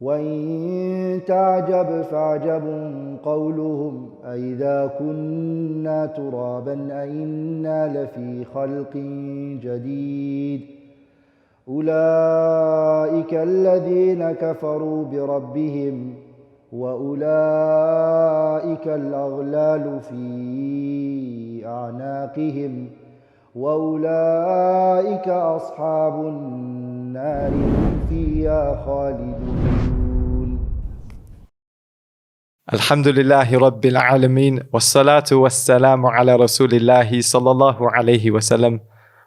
وإن تعجب فعجب قولهم أإذا كنا ترابا أإنا لفي خلق جديد أولئك الذين كفروا بربهم وأولئك الأغلال في أعناقهم وأولئك أصحاب النار هم فيها خالدون. الحمد لله رب العالمين والصلاة والسلام على رسول الله صلى الله عليه وسلم.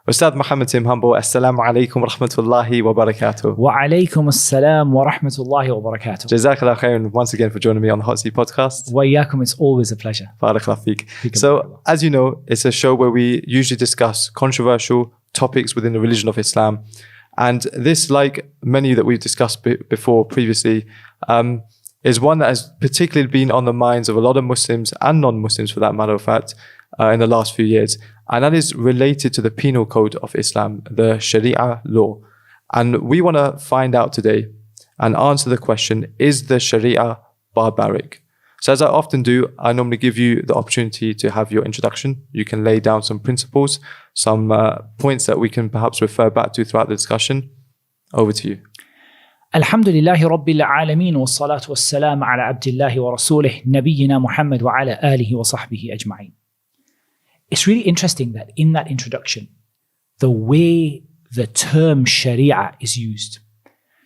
Ustad Muhammad Tim Humble, Assalamu alaikum wa rahmatullahi wa barakatuh. Wa alaikum assalam wa rahmatullahi wa barakatuh. Jazakallah khairan once again for joining me on the Hot Seat podcast. Wa iyaakum, it's always a pleasure. Barakallah feek. So, as you know, it's a show where we usually discuss controversial topics within the religion of Islam. And this, like many that we've discussed before previously, is one that has particularly been on the minds of a lot of Muslims and non-Muslims, for that matter of fact, in the last few years. And that is related to the penal code of Islam, the Sharia law. And we want to find out today and answer the question, is the Sharia barbaric? So as I often do, I normally give you the opportunity to have your introduction. You can lay down some principles, some points that we can perhaps refer back to throughout the discussion. Over to you. Alhamdulillahi Rabbil Alameen wa salatu wa salam ala abdillahi wa rasulih nabiyyina Muhammad wa ala alihi wa sahbihi ajma'in. It's really interesting that in that introduction, the way the term Sharia is used.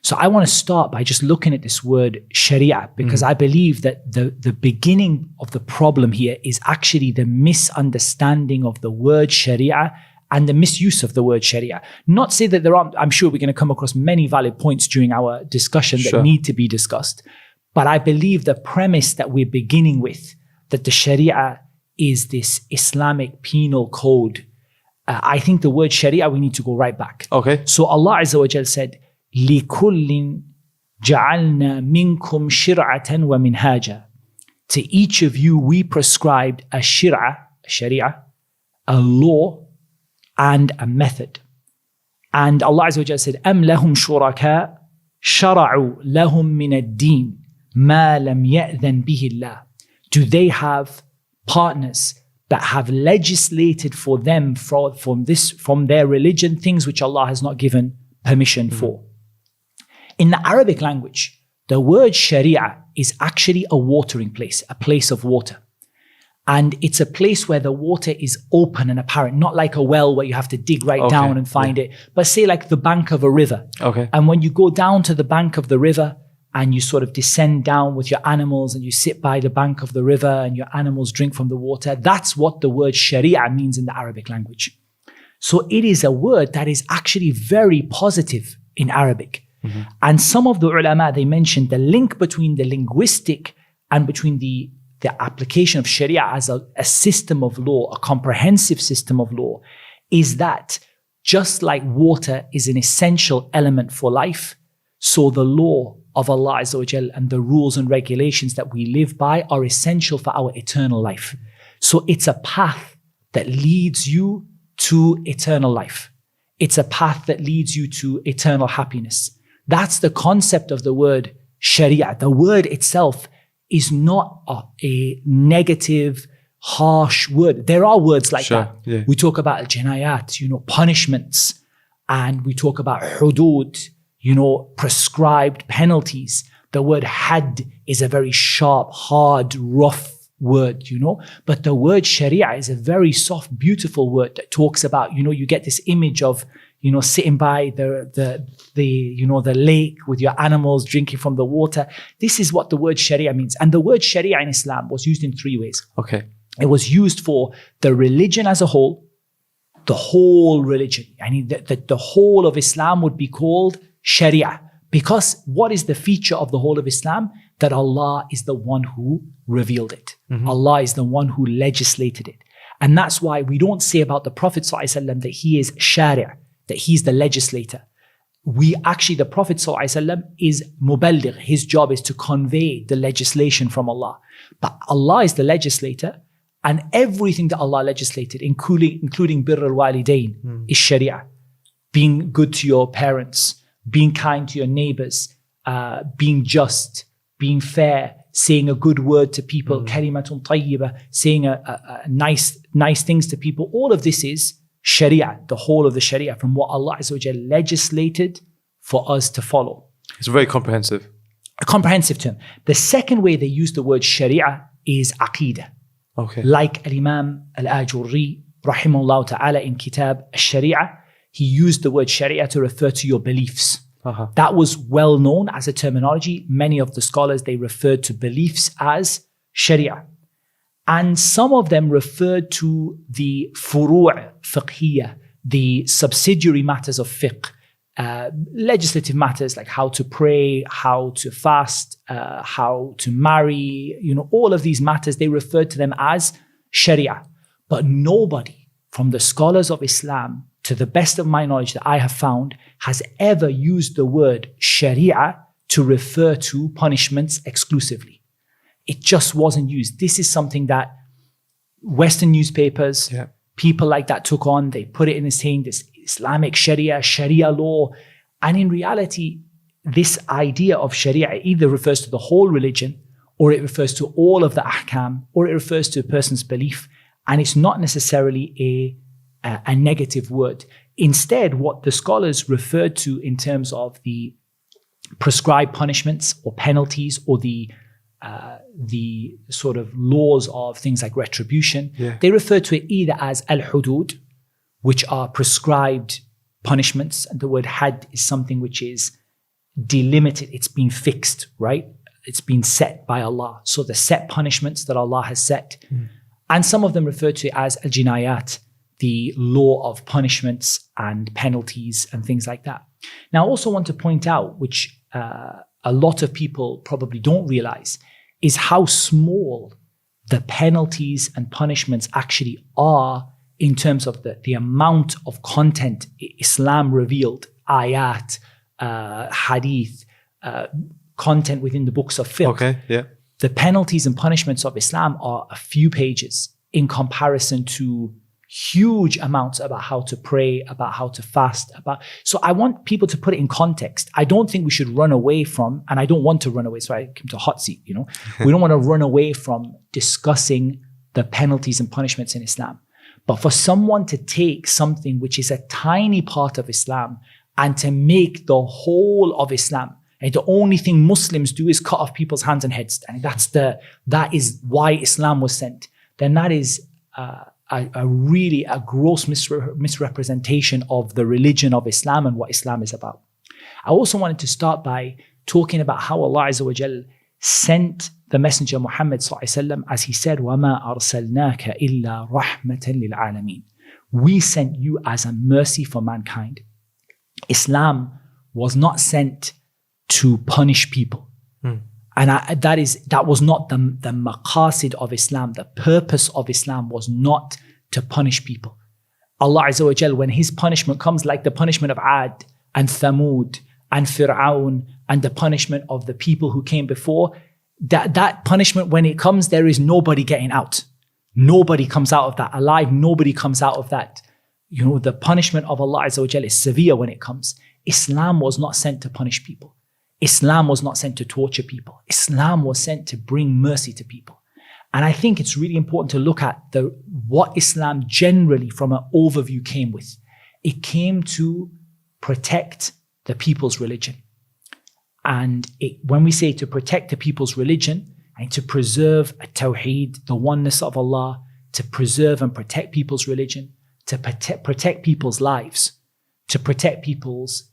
So I want to start by just looking at this word Sharia, because I believe that the beginning of the problem here is actually the misunderstanding of the word Sharia and the misuse of the word Sharia. Not say that there aren't, I'm sure we're going to come across many valid points during our discussion that need to be discussed. But I believe the premise that we're beginning with, that the Sharia is this Islamic penal code. I think the word Sharia, we need to go right back. Okay. So Allah Azza wa Jal said, لِكُلٍّ جَعَلْنَا مِنْكُمْ شِرْعَةً وَمِنْهَاجًا. To each of you, we prescribed a Sharia, a law, and a method. And Allah Azza wa Jal said, أَمْ لَهُمْ شُرَكَاء شَرَعُوا لَهُمْ مِنَ الدِّينِ مَا لَمْ يَأْذَنْ بِهِ اللَّهِ. Do they have partners that have legislated for them from their religion things which Allah has not given permission for? In the Arabic language, the word Sharia is actually a watering place, a place of water. And it's a place where the water is open and apparent, not like a well where you have to dig down and find it, but say like the bank of a river. Okay. And when you go down to the bank of the river and you sort of descend down with your animals and you sit by the bank of the river and your animals drink from the water, that's what the word Sharia means in the Arabic language. So it is a word that is actually very positive in Arabic. And some of the ulama, they mentioned the link between the linguistic and between the application of Sharia as a system of law, a comprehensive system of law, is that just like water is an essential element for life, so the law of Allah Azza wa Jal and the rules and regulations that we live by are essential for our eternal life. So it's a path that leads you to eternal life. It's a path that leads you to eternal happiness. That's the concept of the word Sharia. The word itself is not a negative, harsh word. There are words like that. Yeah. We talk about al-jinayat, punishments, and we talk about hudud, prescribed penalties. The word had is a very sharp, hard, rough word, but the word Sharia is a very soft, beautiful word that talks about, you get this image of, sitting by the lake with your animals drinking from the water. This is what the word Sharia means. And the word Sharia in Islam was used in three ways. Okay. It was used for the religion as a whole, the whole religion. I mean, the whole of Islam would be called Sharia. Because what is the feature of the whole of Islam? That Allah is the one who revealed it. Allah is the one who legislated it. And that's why we don't say about the Prophet ﷺ that he is Shari', that he's the legislator. The Prophet ﷺ is muballigh. His job is to convey the legislation from Allah. But Allah is the legislator, and everything that Allah legislated, including birr al-walidain, is Sharia. Being good to your parents, being kind to your neighbors, being just, being fair, saying a good word to people, kalimatun tayyibah, saying a nice things to people. All of this is Sharia, the whole of the Sharia, from what Allah Azza wa Jalla legislated for us to follow. It's very comprehensive. A comprehensive term. The second way they use the word Sharia is Aqidah. Okay. Like Al-Imam Al-Ajurri, rahimahullah ta'ala, in Kitab Al-Sharia, he used the word Sharia to refer to your beliefs. That was well known as a terminology. Many of the scholars, they referred to beliefs as Sharia. And some of them referred to the furu' fiqhiyya, the subsidiary matters of fiqh, legislative matters like how to pray, how to fast, how to marry, all of these matters, they referred to them as Sharia. But nobody from the scholars of Islam, to the best of my knowledge that I have found, has ever used the word Sharia to refer to punishments exclusively. It just wasn't used. This is something that Western newspapers, people like that took on. They put it in this thing, this Islamic Sharia law. And in reality, this idea of Sharia either refers to the whole religion, or it refers to all of the ahkam, or it refers to a person's belief. And it's not necessarily a negative word. Instead, what the scholars referred to in terms of the prescribed punishments or penalties, or the sort of laws of things like retribution, they refer to it either as al-hudud, which are prescribed punishments. And the word had is something which is delimited. It's been fixed, right? It's been set by Allah. So the set punishments that Allah has set. And some of them refer to it as al-jinayat, the law of punishments and penalties and things like that. Now, I also want to point out, which a lot of people probably don't realize, is how small the penalties and punishments actually are in terms of the amount of content Islam revealed, ayat, hadith, content within the books of fiqh. Okay, yeah. The penalties and punishments of Islam are a few pages in comparison to huge amounts about how to pray, about how to fast, so I want people to put it in context. I don't think we should run away from, and I don't want to run away, so I came to a hot seat, we don't want to run away from discussing the penalties and punishments in Islam. But for someone to take something which is a tiny part of Islam and to make the whole of Islam, and the only thing Muslims do is cut off people's hands and heads, and that is why Islam was sent, then that is a really gross misrepresentation of the religion of Islam and what Islam is about. I also wanted to start by talking about how Allah Azza wa Jal sent the Messenger Muhammad sallallahu alaihi wasallam, as he said, وَمَا أَرْسَلْنَاكَ إِلَّا رَحْمَةً لِلْعَالَمِينَ. We sent you as a mercy for mankind. Islam was not sent to punish people. And that was not the maqasid of Islam. The purpose of Islam was not to punish people. Allah Azza wa Jal, when His punishment comes, like the punishment of Ad and Thamud and Fir'aun and the punishment of the people who came before, that punishment, when it comes, there is nobody getting out. Nobody comes out of that alive. Nobody comes out of that. The punishment of Allah Azza wa Jal is severe when it comes. Islam was not sent to punish people. Islam was not sent to torture people. Islam was sent to bring mercy to people. And I think it's really important to look at what Islam generally, from an overview, came with. It came to protect the people's religion. And when we say to protect the people's religion and to preserve Tawheed, the oneness of Allah, to preserve and protect people's religion, to protect people's lives, to protect people's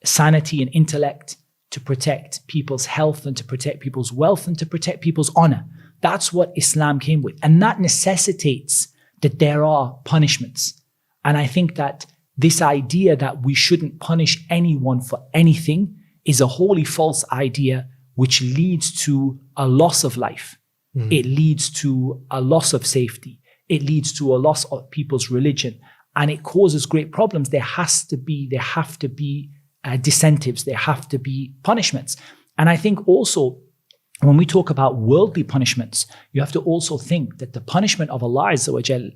sanity and intellect, to protect people's health and to protect people's wealth and to protect people's honor. That's what Islam came with. And that necessitates that there are punishments. And I think that this idea that we shouldn't punish anyone for anything is a wholly false idea, which leads to a loss of life. It leads to a loss of safety. It leads to a loss of people's religion. And it causes great problems. There have to be disincentives, there have to be punishments. And I think also, when we talk about worldly punishments, you have to also think that the punishment of Allah Azza wa Jal,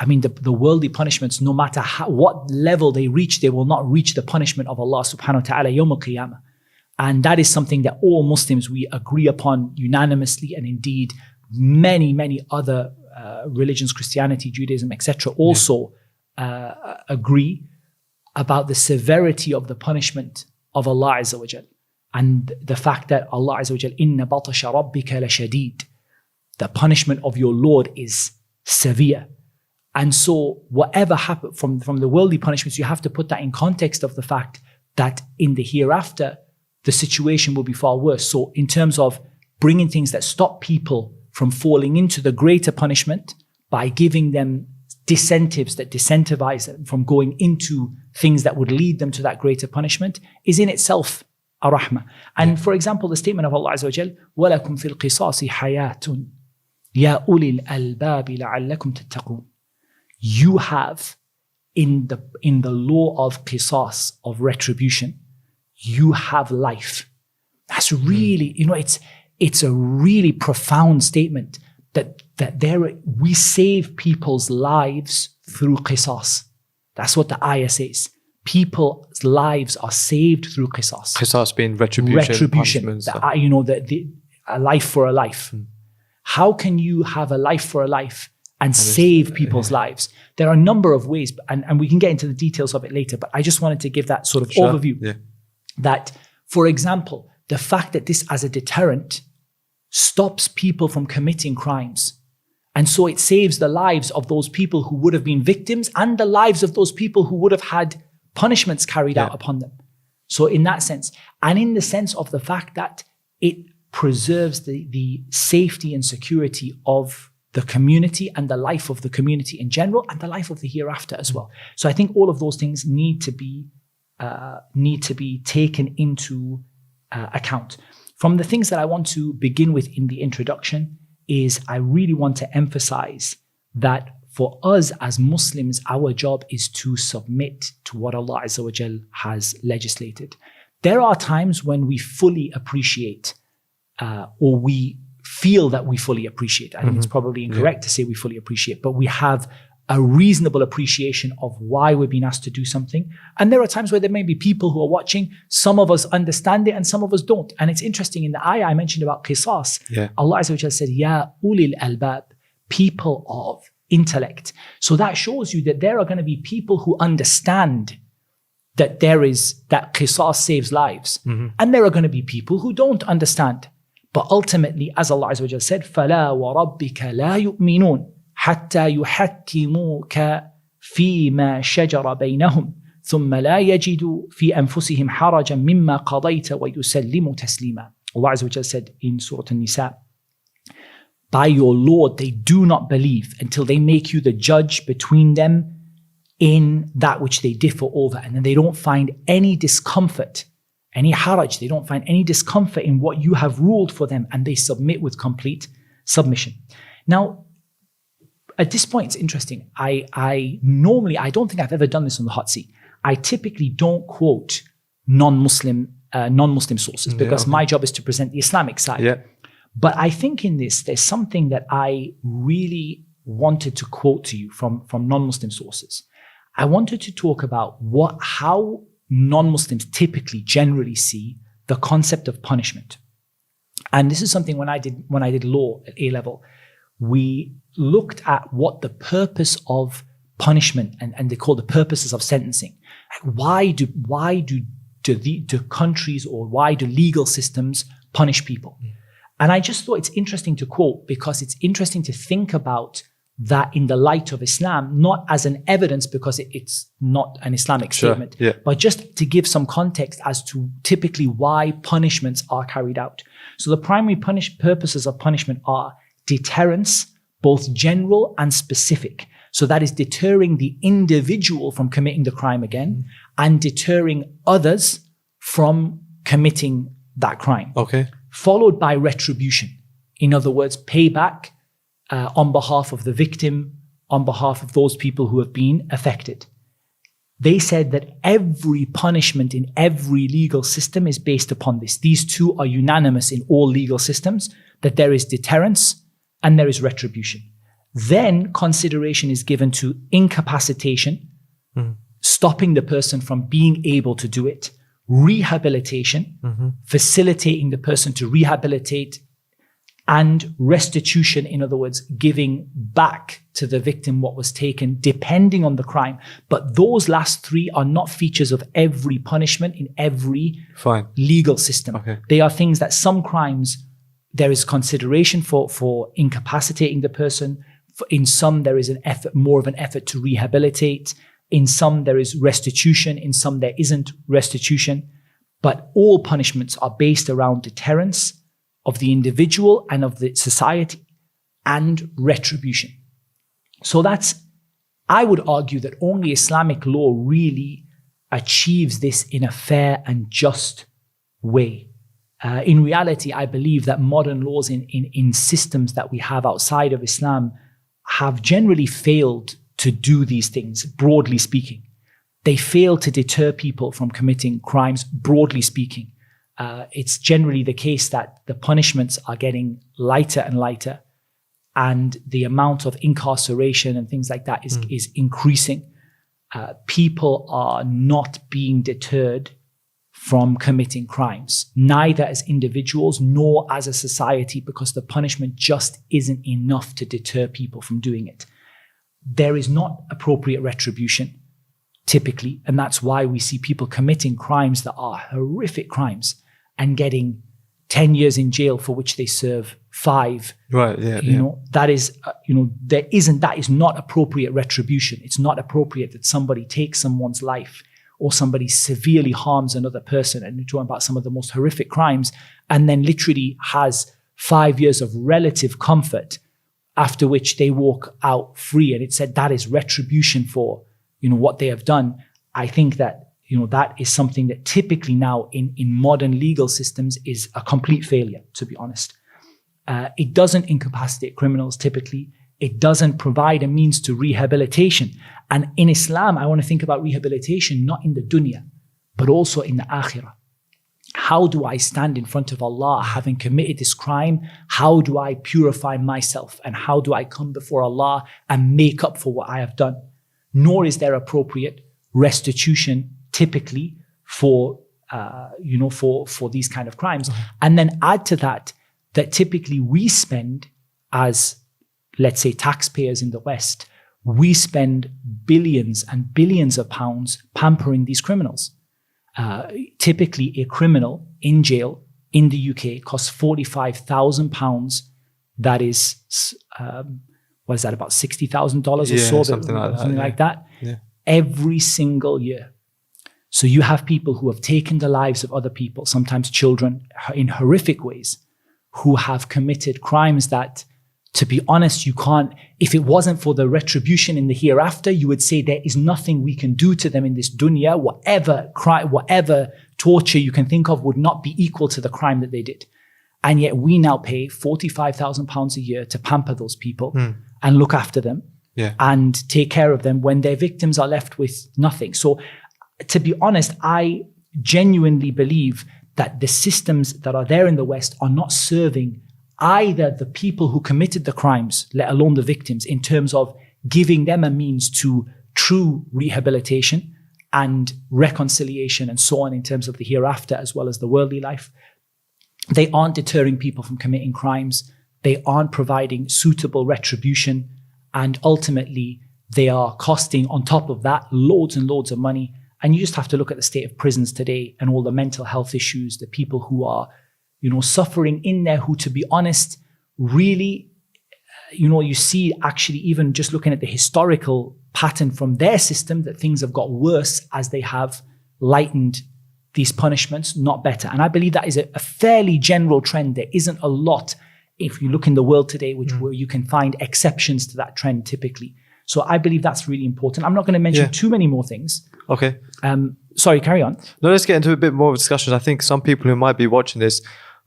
the worldly punishments, no matter what level they reach, they will not reach the punishment of Allah subhanahu wa ta'ala yawm al-qiyamah. And that is something that all Muslims, we agree upon unanimously, and indeed many, many other religions, Christianity, Judaism, etc., also agree about the severity of the punishment of Allah Azza wa Jal. And the fact that Allah Azza wa Jal, inna batasha rabbika lashadid, the punishment of your Lord is severe. And so whatever happened from the worldly punishments, you have to put that in context of the fact that in the hereafter, the situation will be far worse. So in terms of bringing things that stop people from falling into the greater punishment by giving them disincentives that disincentivize them from going into things that would lead them to that greater punishment is in itself a rahmah. And for example, the statement of Allah Azza wa Jal, وَلَكُمْ فِي الْقِصَاصِ حَيَاتٌ يَا أُولِي الْأَلْبَابِ لَعَلَّكُمْ تَتَّقُونَ. You have in the law of qisas, of retribution, you have life. That's really, it's a really profound statement that we save people's lives through qisas. That's what the ayah says. People's lives are saved through qisas. Qisas being retribution. A life for a life. How can you have a life for a life and save people's lives? There are a number of ways, and we can get into the details of it later, but I just wanted to give that sort of overview. Yeah. That, for example, the fact that this as a deterrent stops people from committing crimes. And so it saves the lives of those people who would have been victims and the lives of those people who would have had punishments carried out upon them. So in that sense, and in the sense of the fact that it preserves the safety and security of the community and the life of the community in general and the life of the hereafter as well. So I think all of those things need to be taken into account. From the things that I want to begin with in the introduction is I really want to emphasize that for us as Muslims, our job is to submit to what Allah Azza wa Jal has legislated. There are times when we fully appreciate or we feel that we fully appreciate. I think it's probably incorrect to say we fully appreciate, but we have a reasonable appreciation of why we're being asked to do something. And there are times where there may be people who are watching, some of us understand it and some of us don't. And it's interesting, in the ayah I mentioned about qisas, Allah Azza wa Jalla said, Ya ulil albab, people of intellect. So that shows you that there are going to be people who understand that that qisas saves lives. And there are going to be people who don't understand. But ultimately, as Allah Azza wa Jalla said, فَلَا وَرَبِّكَ لَا يُؤْمِنُونَ حتى يحكموك فيما شجر بينهم ثم لا يجدوا في أنفسهم حرجا مما قضيت ويسلموا تسليما. Allah Azza wa Jalla said in Surah An-Nisa, by your Lord, they do not believe until they make you the judge between them in that which they differ over. And then they don't find any discomfort, any haraj, they don't find any discomfort in what you have ruled for them, and they submit with complete submission. Now, at this point, it's interesting. I don't think I've ever done this on the hot seat. I typically don't quote non-Muslim sources because my job is to present the Islamic side. Yeah. But I think in this, there's something that I really wanted to quote to you from non-Muslim sources. I wanted to talk about how non-Muslims typically generally see the concept of punishment. And this is something when I did law at A-level, we looked at what the purpose of punishment and they call the purposes of sentencing. Why do countries or why do legal systems punish people? And I just thought it's interesting to quote because it's interesting to think about that in the light of Islam, not as an evidence because it's not an Islamic statement, but just to give some context as to typically why punishments are carried out. So the primary purposes of punishment are deterrence, both general and specific. So that is deterring the individual from committing the crime again and deterring others from committing that crime. Okay. Followed by retribution. In other words, payback on behalf of the victim, on behalf of those people who have been affected. They said that every punishment in every legal system is based upon this. These two are unanimous in all legal systems, that there is deterrence and there is retribution. Then consideration is given to incapacitation, stopping the person from being able to do it, rehabilitation, facilitating the person to rehabilitate, and restitution, in other words, giving back to the victim what was taken, depending on the crime. But those last three are not features of every punishment in every legal system. Okay. They are things that some crimes, there is consideration for incapacitating the person. In some, there is an effort, more of an effort to rehabilitate. In some, there is restitution. In some, there isn't restitution. But all punishments are based around deterrence of the individual and of the society, and retribution. So I would argue that only Islamic law really achieves this in a fair and just way. In reality, I believe that modern laws in systems that we have outside of Islam have generally failed to do these things, broadly speaking. They fail to deter people from committing crimes, broadly speaking. It's generally the case that the punishments are getting lighter and lighter, and the amount of incarceration and things like that is increasing. People are not being deterred from committing crimes, neither as individuals nor as a society, because the punishment just isn't enough to deter people from doing it. There is not appropriate retribution, typically, and that's why we see people committing crimes that are horrific crimes and getting 10 years in jail for which they serve 5. Right, yeah. You know, that is, that is not appropriate retribution. It's not appropriate that somebody takes someone's life or somebody severely harms another person, and we're talking about some of the most horrific crimes, and then literally has 5 years of relative comfort, after which they walk out free. And it said that is retribution for, what they have done. I think that, that is something that typically now in modern legal systems is a complete failure, to be honest. It doesn't incapacitate criminals typically. It doesn't provide a means to rehabilitation. And in Islam, I want to think about rehabilitation not in the dunya, but also in the akhirah. How do I stand in front of Allah having committed this crime? How do I purify myself? And how do I come before Allah and make up for what I have done? Nor is there appropriate restitution typically for these kind of crimes. And then add to that typically we spend, as let's say taxpayers in the West, we spend billions and billions of pounds pampering these criminals. Typically a criminal in jail in the UK costs £45,000. That is, what is that, about $60,000 or so? Something like that. Yeah. Every single year. So you have people who have taken the lives of other people, sometimes children, in horrific ways, who have committed crimes that, to be honest, you can't, if it wasn't for the retribution in the hereafter, you would say there is nothing we can do to them in this dunya. Whatever torture you can think of would not be equal to the crime that they did. And yet we now pay £45,000 a year to pamper those people and look after them and take care of them when their victims are left with nothing. So to be honest, I genuinely believe that the systems that are there in the West are not serving either the people who committed the crimes, let alone the victims, in terms of giving them a means to true rehabilitation and reconciliation and so on in terms of the hereafter as well as the worldly life. They aren't deterring people from committing crimes. They aren't providing suitable retribution. And ultimately, they are costing, on top of that, loads and loads of money. And you just have to look at the state of prisons today and all the mental health issues, the people who are, suffering in there, who, to be honest, really, you see actually even just looking at the historical pattern from their system that things have got worse as they have lightened these punishments, not better. And I believe that is a fairly general trend. There isn't a lot, if you look in the world today, where you can find exceptions to that trend typically. So I believe that's really important. I'm not going to mention too many more things. Okay. Sorry, carry on. No, let's get into a bit more of a discussion. I think some people who might be watching this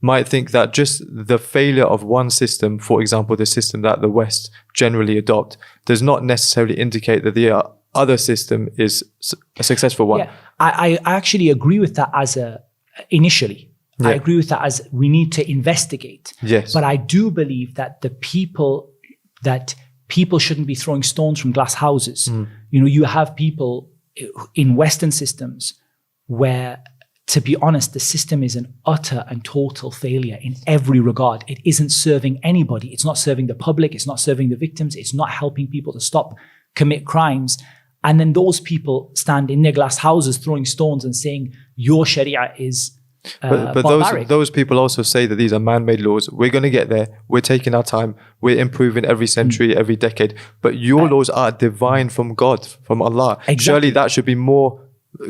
might think that just the failure of one system, for example, the system that the West generally adopt, does not necessarily indicate that the other system is a successful one. Yeah, I actually agree with that initially. Yeah. I agree with that as we need to investigate. Yes. But I do believe that people shouldn't be throwing stones from glass houses. You have people in Western systems where to be honest, the system is an utter and total failure in every regard. It isn't serving anybody. It's not serving the public. It's not serving the victims. It's not helping people to stop, commit crimes. And then those people stand in their glass houses throwing stones and saying, your Sharia is but barbaric. those people also say that these are man-made laws. We're going to get there. We're taking our time. We're improving every century, every decade. But your laws are divine from God, from Allah. Exactly. Surely that should be more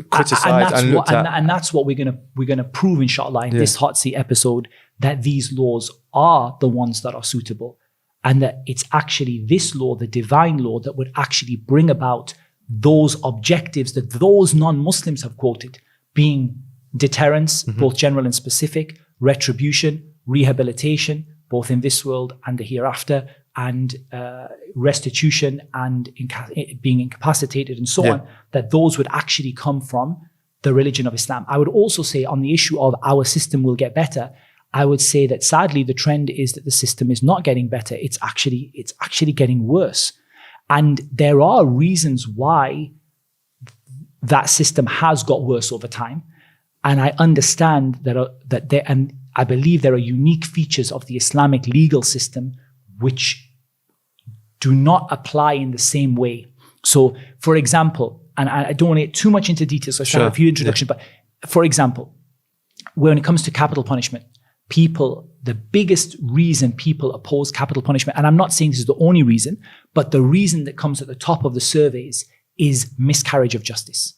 criticized and looked at. And that's what we're gonna prove, inshallah, in this hot seat episode, that these laws are the ones that are suitable, and that it's actually this law, the divine law, that would actually bring about those objectives that those non-Muslims have quoted, being deterrence, both general and specific, retribution, rehabilitation, both in this world and the hereafter, and restitution and being incapacitated and so on, that those would actually come from the religion of Islam. I would also say, on the issue of our system will get better, I would say that sadly the trend is that the system is not getting better. It's actually getting worse. And there are reasons why that system has got worse over time. And I understand and I believe there are unique features of the Islamic legal system which do not apply in the same way. So, for example, and I don't want to get too much into details, so I have a few introductions, but for example, when it comes to capital punishment, the biggest reason people oppose capital punishment, and I'm not saying this is the only reason, but the reason that comes at the top of the surveys is miscarriage of justice.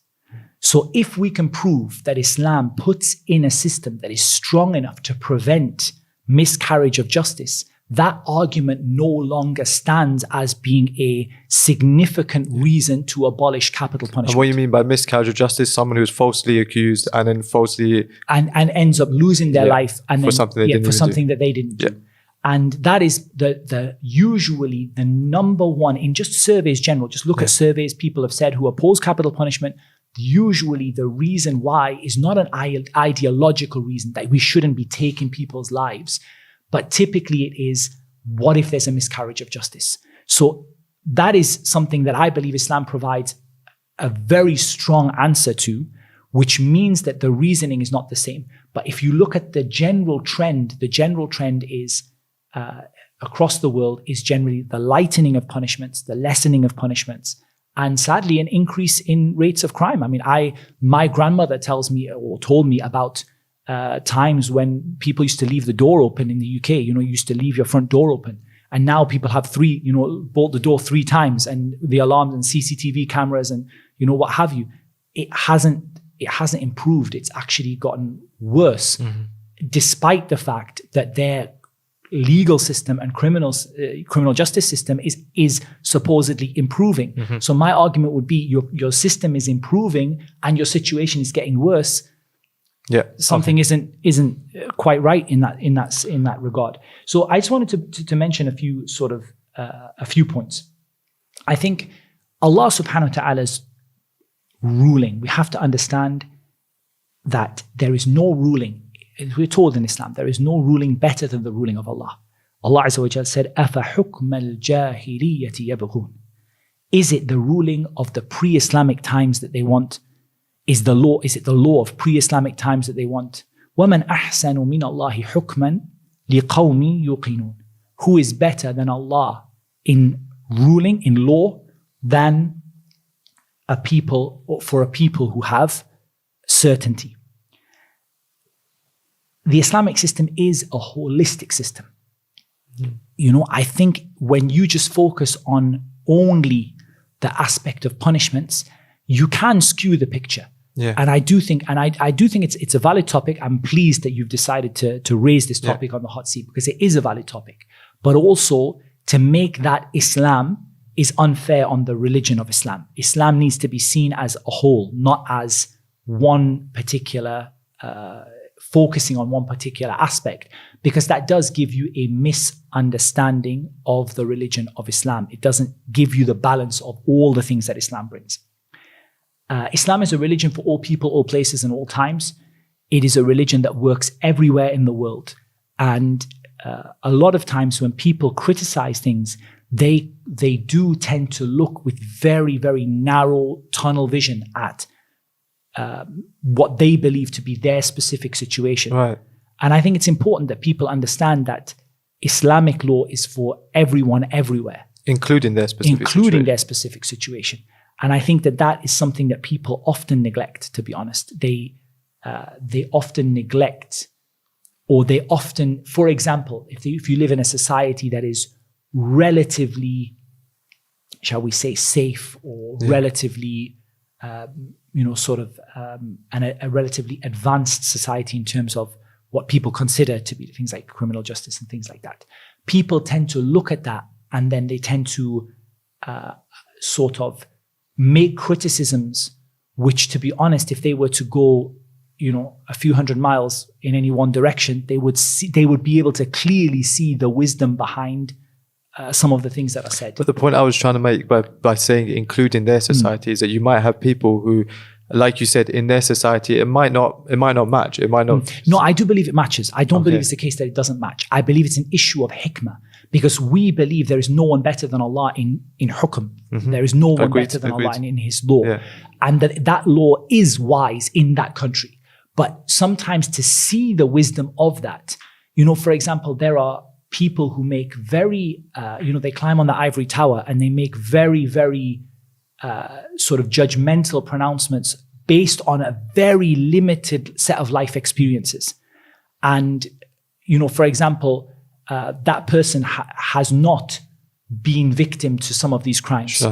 So if we can prove that Islam puts in a system that is strong enough to prevent miscarriage of justice, that argument no longer stands as being a significant reason to abolish capital punishment. And what you mean by miscarriage of justice? Someone who's falsely accused and then falsely... And ends up losing their life and for something that they didn't do. And that is the usually the number one, in just surveys general, just look at surveys people have said who oppose capital punishment, usually the reason why is not an ideological reason that we shouldn't be taking people's lives, but typically it is, what if there's a miscarriage of justice? So that is something that I believe Islam provides a very strong answer to, which means that the reasoning is not the same. But if you look at the general trend is across the world is generally the lightening of punishments, the lessening of punishments, and sadly an increase in rates of crime. I mean, my grandmother tells me or told me about times when people used to leave the door open in the UK. You used to leave your front door open, and now people have bolt the door 3 times, and the alarms and CCTV cameras and what have you. It hasn't improved. It's actually gotten worse, despite the fact that their legal system and criminal justice system is supposedly improving. So my argument would be your system is improving and your situation is getting worse. Something isn't quite right in that regard. So I just wanted to mention a few points. I think Allah subhanahu wa ta'ala's ruling, we have to understand that there is no ruling. We're told in Islam, there is no ruling better than the ruling of Allah. Allah Azza wa Jalla said, أَفَحُكْمَ الْجَاهِلِيَّةِ يَبْغُونَ. Is it the ruling of the pre-Islamic times that they want? Is it the law of pre-Islamic times that they want? وَمَنْ أَحْسَنُ مِنَ اللَّهِ حُكْمًا لِقَوْمٍ يُوقِنُونَ. Who is better than Allah in ruling, in law, than for a people who have certainty? The Islamic system is a holistic system. I think when you just focus on only the aspect of punishments, you can skew the picture. And I do think it's a valid topic. I'm pleased that you've decided to raise this topic on the hot seat, because it is a valid topic. But also to make that Islam is unfair on the religion of Islam. Islam needs to be seen as a whole, not as one particular focusing on one particular aspect, because that does give you a misunderstanding of the religion of Islam. It doesn't give you the balance of all the things that Islam brings. Islam is a religion for all people, all places, and all times. It is a religion that works everywhere in the world. And a lot of times when people criticize things, they do tend to look with very, very narrow tunnel vision at what they believe to be their specific situation. Right. And I think it's important that people understand that Islamic law is for everyone, everywhere. Including their specific situation. And I think that that is something that people often neglect, to be honest. They often neglect, or they often, for example, if you live in a society that is relatively, shall we say, safe, or relatively, and a relatively advanced society in terms of what people consider to be things like criminal justice and things like that, people tend to look at that and then they tend to sort of make criticisms, which, to be honest, if they were to go, a few hundred miles in any one direction, they would be able to clearly see the wisdom behind some of the things that are said. But the point I was trying to make by saying including their society is that you might have people who, like you said, in their society, it might not match. It might not. No, I do believe it matches. I don't believe it's the case that it doesn't match. I believe it's an issue of hikmah, because we believe there is no one better than Allah in hukm. Mm-hmm. There is no one better than Allah in His law. Yeah. And that law is wise in that country. But sometimes to see the wisdom of that, for example, there are people who make very, they climb on the ivory tower and they make very, very sort of judgmental pronouncements based on a very limited set of life experiences. And, for example, that person has not been victim to some of these crimes,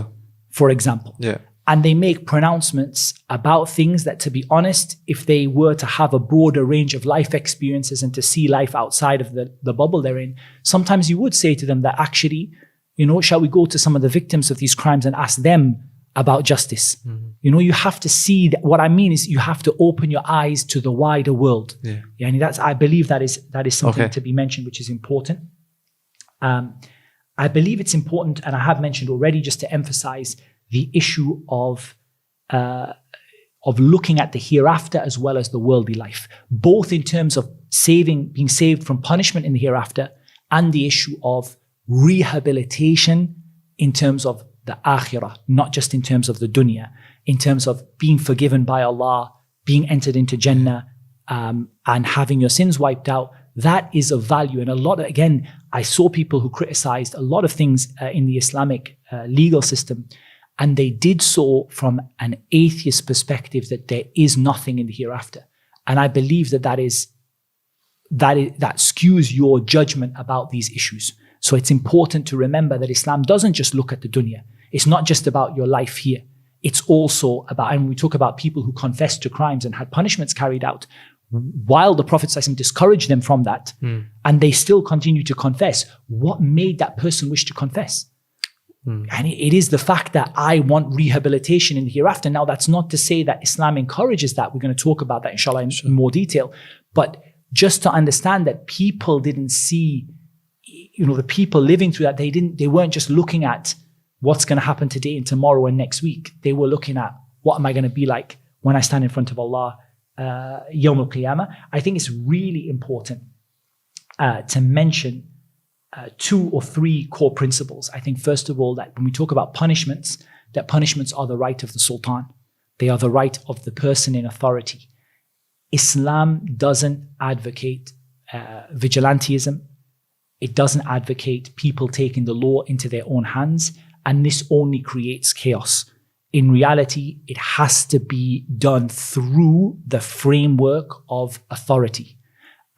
for example. Yeah. And they make pronouncements about things that, to be honest, if they were to have a broader range of life experiences and to see life outside of the bubble they're in, sometimes you would say to them that actually, shall we go to some of the victims of these crimes and ask them about justice? Mm-hmm. You have to see that. What I mean is you have to open your eyes to the wider world. Yeah. And I believe that is something to be mentioned, which is important. I believe it's important, and I have mentioned already, just to emphasize the issue of looking at the hereafter as well as the worldly life, both in terms of being saved from punishment in the hereafter, and the issue of rehabilitation in terms of the akhirah, not just in terms of the dunya, in terms of being forgiven by Allah, being entered into Jannah, and having your sins wiped out. That is of value. And again, I saw people who criticized a lot of things in the Islamic legal system, and they did so from an atheist perspective, that there is nothing in the hereafter. And I believe that skews your judgment about these issues. So it's important to remember that Islam doesn't just look at the dunya. It's not just about your life here. It's also about, and we talk about people who confessed to crimes and had punishments carried out, while the Prophet ﷺ discouraged them from that, and they still continue to confess. What made that person wish to confess? And it is the fact that I want rehabilitation in the hereafter. Now, that's not to say that Islam encourages that. We're going to talk about that, inshallah, in more detail. But just to understand that people didn't see, the people living through that, they weren't just looking at what's going to happen today and tomorrow and next week. They were looking at, what am I going to be like when I stand in front of Allah, Yawm al-Qiyamah. I think it's really important to mention 2 or 3 core principles. I think, first of all, that when we talk about punishments, that punishments are the right of the sultan. They are the right of the person in authority. Islam doesn't advocate vigilantism. It doesn't advocate people taking the law into their own hands, and this only creates chaos. In reality, it has to be done through the framework of authority.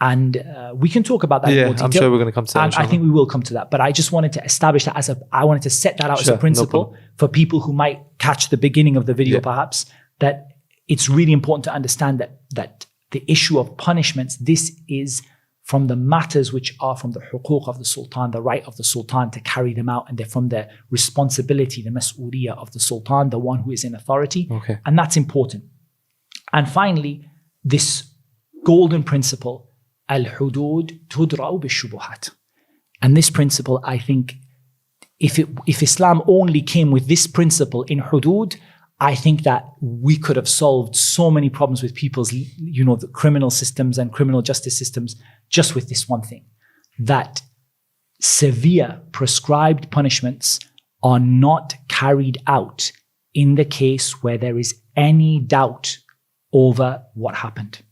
And we can talk about that in more detail. I'm sure we're going to come to that. I think we will come to that. But I just wanted to establish that I wanted to set that out as a principle for people who might catch the beginning of the video, perhaps, that it's really important to understand that the issue of punishments, this is from the matters which are from the huquq of the sultan, the right of the sultan to carry them out, and they're from the responsibility, the mas'uliyah of the sultan, the one who is in authority. Okay. And that's important. And finally, this golden principle, al-hudud tudra'u bi-shubuhat. And this principle, I think, if Islam only came with this principle in hudud, I think that we could have solved so many problems with people's, the criminal systems and criminal justice systems just with this one thing, that severe prescribed punishments are not carried out in the case where there is any doubt over what happened.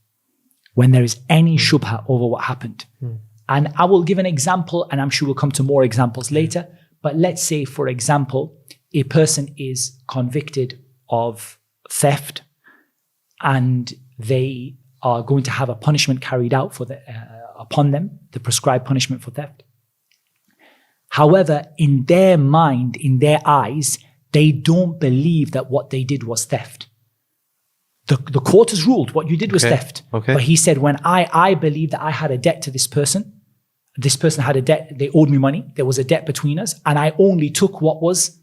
When there is any shubha over what happened. And I will give an example, and I'm sure we'll come to more examples later. But let's say, for example, a person is convicted of theft and they are going to have a punishment carried out upon them, the prescribed punishment for theft. However, in their mind, in their eyes, they don't believe that what they did was theft. The court has ruled what you did was theft. Okay. But he said, when I believe that I had a debt to this person had a debt, they owed me money, there was a debt between us, and I only took what was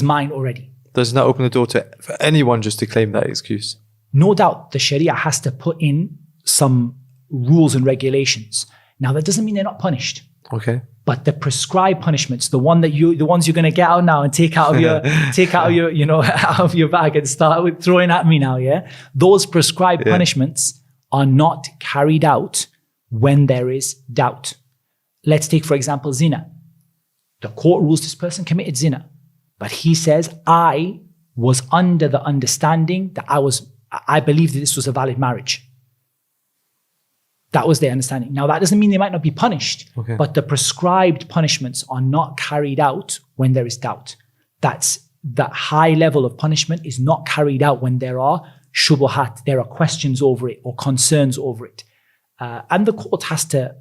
mine already. Doesn't that open the door for anyone just to claim that excuse? No doubt the Sharia has to put in some rules and regulations. Now, that doesn't mean they're not punished. Okay. But the prescribed punishments, the ones you're going to get out now and take out of your, out of your bag and start with throwing at me now, yeah? Those prescribed punishments are not carried out when there is doubt. Let's take, for example, zina. The court rules this person committed zina, but he says, I was under the understanding that I believed that this was a valid marriage. That was their understanding. Now, that doesn't mean they might not be punished, but the prescribed punishments are not carried out when there is doubt. That high level of punishment is not carried out when there are shubuhat, there are questions over it or concerns over it. And the court has to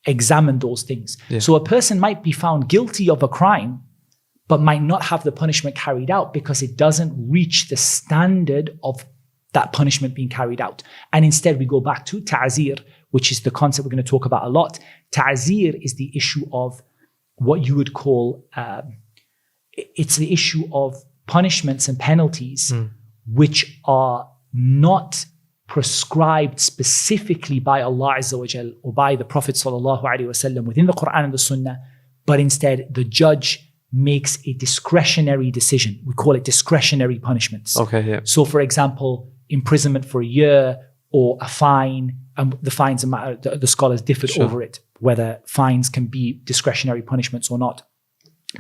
examine those things. Yeah. So a person might be found guilty of a crime, but might not have the punishment carried out because it doesn't reach the standard of that punishment being carried out. And instead we go back to ta'zir, which is the concept we're going to talk about a lot. Ta'zir is the issue of what you would call, it's the issue of punishments and penalties which are not prescribed specifically by Allah Azza wa Jal or by the Prophet Sallallahu Alaihi Wasallam within the Quran and the Sunnah, but instead the judge makes a discretionary decision. We call it discretionary punishments. So for example, imprisonment for a year or a fine, and the fines and matter, the scholars differed over it, whether fines can be discretionary punishments or not.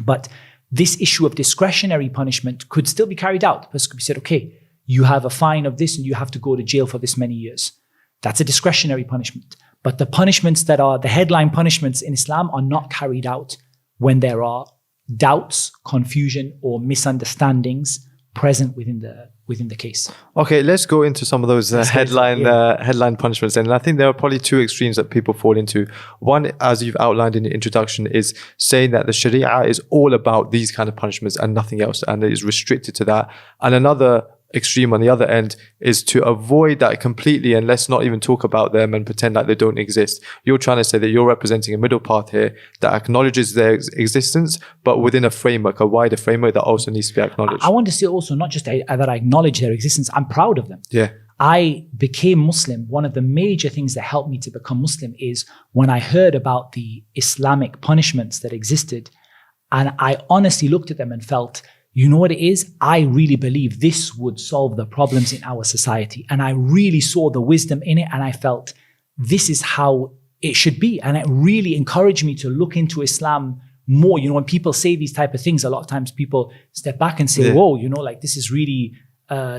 But this issue of discretionary punishment could still be carried out. The person could be said, okay, you have a fine of this and you have to go to jail for this many years. That's a discretionary punishment. But the punishments that are the headline punishments in Islam are not carried out when there are doubts, confusion, or misunderstandings present within the case. Okay, let's go into some of those headline punishments. And I think there are probably two extremes that people fall into. One, as you've outlined in the introduction, is saying that the Sharia is all about these kind of punishments and nothing else, and it is restricted to that. And another extreme on the other end is to avoid that completely and let's not even talk about them and pretend like they don't exist. You're trying to say that you're representing a middle path here that acknowledges their existence, but within a framework, a wider framework that also needs to be acknowledged. I want to say also not just that I acknowledge their existence, I'm proud of them. Yeah. I became Muslim. One of the major things that helped me to become Muslim is when I heard about the Islamic punishments that existed, and I honestly looked at them and felt, you know what it is? I really believe this would solve the problems in our society. And I really saw the wisdom in it. And I felt this is how it should be. And it really encouraged me to look into Islam more. You know, when people say these type of things, a lot of times people step back and say, whoa, you know, like this is really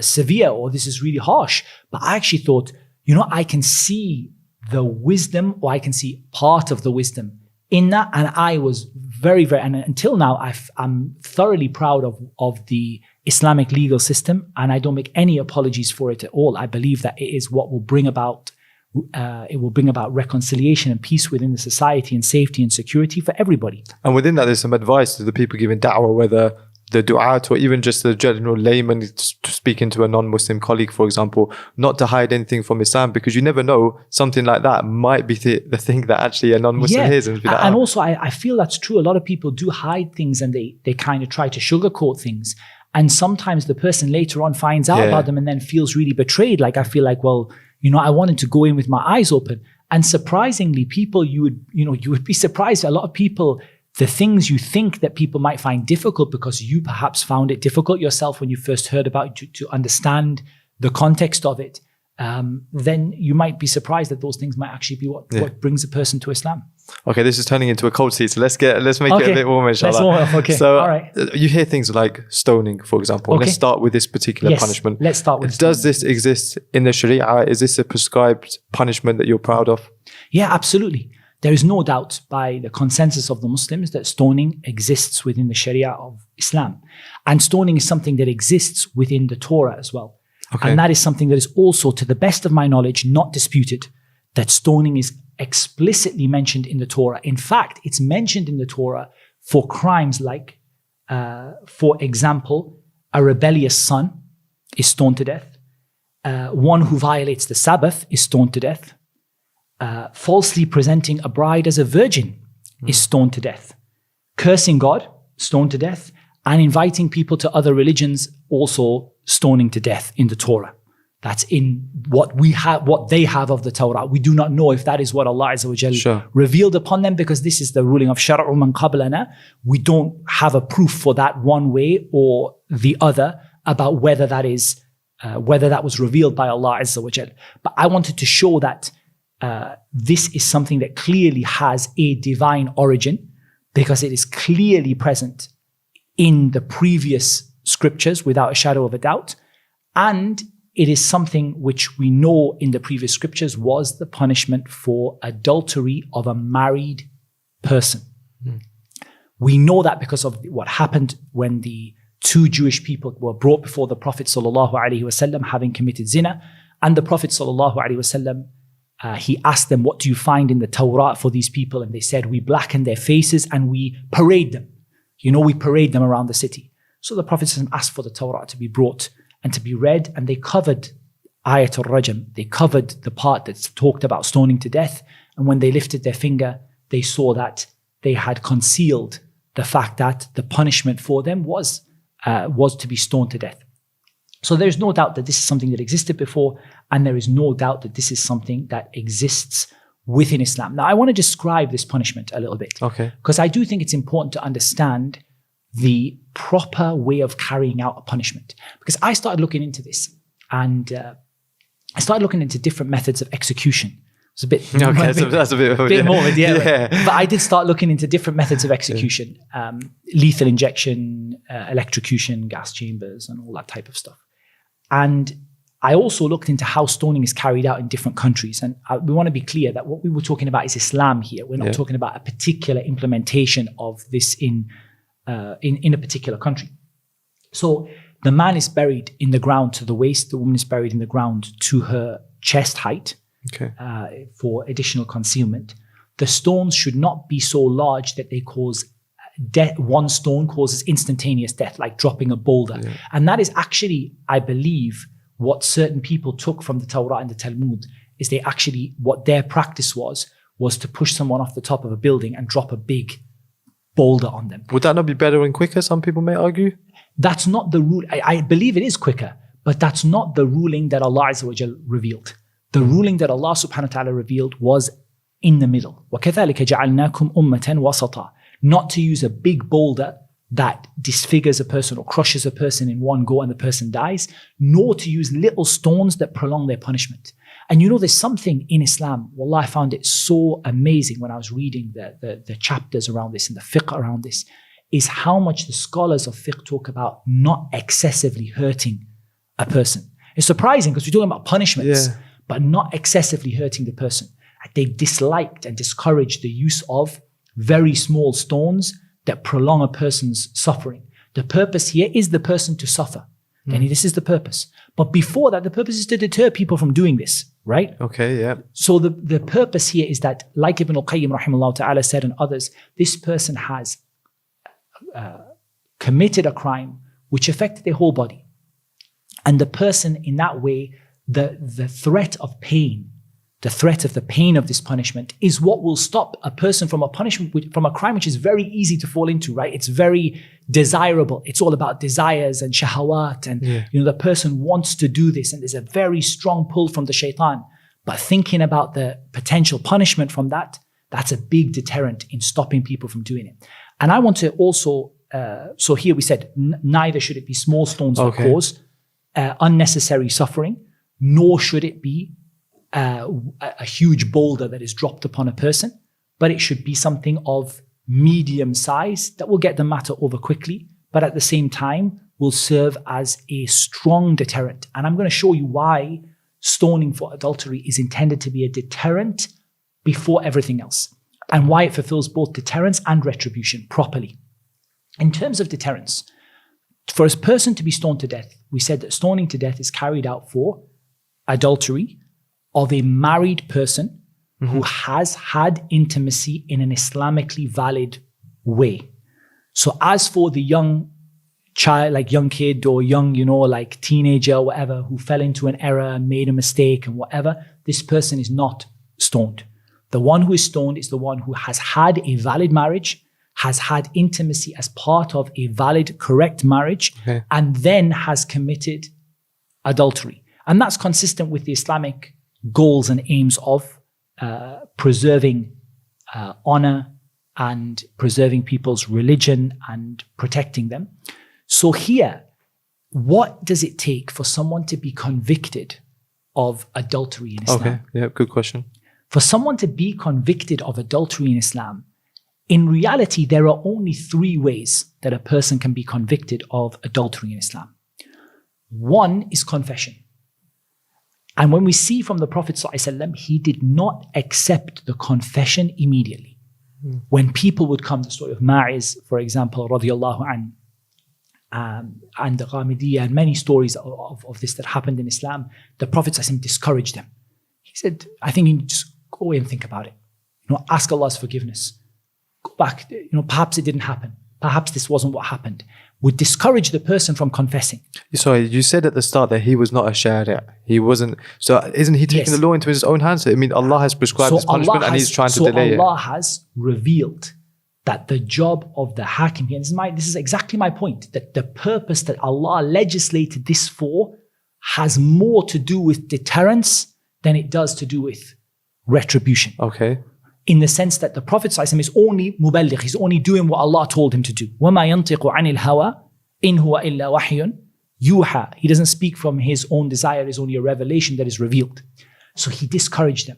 severe or this is really harsh. But I actually thought, you know, I can see the wisdom, or I can see part of the wisdom in that. And I was very, and until now, I'm thoroughly proud of the Islamic legal system, and I don't make any apologies for it at all. I believe that it is what will bring about reconciliation and peace within the society and safety and security for everybody. And within that, there's some advice to the people giving da'wah, whether the du'at or even just the general layman speaking to a non-Muslim colleague, for example, not to hide anything from Islam, because you never know, something like that might be the thing that actually a non-Muslim hears. And also I feel that's true. A lot of people do hide things and they kind of try to sugarcoat things. And sometimes the person later on finds out about them and then feels really betrayed. Like I feel like, well, you know, I wanted to go in with my eyes open. And surprisingly, people, you would be surprised. A lot of people, the things you think that people might find difficult because you perhaps found it difficult yourself when you first heard about it to understand the context of it, then you might be surprised that those things might actually be what brings a person to Islam. Okay, this is turning into a cold seat, so let's make it a bit warmer, inshallah. Let's warm up, okay. So all right. You hear things like stoning, for example. Okay. Let's start with this particular Yes, punishment. let's start with Does this exist in the Sharia? Is this a prescribed punishment that you're proud of? Yeah, absolutely. There is no doubt by the consensus of the Muslims that stoning exists within the Sharia of Islam. And stoning is something that exists within the Torah as well. Okay. And that is something that is also, to the best of my knowledge, not disputed, that stoning is explicitly mentioned in the Torah. In fact, it's mentioned in the Torah for crimes like, for example, a rebellious son is stoned to death. One who violates the Sabbath is stoned to death. Falsely presenting a bride as a virgin is stoned to death. Cursing God, stoned to death. And inviting people to other religions, also stoning to death in the Torah. That's in what we have, what they have of the Torah. We do not know if that is what Allah Azza wa Jal revealed upon them, because this is the ruling of Shar'u man qablana. We don't have a proof for that one way or the other about whether that is whether that was revealed by Allah Azza wa Jal. But I wanted to show that this is something that clearly has a divine origin, because it is clearly present in the previous scriptures without a shadow of a doubt. And it is something which we know in the previous scriptures was the punishment for adultery of a married person. We know that because of what happened when the two Jewish people were brought before the Prophet ﷺ having committed zina. And the Prophet ﷺ, he asked them, what do you find in the Torah for these people? And they said, we blacken their faces and we parade them. We parade them around the city. So the Prophet ﷺ asked for the Torah to be brought and to be read, and they covered Ayat al-Rajam. They covered the part that talked about stoning to death. And when they lifted their finger, they saw that they had concealed the fact that the punishment for them was to be stoned to death. So there's no doubt that this is something that existed before, and there is no doubt that this is something that exists within Islam. Now, I want to describe this punishment a little bit. Okay. Because I do think it's important to understand the proper way of carrying out a punishment. Because I started looking into this, and I started looking into different methods of execution. It's a bit... Okay, that's a bit morbid, yeah. But I did start looking into different methods of execution. Lethal injection, electrocution, gas chambers, and all that type of stuff. And I also looked into how stoning is carried out in different countries. And we want to be clear that what we were talking about is Islam here. We're not talking about a particular implementation of this in a particular country. So the man is buried in the ground to the waist. The woman is buried in the ground to her chest height for additional concealment. The stones should not be so large that they cause death. One stone causes instantaneous death, like dropping a boulder. Yeah. And that is actually, I believe, what certain people took from the Torah and the Talmud, is they actually, what their practice was to push someone off the top of a building and drop a big boulder on them. Would that not be better and quicker, some people may argue? That's not the rule. I believe it is quicker, but that's not the ruling that Allah Azza wa Jal revealed. The ruling that Allah subhanahu wa ta'ala revealed was in the middle. وَكَذَلِكَ جَعَلْنَاكُمْ أُمَّةً وَسَطًا. Not to use a big boulder that disfigures a person or crushes a person in one go and the person dies, nor to use little stones that prolong their punishment. And there's something in Islam, wallah, I found it so amazing when I was reading the chapters around this and the fiqh around this, is how much the scholars of fiqh talk about not excessively hurting a person. It's surprising because we're talking about punishments, but not excessively hurting the person. They disliked and discouraged the use of very small stones that prolong a person's suffering. The purpose here is the person to suffer. And this is the purpose. But before that, the purpose is to deter people from doing this, right? Okay, yeah. So the purpose here is that, like Ibn al-Qayyim rahimahullah ta'ala said and others, this person has committed a crime which affected their whole body. And the person in that way, the threat of pain, the threat of the pain of this punishment is what will stop a person from a punishment, from a crime which is very easy to fall into, right? It's very desirable. It's all about desires and shahawat, and the person wants to do this, and there's a very strong pull from the shaitan. But thinking about the potential punishment from that, that's a big deterrent in stopping people from doing it. And I want to also, so here we said, neither should it be small stones that cause unnecessary suffering, nor should it be a huge boulder that is dropped upon a person. but it should be something of medium size that will get the matter over quickly, but at the same time will serve as a strong deterrent. And I'm going to show you why stoning for adultery is intended to be a deterrent before everything else, and why it fulfills both deterrence and retribution properly. In terms of deterrence, for a person to be stoned to death, we said that stoning to death is carried out for adultery of a married person who has had intimacy in an Islamically valid way. So as for the young child, like young kid or young, like teenager or whatever, who fell into an error and made a mistake and whatever, this person is not stoned. The one who is stoned is the one who has had a valid marriage, has had intimacy as part of a valid, correct marriage, and then has committed adultery. And that's consistent with the Islamic goals and aims of preserving honor and preserving people's religion and protecting them. So here, what does it take for someone to be convicted of adultery in Islam? Okay, yeah, good question. For someone to be convicted of adultery in Islam, in reality, there are only 3 ways that a person can be convicted of adultery in Islam. One is confession. And when we see from the Prophet ﷺ, he did not accept the confession immediately. When people would come, the story of Ma'iz, for example, radiallahu anhu, and the Ghamidiyya, and many stories of this that happened in Islam, the Prophet ﷺ discouraged them. He said, I think you just go away and think about it. Ask Allah's forgiveness. Go back, perhaps it didn't happen. Perhaps this wasn't what happened. Would discourage the person from confessing. Sorry, you said at the start that he was not a Sharia. He wasn't. So isn't he taking the law into his own hands? I mean, Allah has prescribed this punishment and he's trying to delay it. So Allah has revealed that the job of the hakim, and this is exactly my point, that the purpose that Allah legislated this for has more to do with deterrence than it does to do with retribution. Okay. In the sense that the Prophet ﷺ is only muballigh, he's only doing what Allah told him to do. وَمَا يَنْطِقُ عَنِ الْهَوَىٰ إِنْ هُوَ إِلَّا وَحْيٌ يُوحَىٰ. He doesn't speak from his own desire, it's only a revelation that is revealed. So he discouraged them.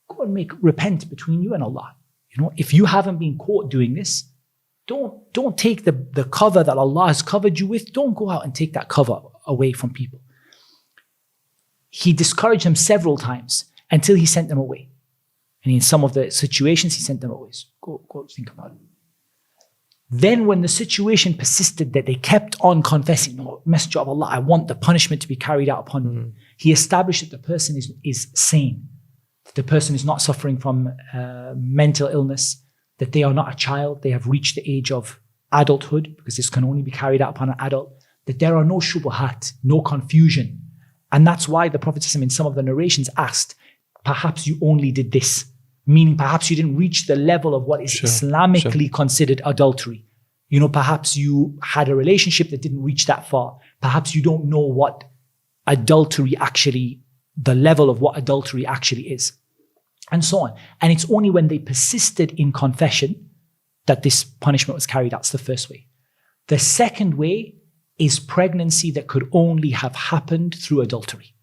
Go and repent between you and Allah. If you haven't been caught doing this, don't take the cover that Allah has covered you with, don't go out and take that cover away from people. He discouraged them several times until he sent them away. And in some of the situations, he sent them away. Go think about it. Then when the situation persisted that they kept on confessing, no, Messenger of Allah, I want the punishment to be carried out upon me. He established that the person is sane, that the person is not suffering from mental illness, that they are not a child, they have reached the age of adulthood, because this can only be carried out upon an adult, that there are no shubuhat, no confusion. And that's why the Prophet in some of the narrations asked, perhaps you only did this. Meaning perhaps you didn't reach the level of what is Islamically considered adultery. Perhaps you had a relationship that didn't reach that far. Perhaps you don't know what adultery actually, the level of what adultery actually is. And so on. And it's only when they persisted in confession that this punishment was carried out. It's the first way. The second way is pregnancy that could only have happened through adultery.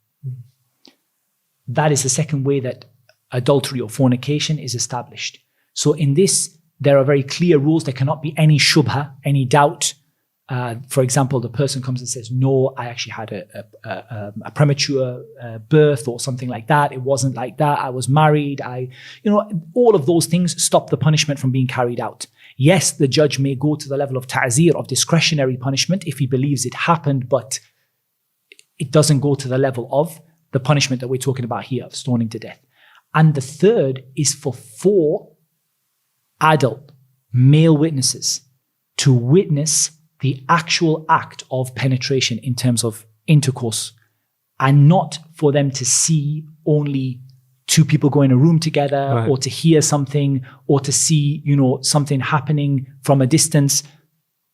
That is the second way that adultery or fornication is established. So in this, there are very clear rules. There cannot be any shubha, any doubt. For example, the person comes and says, no, I actually had a premature birth or something like that. It wasn't like that. I was married. All of those things stop the punishment from being carried out. Yes, the judge may go to the level of ta'zir, of discretionary punishment, if he believes it happened, but it doesn't go to the level of the punishment that we're talking about here, of stoning to death. And the third is for 4 adult male witnesses to witness the actual act of penetration in terms of intercourse, and not for them to see only 2 people go in a room together, right, or to hear something, or to see, something happening from a distance.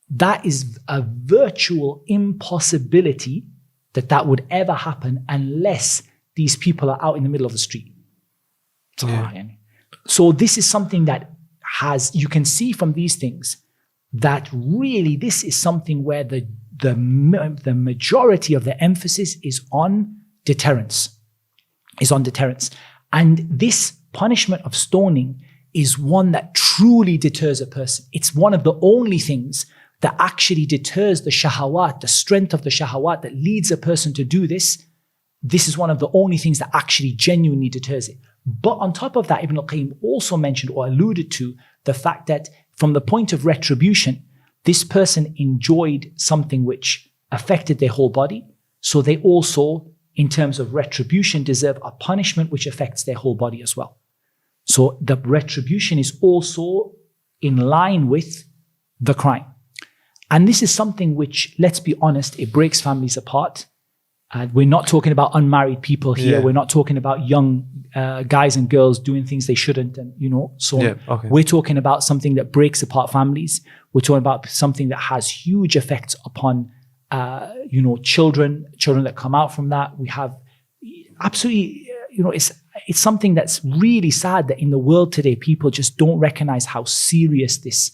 That is a virtual impossibility that would ever happen unless these people are out in the middle of the street. Yeah. So this is something that you can see from these things that really this is something where the majority of the emphasis is on deterrence. And this punishment of stoning is one that truly deters a person. It's one of the only things that actually deters the shahawat, the strength of the shahawat that leads a person to do this. This is one of the only things that actually genuinely deters it. But on top of that, Ibn al-Qayyim also mentioned or alluded to the fact that from the point of retribution, this person enjoyed something which affected their whole body. So they also, in terms of retribution, deserve a punishment which affects their whole body as well. So the retribution is also in line with the crime. And this is something which, let's be honest, it breaks families apart. We're not talking about unmarried people here. Yeah. We're not talking about young guys and girls doing things they shouldn't, and so on. Yeah, okay. We're talking about something that breaks apart families. We're talking about something that has huge effects upon children that come out from that. We have absolutely, it's something that's really sad that in the world today, people just don't recognize how serious this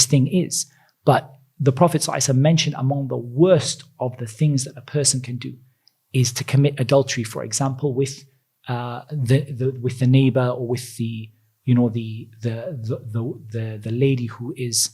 thing is. But the Prophet ﷺ mentioned among the worst of the things that a person can do is to commit adultery, for example, with the neighbor, or with the lady who is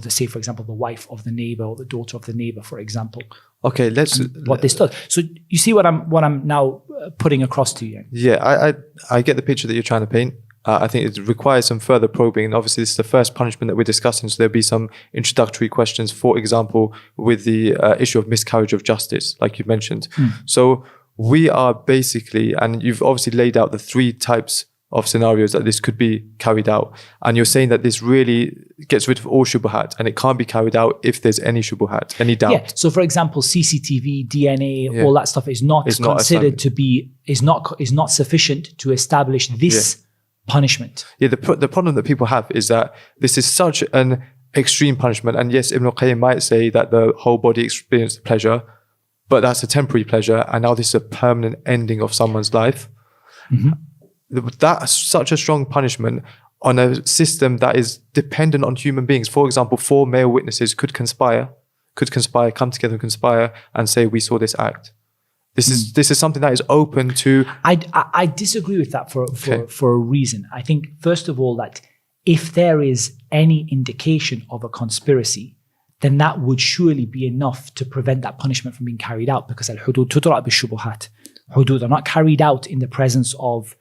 say, for example, the wife of the neighbor or the daughter of the neighbor, for example. Okay, let's what this does. So you see what I'm now putting across to you. Yeah, I get the picture that you're trying to paint. I think it requires some further probing. And obviously, this is the first punishment that we're discussing. So there'll be some introductory questions, for example, with the issue of miscarriage of justice, like you mentioned. So we are basically, and you've obviously laid out the 3 types of scenarios that this could be carried out. And you're saying that this really gets rid of all shubuhat, and it can't be carried out if there's any shubuhat, any doubt. Yeah. So for example, CCTV, DNA, all that stuff is not considered to be, is not sufficient to establish this punishment. Yeah, the problem that people have is that this is such an extreme punishment. And yes, Ibn al-Qayyim might say that the whole body experienced pleasure, but that's a temporary pleasure. And now this is a permanent ending of someone's life. That's such a strong punishment on a system that is dependent on human beings. For example, 4 male witnesses could come together and conspire and say, we saw this act. This is something that is open to... I disagree with that for a reason. I think, first of all, that if there is any indication of a conspiracy, then that would surely be enough to prevent that punishment from being carried out, because al-hudud tudra' bi-shubuhat. Hudud are not carried out in the presence of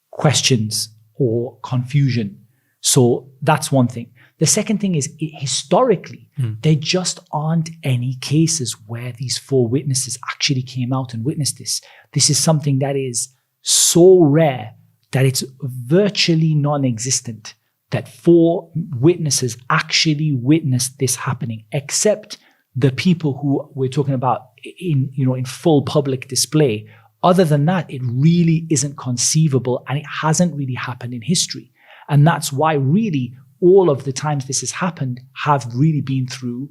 questions or confusion. So that's one thing. The second thing is, historically, there just aren't any cases where these 4 witnesses actually came out and witnessed this. This is something that is so rare that it's virtually non-existent, that 4 witnesses actually witnessed this happening, except the people who we're talking about in full public display. Other than that, it really isn't conceivable, and it hasn't really happened in history. And that's why really all of the times this has happened have really been through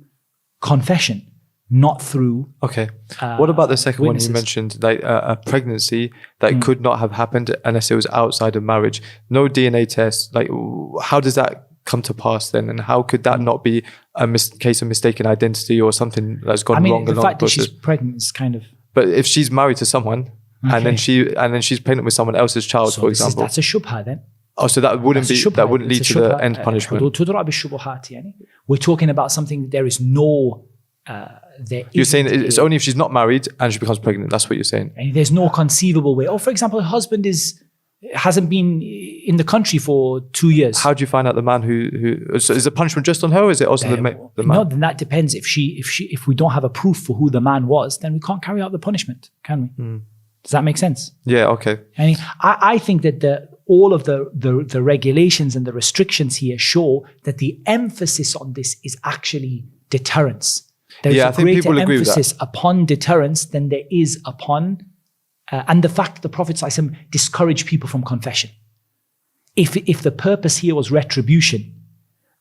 confession, not through Okay. What about the second witnesses? One you mentioned, like a pregnancy that could not have happened unless it was outside of marriage? No DNA test. Like, how does that come to pass then? And how could that not be a case of mistaken identity or something that's gone wrong? The fact that she's pregnant is kind of... But if she's married to someone, and then she's pregnant with someone else's child, for example. That's a shubha then. Oh, so that wouldn't lead to the end punishment. We're talking about something there is no... you're saying it's only if she's not married and she becomes pregnant. That's what you're saying. And there's no conceivable way. Or for example, her husband hasn't been in the country for 2 years. How do you find out the man who so is the punishment just on her, or is it also the man? No, then that depends. If we don't have a proof for who the man was, then we can't carry out the punishment, can we? Does that make sense? Yeah, okay. I think that all of the regulations and the restrictions here show that the emphasis on this is actually deterrence. There's a greater emphasis upon deterrence than there is upon, and the fact that the Prophet ﷺ discouraged people from confession. If the purpose here was retribution,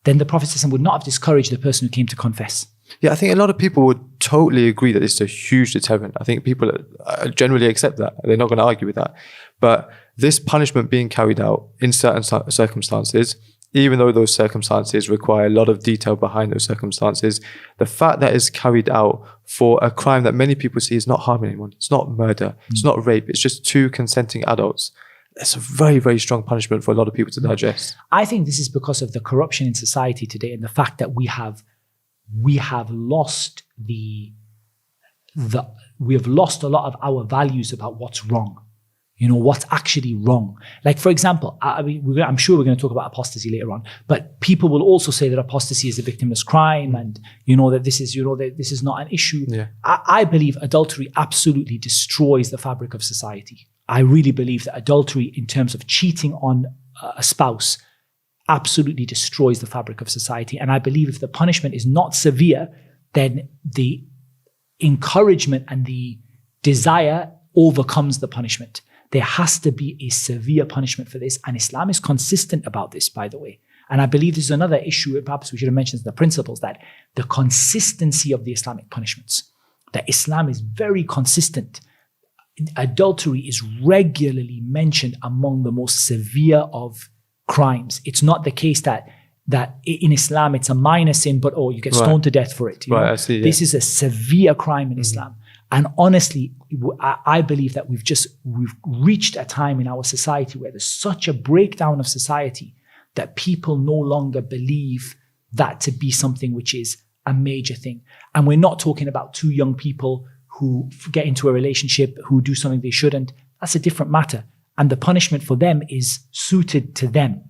then the Prophet ﷺ would not have discouraged the person who came to confess. Yeah, I think a lot of people would totally agree that it's a huge deterrent. I think people generally accept that. They're not going to argue with that. But this punishment being carried out in certain circumstances, even though those circumstances require a lot of detail behind those circumstances, the fact that it's carried out for a crime that many people see is not harming anyone. It's not murder. It's not rape. It's just 2 consenting adults. That's a very, very strong punishment for a lot of people to digest. I think this is because of the corruption in society today and the fact that we have lost we have lost a lot of our values about what's wrong. What's actually wrong. Like, for example, I'm sure we're going to talk about apostasy later on, but people will also say that apostasy is a victimless crime and, that this is not an issue. Yeah. I believe adultery absolutely destroys the fabric of society. I really believe that adultery, in terms of cheating on a spouse, absolutely destroys the fabric of society. And I believe if the punishment is not severe, then the encouragement and the desire overcomes the punishment. There has to be a severe punishment for this. And Islam is consistent about this, by the way. And I believe this is another issue, perhaps we should have mentioned the principles, that the consistency of the Islamic punishments, that Islam is very consistent. Adultery is regularly mentioned among the most severe of crimes. It's not the case that in Islam it's a minor sin, but you get stoned to death for it. I see. Yeah. This is a severe crime in Islam. And honestly, I believe that we've reached a time in our society where there's such a breakdown of society that people no longer believe that to be something which is a major thing. And we're not talking about two young people who get into a relationship, who do something they shouldn't. That's a different matter. And the punishment for them is suited to them.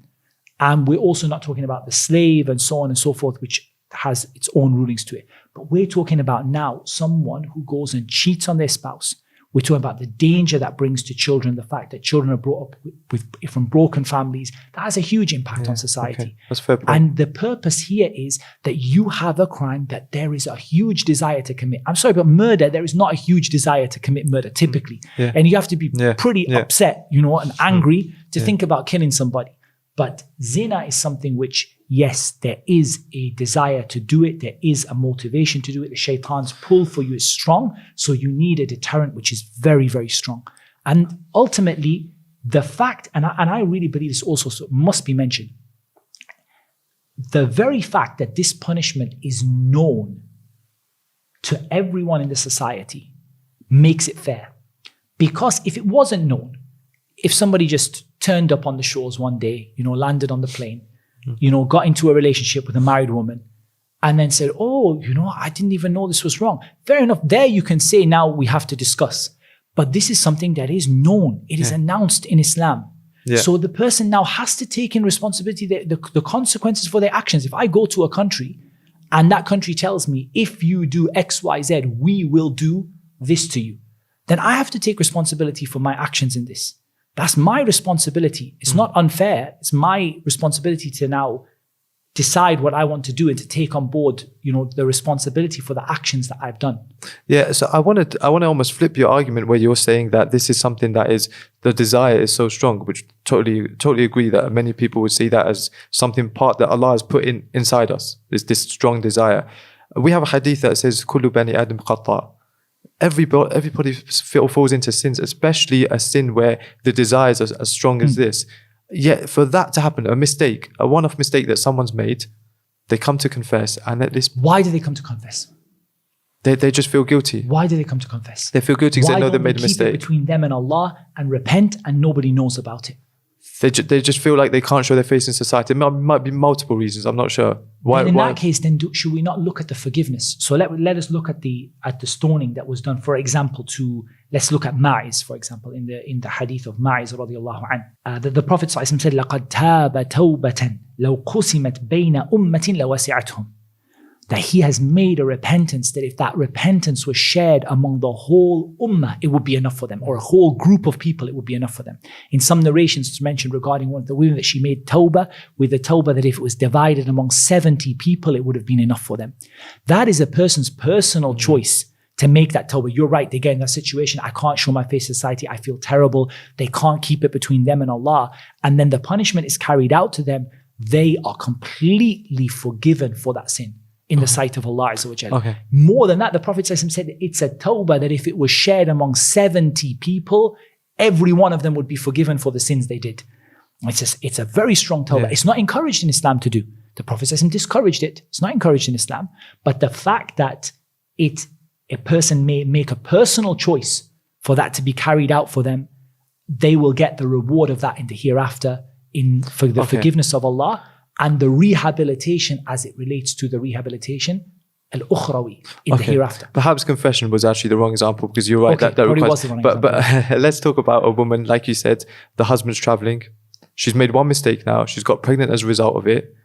And we're also not talking about the slave and so on and so forth, which has its own rulings to it. But we're talking about now someone who goes and cheats on their spouse. We're talking about the danger that brings to children, the fact that children are brought up from broken families. That has a huge impact on society. Okay. That's a fair point. And the purpose here is that you have a crime that there is a huge desire to commit. I'm sorry, but murder, there is not a huge desire to commit murder typically. Yeah. And you have to be pretty upset, and angry to think about killing somebody. But zina is something which, yes, there is a desire to do it. There is a motivation to do it. The shaitan's pull for you is strong. So you need a deterrent which is very, very strong. And ultimately, the fact, and I really believe this also must be mentioned, the very fact that this punishment is known to everyone in the society makes it fair. Because if it wasn't known, if somebody just turned up on the shores one day, landed on the plane, got into a relationship with a married woman and then said, I didn't even know this was wrong. Fair enough. There you can say, now we have to discuss. But this is something that is known. It is announced in Islam. Yeah. So the person now has to take in responsibility, the consequences for their actions. If I go to a country and that country tells me, if you do X, Y, Z, we will do this to you, then I have to take responsibility for my actions in this. That's my responsibility. It's not unfair. It's my responsibility to now decide what I want to do and to take on board, the responsibility for the actions that I've done. Yeah. So I want to almost flip your argument where you're saying that this is something that is, the desire is so strong, which totally agree that many people would see that as something part that Allah has put inside us, is this strong desire. We have a hadith that says, "Kullu bani Adam khata." Everybody falls into sins, especially a sin where the desires are as strong as this. Yet for that to happen, a one-off mistake that someone's made, they come to confess, and at this. Why do they come to confess? They just feel guilty. Why do they come to confess? They feel guilty because they know they made a mistake. Keep it between them and Allah and repent, and nobody knows about it. They just feel like they can't show their face in society. There might be multiple reasons. I'm not sure. Why? In that case, then should we not look at the forgiveness? So let us look at the stoning that was done. For example, let's look at Ma'iz, for example, in the hadith of Ma'iz radiallahu anhu. The Prophet ﷺ said, "لَقَدْ تَابَ تَوْبَةً لَوْ قُسِمَتْ بَيْنَ أُمَّةٍ لَوَسِعَتْهُمْ." That he has made a repentance that if that repentance was shared among the whole ummah, it would be enough for them, or a whole group of people, it would be enough for them. In some narrations, it's mentioned regarding one of the women that she made tawbah, with the tawbah that if it was divided among 70 people, it would have been enough for them. That is a person's personal choice to make that tawbah. You're right, they get in that situation, I can't show my face in society, I feel terrible, they can't keep it between them and Allah, and then the punishment is carried out to them, they are completely forgiven for that sin in the sight of Allah Azza wa Jalla. Okay. More than that, the Prophet said it's a tawbah that if it was shared among 70 people, every one of them would be forgiven for the sins they did. It's a very strong tawbah. Yeah. It's not encouraged in Islam to do. The Prophet discouraged it. It's not encouraged in Islam. But the fact that a person may make a personal choice for that to be carried out for them, they will get the reward of that in the hereafter for the forgiveness of Allah and the rehabilitation as it relates to the rehabilitation al-ukhrawi in the hereafter. Perhaps confession was actually the wrong example because you're right. That probably requires, was the wrong example. But let's talk about a woman, like you said, the husband's traveling. She's made one mistake now. She's got pregnant as a result of it.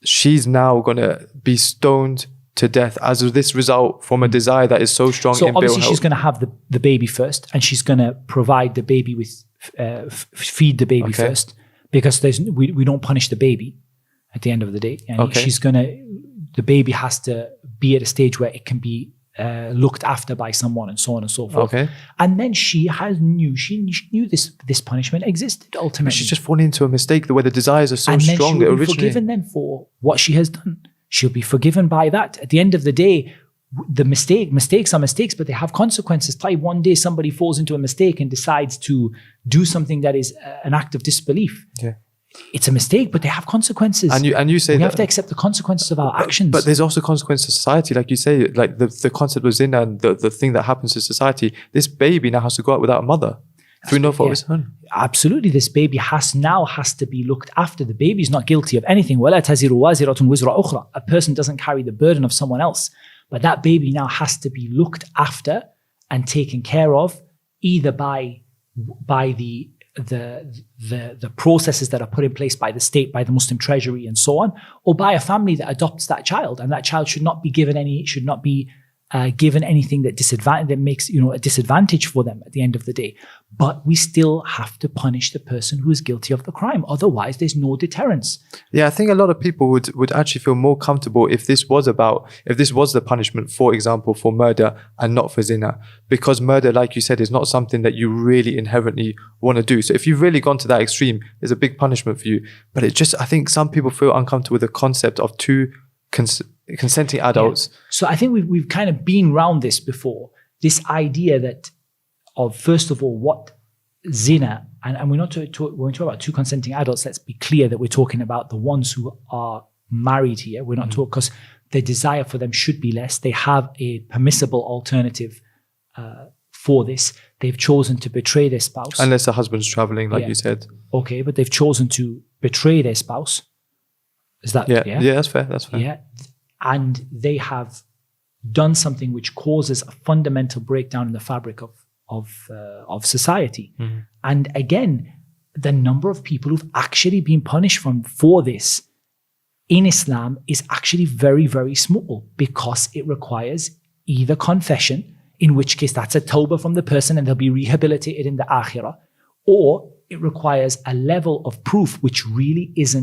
She's now going to be stoned to death as of this result from a desire that is so strong. So in obviously health. she's going to have the baby first, and she's going to provide the baby with feed the baby first, because we don't punish the baby at the end of the day. And the baby has to be at a stage where it can be looked after by someone, and so on and so forth. And then she knew this punishment existed ultimately. But she's just fallen into a mistake where the desires are so and strong. And then she'll be forgiven then for what she has done. She'll be forgiven by that. At the end of the day, mistakes are mistakes, but they have consequences. One day somebody falls into a mistake and decides to do something that is an act of disbelief. Yeah. It's a mistake, but they have consequences. And you say we have to accept the consequences of our actions. But there's also consequences to society, like you say, like the concept of zina and the thing that happens to society. This baby now has to go out without a mother through no fault of his own. Absolutely, this baby has to be looked after. The baby is not guilty of anything. وَلَا تَزِرُ وَازِرَةٌ وِزْرَ أُخْرَى. A person doesn't carry the burden of someone else, but that baby now has to be looked after and taken care of, either by the processes that are put in place by the state, by the Muslim treasury and so on, or by a family that adopts that child, and that child should not be given anything that makes a disadvantage for them at the end of the day. But we still have to punish the person who is guilty of the crime. Otherwise, there's no deterrence. Yeah, I think a lot of people would actually feel more comfortable if this was the punishment, for example, for murder and not for zina. Because murder, like you said, is not something that you really inherently want to do. So if you've really gone to that extreme, it's a big punishment for you. But I think some people feel uncomfortable with the concept of two consenting adults. Yeah. So I think we've kind of been around this before. This idea that of, first of all, what zina, and when we talk about two consenting adults, let's be clear that we're talking about the ones who are married here. We're not talking, because the desire for them should be less. They have a permissible alternative for this. They've chosen to betray their spouse. Unless the husband's traveling, like you said. Okay, but they've chosen to betray their spouse. Is that Yeah, that's fair. Yeah. And they have done something which causes a fundamental breakdown in the fabric of society. Mm-hmm. And again, the number of people who've actually been punished for this in Islam is actually very, very small, because it requires either confession, in which case that's a tawbah from the person and they'll be rehabilitated in the akhirah, or it requires a level of proof which really is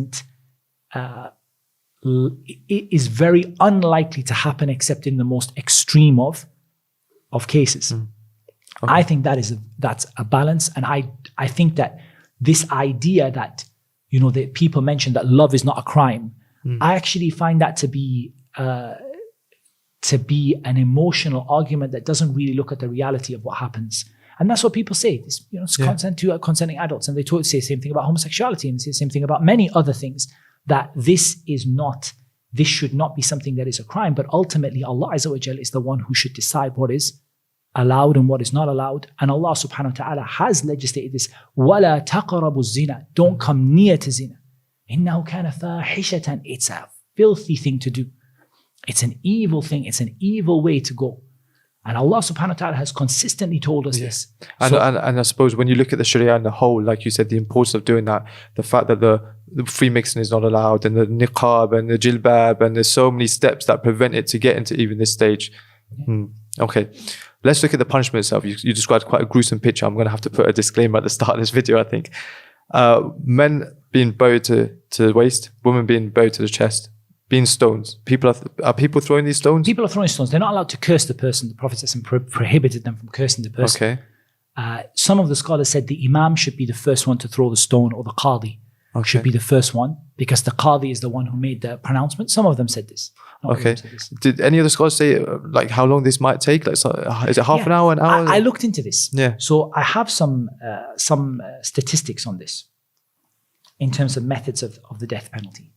very unlikely to happen except in the most extreme of cases. Okay. I think that's a balance, and I think that this idea that that people mention that love is not a crime, I actually find that to be an emotional argument that doesn't really look at the reality of what happens. And that's what people say. It's consenting adults, and they say the same thing about homosexuality, and they say the same thing about many other things. That this should not be something that is a crime, but ultimately Allah Azza wa Jal is the one who should decide what is allowed and what is not allowed. And Allah subhanahu wa ta'ala has legislated this. وَلَا تَقْرَبُوا الزِّنَا. Don't come near to zina. إِنَّهُ كَانَ فَاحِشَةً. It's a filthy thing to do. It's an evil thing. It's an evil way to go. And Allah subhanahu wa ta'ala has consistently told us this. And I suppose when you look at the Sharia in the whole, like you said, the importance of doing that, the fact that the free mixing is not allowed, and the niqab and the jilbab, and there's so many steps that prevent it to get into even this stage. Yeah. Okay. Let's look at the punishment itself. You described quite a gruesome picture. I'm going to have to put a disclaimer at the start of this video, I think. Men being bowed to the waist, women being bowed to the chest, being stoned. Are people throwing these stones? People are throwing stones. They're not allowed to curse the person. The Prophet prohibited them from cursing the person. Okay. Some of the scholars said the imam should be the first one to throw the stone, or the qadi should be the first one, because the qadi is the one who made the pronouncement. Some of them said this. Okay. Did any of the scholars say like how long this might take? Like, is it half an hour, an hour? I looked into this. Yeah. So I have some statistics on this in terms of methods of the death penalty.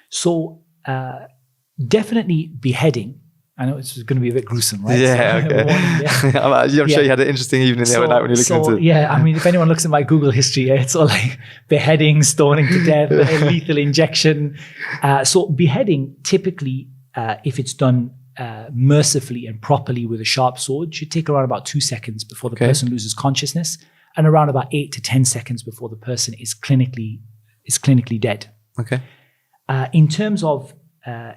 So definitely beheading I know it's going to be a bit gruesome, right? Yeah, So, okay. I'm sure you had an interesting evening the other night when you looked into it. Yeah, I mean, if anyone looks at my Google history, it's all like beheading, stoning to death, lethal injection. So beheading, typically, if it's done mercifully and properly with a sharp sword, should take around about 2 seconds before the person loses consciousness, and around about 8 to 10 seconds before the person is clinically dead. Okay. In terms of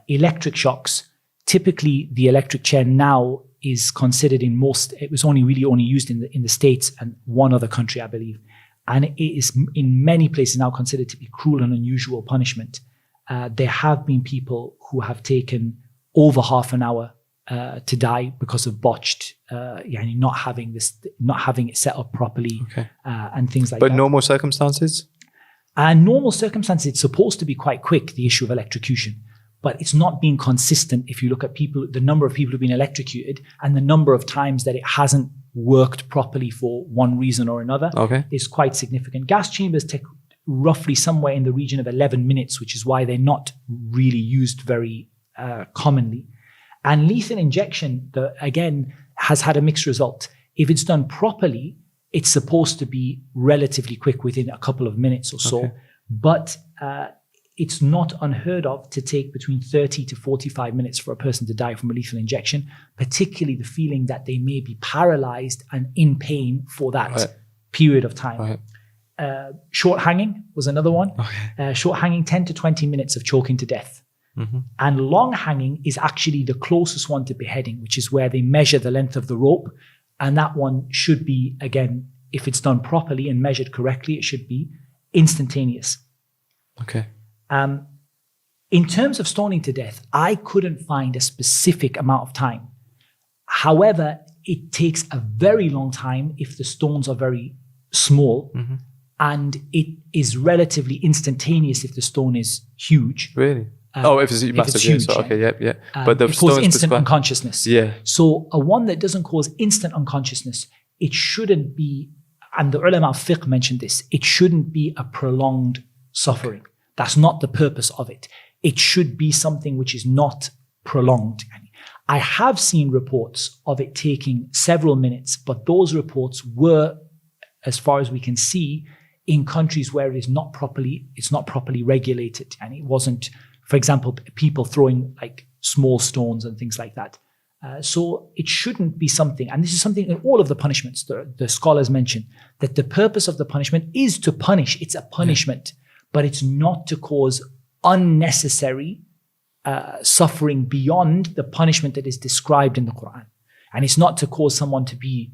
electric shocks, typically the electric chair now is considered it was only used in the States and one other country, I believe. And it is in many places now considered to be cruel and unusual punishment. There have been people who have taken over half an hour to die because of botched, not having it set up properly, and things like that. But normal circumstances? Normal circumstances, it's supposed to be quite quick, the issue of electrocution. But it's not being consistent if you look at the number of people who've been electrocuted and the number of times that it hasn't worked properly for one reason or another is quite significant. Gas chambers take roughly somewhere in the region of 11 minutes, which is why they're not really used very commonly. And lethal injection, again, has had a mixed result. If it's done properly, it's supposed to be relatively quick, within a couple of minutes or so. But it's not unheard of to take between 30 to 45 minutes for a person to die from a lethal injection, particularly the feeling that they may be paralyzed and in pain for that period of time. Short hanging was another one. Short hanging, 10 to 20 minutes of choking to death. And long hanging is actually the closest one to beheading, which is where they measure the length of the rope. And that one should be, again, if it's done properly and measured correctly, it should be instantaneous. In terms of stoning to death, I couldn't find a specific amount of time. However, it takes a very long time if the stones are very small, and it is relatively instantaneous if the stone is huge. Really? If it's massive, huge, But the it causes instant unconsciousness. Yeah. So a one that doesn't cause instant unconsciousness, it shouldn't be, and the ulama of fiqh mentioned this, it shouldn't be a prolonged suffering. That's not the purpose of it. It should be something which is not prolonged. I have seen reports of it taking several minutes, but those reports were, as far as we can see, in countries where it's not properly regulated, and it wasn't, for example, people throwing like small stones and things like that. So it shouldn't be something, and this is something in all of the punishments, the scholars mention, that the purpose of the punishment is to punish. It's a punishment, but it's not to cause unnecessary suffering beyond the punishment that is described in the Quran. And it's not to cause someone to be,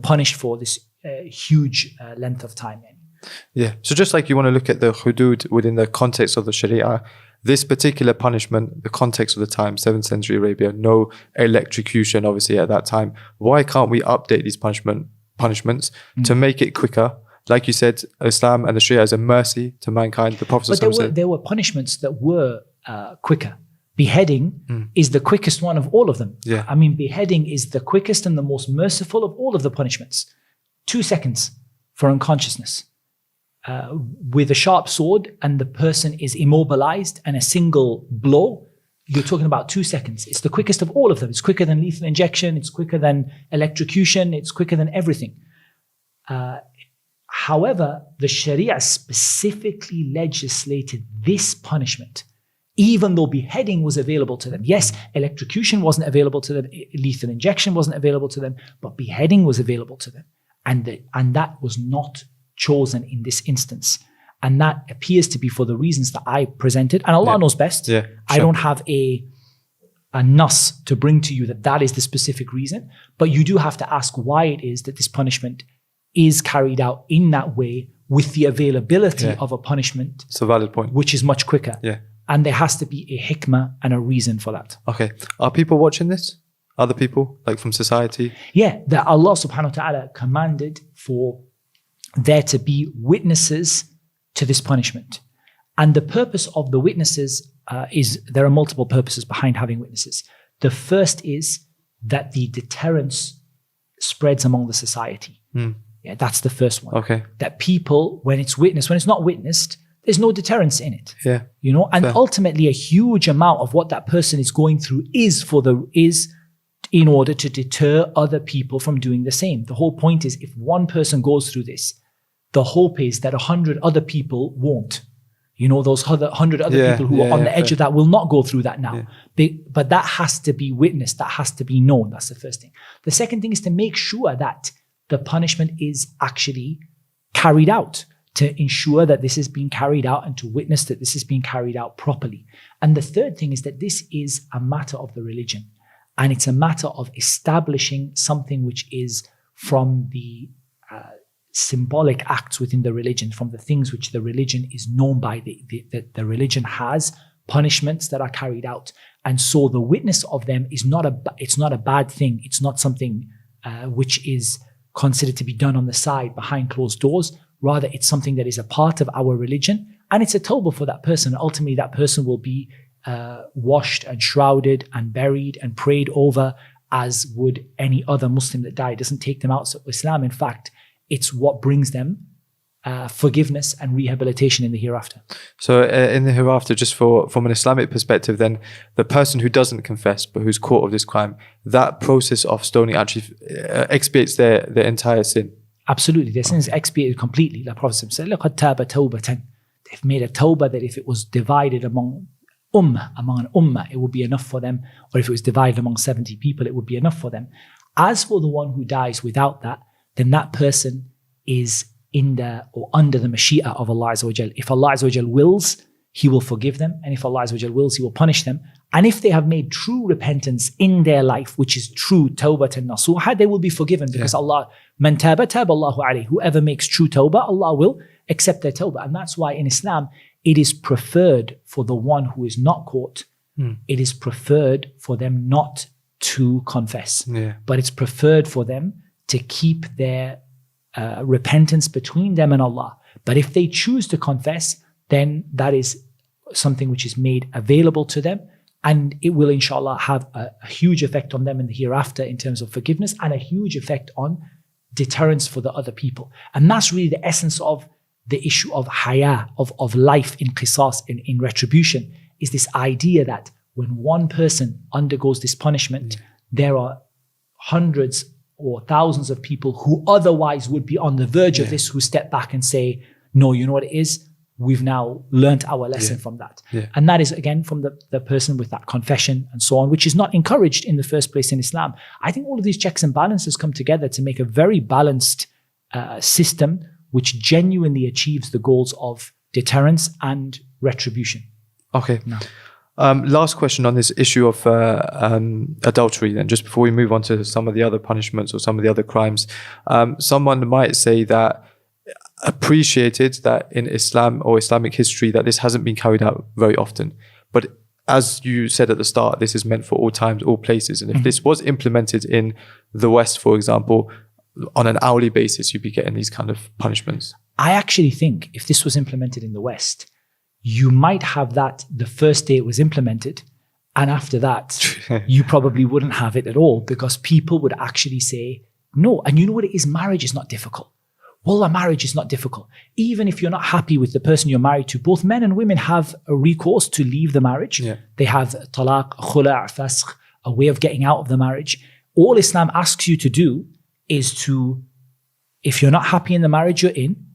punished for this huge length of time. Yeah. So just like you want to look at the hudud within the context of the Sharia, this particular punishment, the context of the time, 7th century Arabia, no electrocution obviously at that time. Why can't we update these punishments to make it quicker? Like you said, Islam and the Sharia is a mercy to mankind. The Prophet But there were punishments that were quicker. Beheading is the quickest one of all of them. Yeah. I mean, beheading is the quickest and the most merciful of all of the punishments. 2 seconds for unconsciousness. With a sharp sword, and the person is immobilized, and a single blow, you're talking about 2 seconds. It's the quickest of all of them. It's quicker than lethal injection. It's quicker than electrocution. It's quicker than everything. However, the Sharia specifically legislated this punishment, even though beheading was available to them. Yes, electrocution wasn't available to them. Lethal injection wasn't available to them, but beheading was available to them. And that was not chosen in this instance. And that appears to be for the reasons that I presented. And Allah knows best. Yeah, sure. I don't have a nas to bring to you that is the specific reason. But you do have to ask why it is that this punishment is carried out in that way, with the availability of a punishment. It's a valid point. Which is much quicker. Yeah. And there has to be a hikmah and a reason for that. Okay. Are people watching this? Other people, like from society? Yeah, that Allah subhanahu wa ta'ala commanded for there to be witnesses to this punishment. And the purpose of the witnesses is, there are multiple purposes behind having witnesses. The first is that the deterrence spreads among the society. Yeah, that's the first one. Okay. That people, when it's not witnessed, there's no deterrence in it. Yeah. You know, and Fair. ultimately a huge amount of what that person is going through is in order to deter other people from doing the same. The whole point is, if one person goes through this, the hope is that 100 other people won't. You know, those 100 other people who are on the edge of that will not go through that now. But that has to be witnessed. That has to be known. That's the first thing. The second thing is to make sure that the punishment is actually carried out, to ensure that this is being carried out and to witness that this is being carried out properly. And the third thing is that this is a matter of the religion. And it's a matter of establishing something which is from the symbolic acts within the religion, from the things which the religion is known by. The religion has punishments that are carried out. And so the witness of them is not a bad thing. It's not something which is considered to be done on the side behind closed doors. Rather, it's something that is a part of our religion, and it's a tawbah for that person. Ultimately, that person will be washed and shrouded and buried and prayed over as would any other Muslim that died. It doesn't take them out of Islam. In fact, it's what brings them forgiveness and rehabilitation in the hereafter. So in the hereafter, just from an Islamic perspective, then the person who doesn't confess but who's caught of this crime, that process of stoning actually expiates their entire sin. Absolutely. Their sin is expiated completely. The Prophet said, لَقَدْ تَابَ تَوْبَةً. They've made a tawbah that if it was divided among an ummah, it would be enough for them. Or if it was divided among 70 people, it would be enough for them. As for the one who dies without that, then that person is in the or under the mashi'ah of Allah Azza wa Jal. If Allah Azza wa Jal wills, He will forgive them. And if Allah Azza wa Jal wills, He will punish them. And if they have made true repentance in their life, which is true tawbatan nasuha, they will be forgiven, because Allah, man taba, taba Allahu alayhi. Whoever makes true tawbah, Allah will accept their tawbah. And that's why in Islam, it is preferred for the one who is not caught, it is preferred for them not to confess. But it's preferred for them to keep their repentance between them and Allah. But if they choose to confess, then that is something which is made available to them, and it will inshallah have a huge effect on them in the hereafter in terms of forgiveness, and a huge effect on deterrence for the other people. And that's really the essence of the issue of haya, of life in qisas, in retribution, is this idea that when one person undergoes this punishment, there are hundreds or thousands of people who otherwise would be on the verge of this, who step back and say, no, you know what it is? We've now learnt our lesson from that. And that is, again, from the person with that confession and so on, which is not encouraged in the first place in Islam. I think all of these checks and balances come together to make a very balanced system which genuinely achieves the goals of deterrence and retribution. Okay. No. Last question on this issue of adultery then, just before we move on to some of the other punishments or some of the other crimes. Someone might say that appreciated that in Islam or Islamic history that this hasn't been carried out very often. But as you said at the start, this is meant for all times, all places. And if this was implemented in the West, for example, on an hourly basis, you'd be getting these kind of punishments. I actually think if this was implemented in the West, you might have that the first day it was implemented, and after that, you probably wouldn't have it at all, because people would actually say, no. And you know what it is? Marriage is not difficult. Wallah, marriage is not difficult. Even if you're not happy with the person you're married to, both men and women have a recourse to leave the marriage. They have talaq, khula', fasq, a way of getting out of the marriage. All Islam asks you to do is to, if you're not happy in the marriage you're in,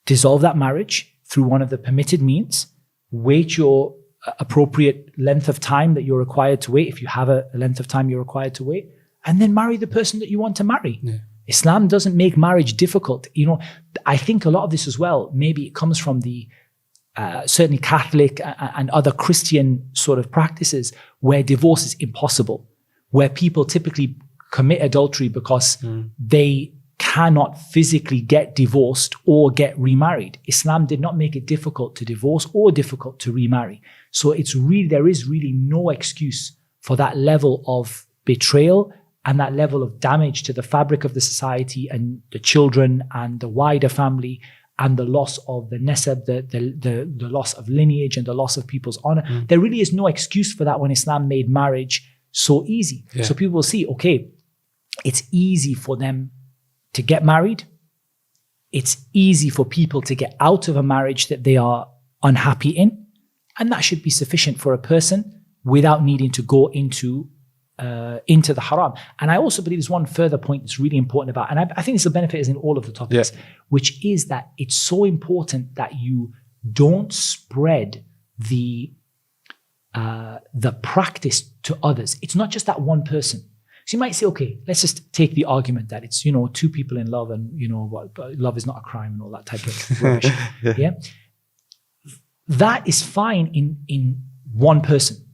dissolve that marriage through one of the permitted means, wait your appropriate length of time that you're required to wait, if you have a length of time you're required to wait, and then marry the person that you want to marry. Islam doesn't make marriage difficult. You know, I think a lot of this as well, maybe it comes from the certainly Catholic and other Christian sort of practices where divorce is impossible, where people typically commit adultery because they cannot physically get divorced or get remarried. Islam did not make it difficult to divorce or difficult to remarry. So there is really no excuse for that level of betrayal and that level of damage to the fabric of the society and the children and the wider family, and the loss of the nasab, the loss of lineage and the loss of people's honor. There really is no excuse for that when Islam made marriage so easy. So people will see, okay, it's easy for them to get married, it's easy for people to get out of a marriage that they are unhappy in. And that should be sufficient for a person without needing to go into the haram. And I also believe there's one further point that's really important about, and I think this will benefit us in all of the topics, which is that it's so important that you don't spread the practice to others. It's not just that one person. So you might say, okay, let's just take the argument that it's, two people in love and, love is not a crime and all that type of rubbish. Yeah. That is fine in one person.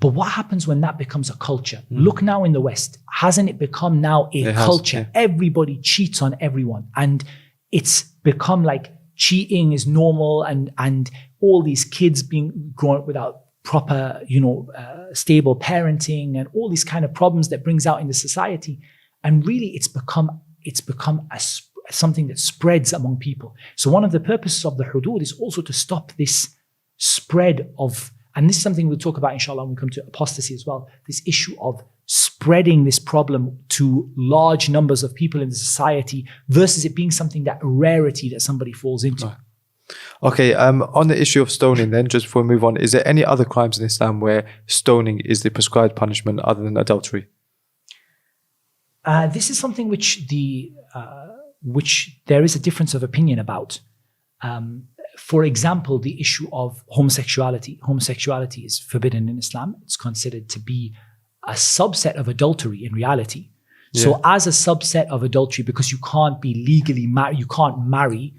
But what happens when that becomes a culture? Look now in the West. Hasn't it become now a culture? Everybody cheats on everyone. And it's become like cheating is normal and all these kids being grown up without proper, stable parenting and all these kind of problems that brings out in the society. And really it's become something that spreads among people. So one of the purposes of the hudud is also to stop this spread of, and this is something we'll talk about inshallah when we come to apostasy as well, this issue of spreading this problem to large numbers of people in the society versus it being something that a rarity that somebody falls into. Right. Okay, on the issue of stoning then, just before we move on, is there any other crimes in Islam where stoning is the prescribed punishment other than adultery? This is something which there is a difference of opinion about. For example, the issue of homosexuality. Homosexuality is forbidden in Islam. It's considered to be a subset of adultery in reality. So as a subset of adultery, because you can't be legally married, you can't marry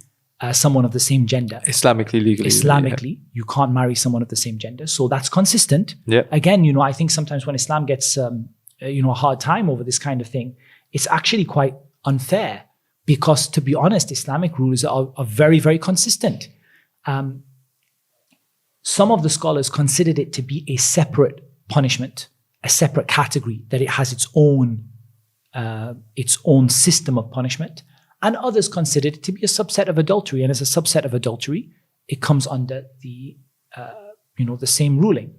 someone of the same gender. Islamically, you can't marry someone of the same gender. So that's consistent. Yeah. Again, I think sometimes when Islam gets a hard time over this kind of thing, it's actually quite unfair because, to be honest, Islamic rules are very, very consistent. Some of the scholars considered it to be a separate punishment, a separate category, that it has its own system of punishment. And others considered it to be a subset of adultery. And as a subset of adultery, it comes under the same ruling.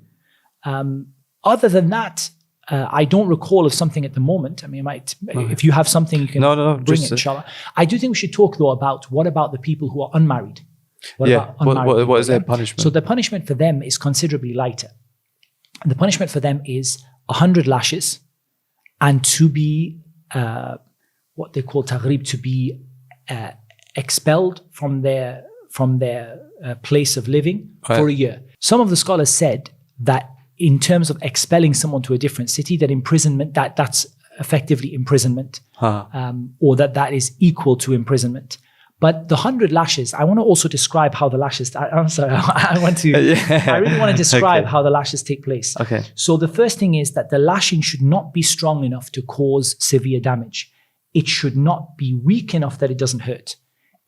Other than that, I don't recall of something at the moment. I mean, if you have something, you can bring it, inshallah. I do think we should talk, though, what about the people who are unmarried? What is their punishment? So the punishment for them is considerably lighter. The punishment for them is 100 lashes and to be what they call taghrib, to be expelled from their place of living for a year. Some of the scholars said that in terms of expelling someone to a different city, that imprisonment, that's effectively imprisonment, or that is equal to imprisonment. But the 100 lashes, I want to also describe how the lashes, I'm sorry, I really want to describe how the lashes take place. Okay. So the first thing is that the lashing should not be strong enough to cause severe damage. It should not be weak enough that it doesn't hurt.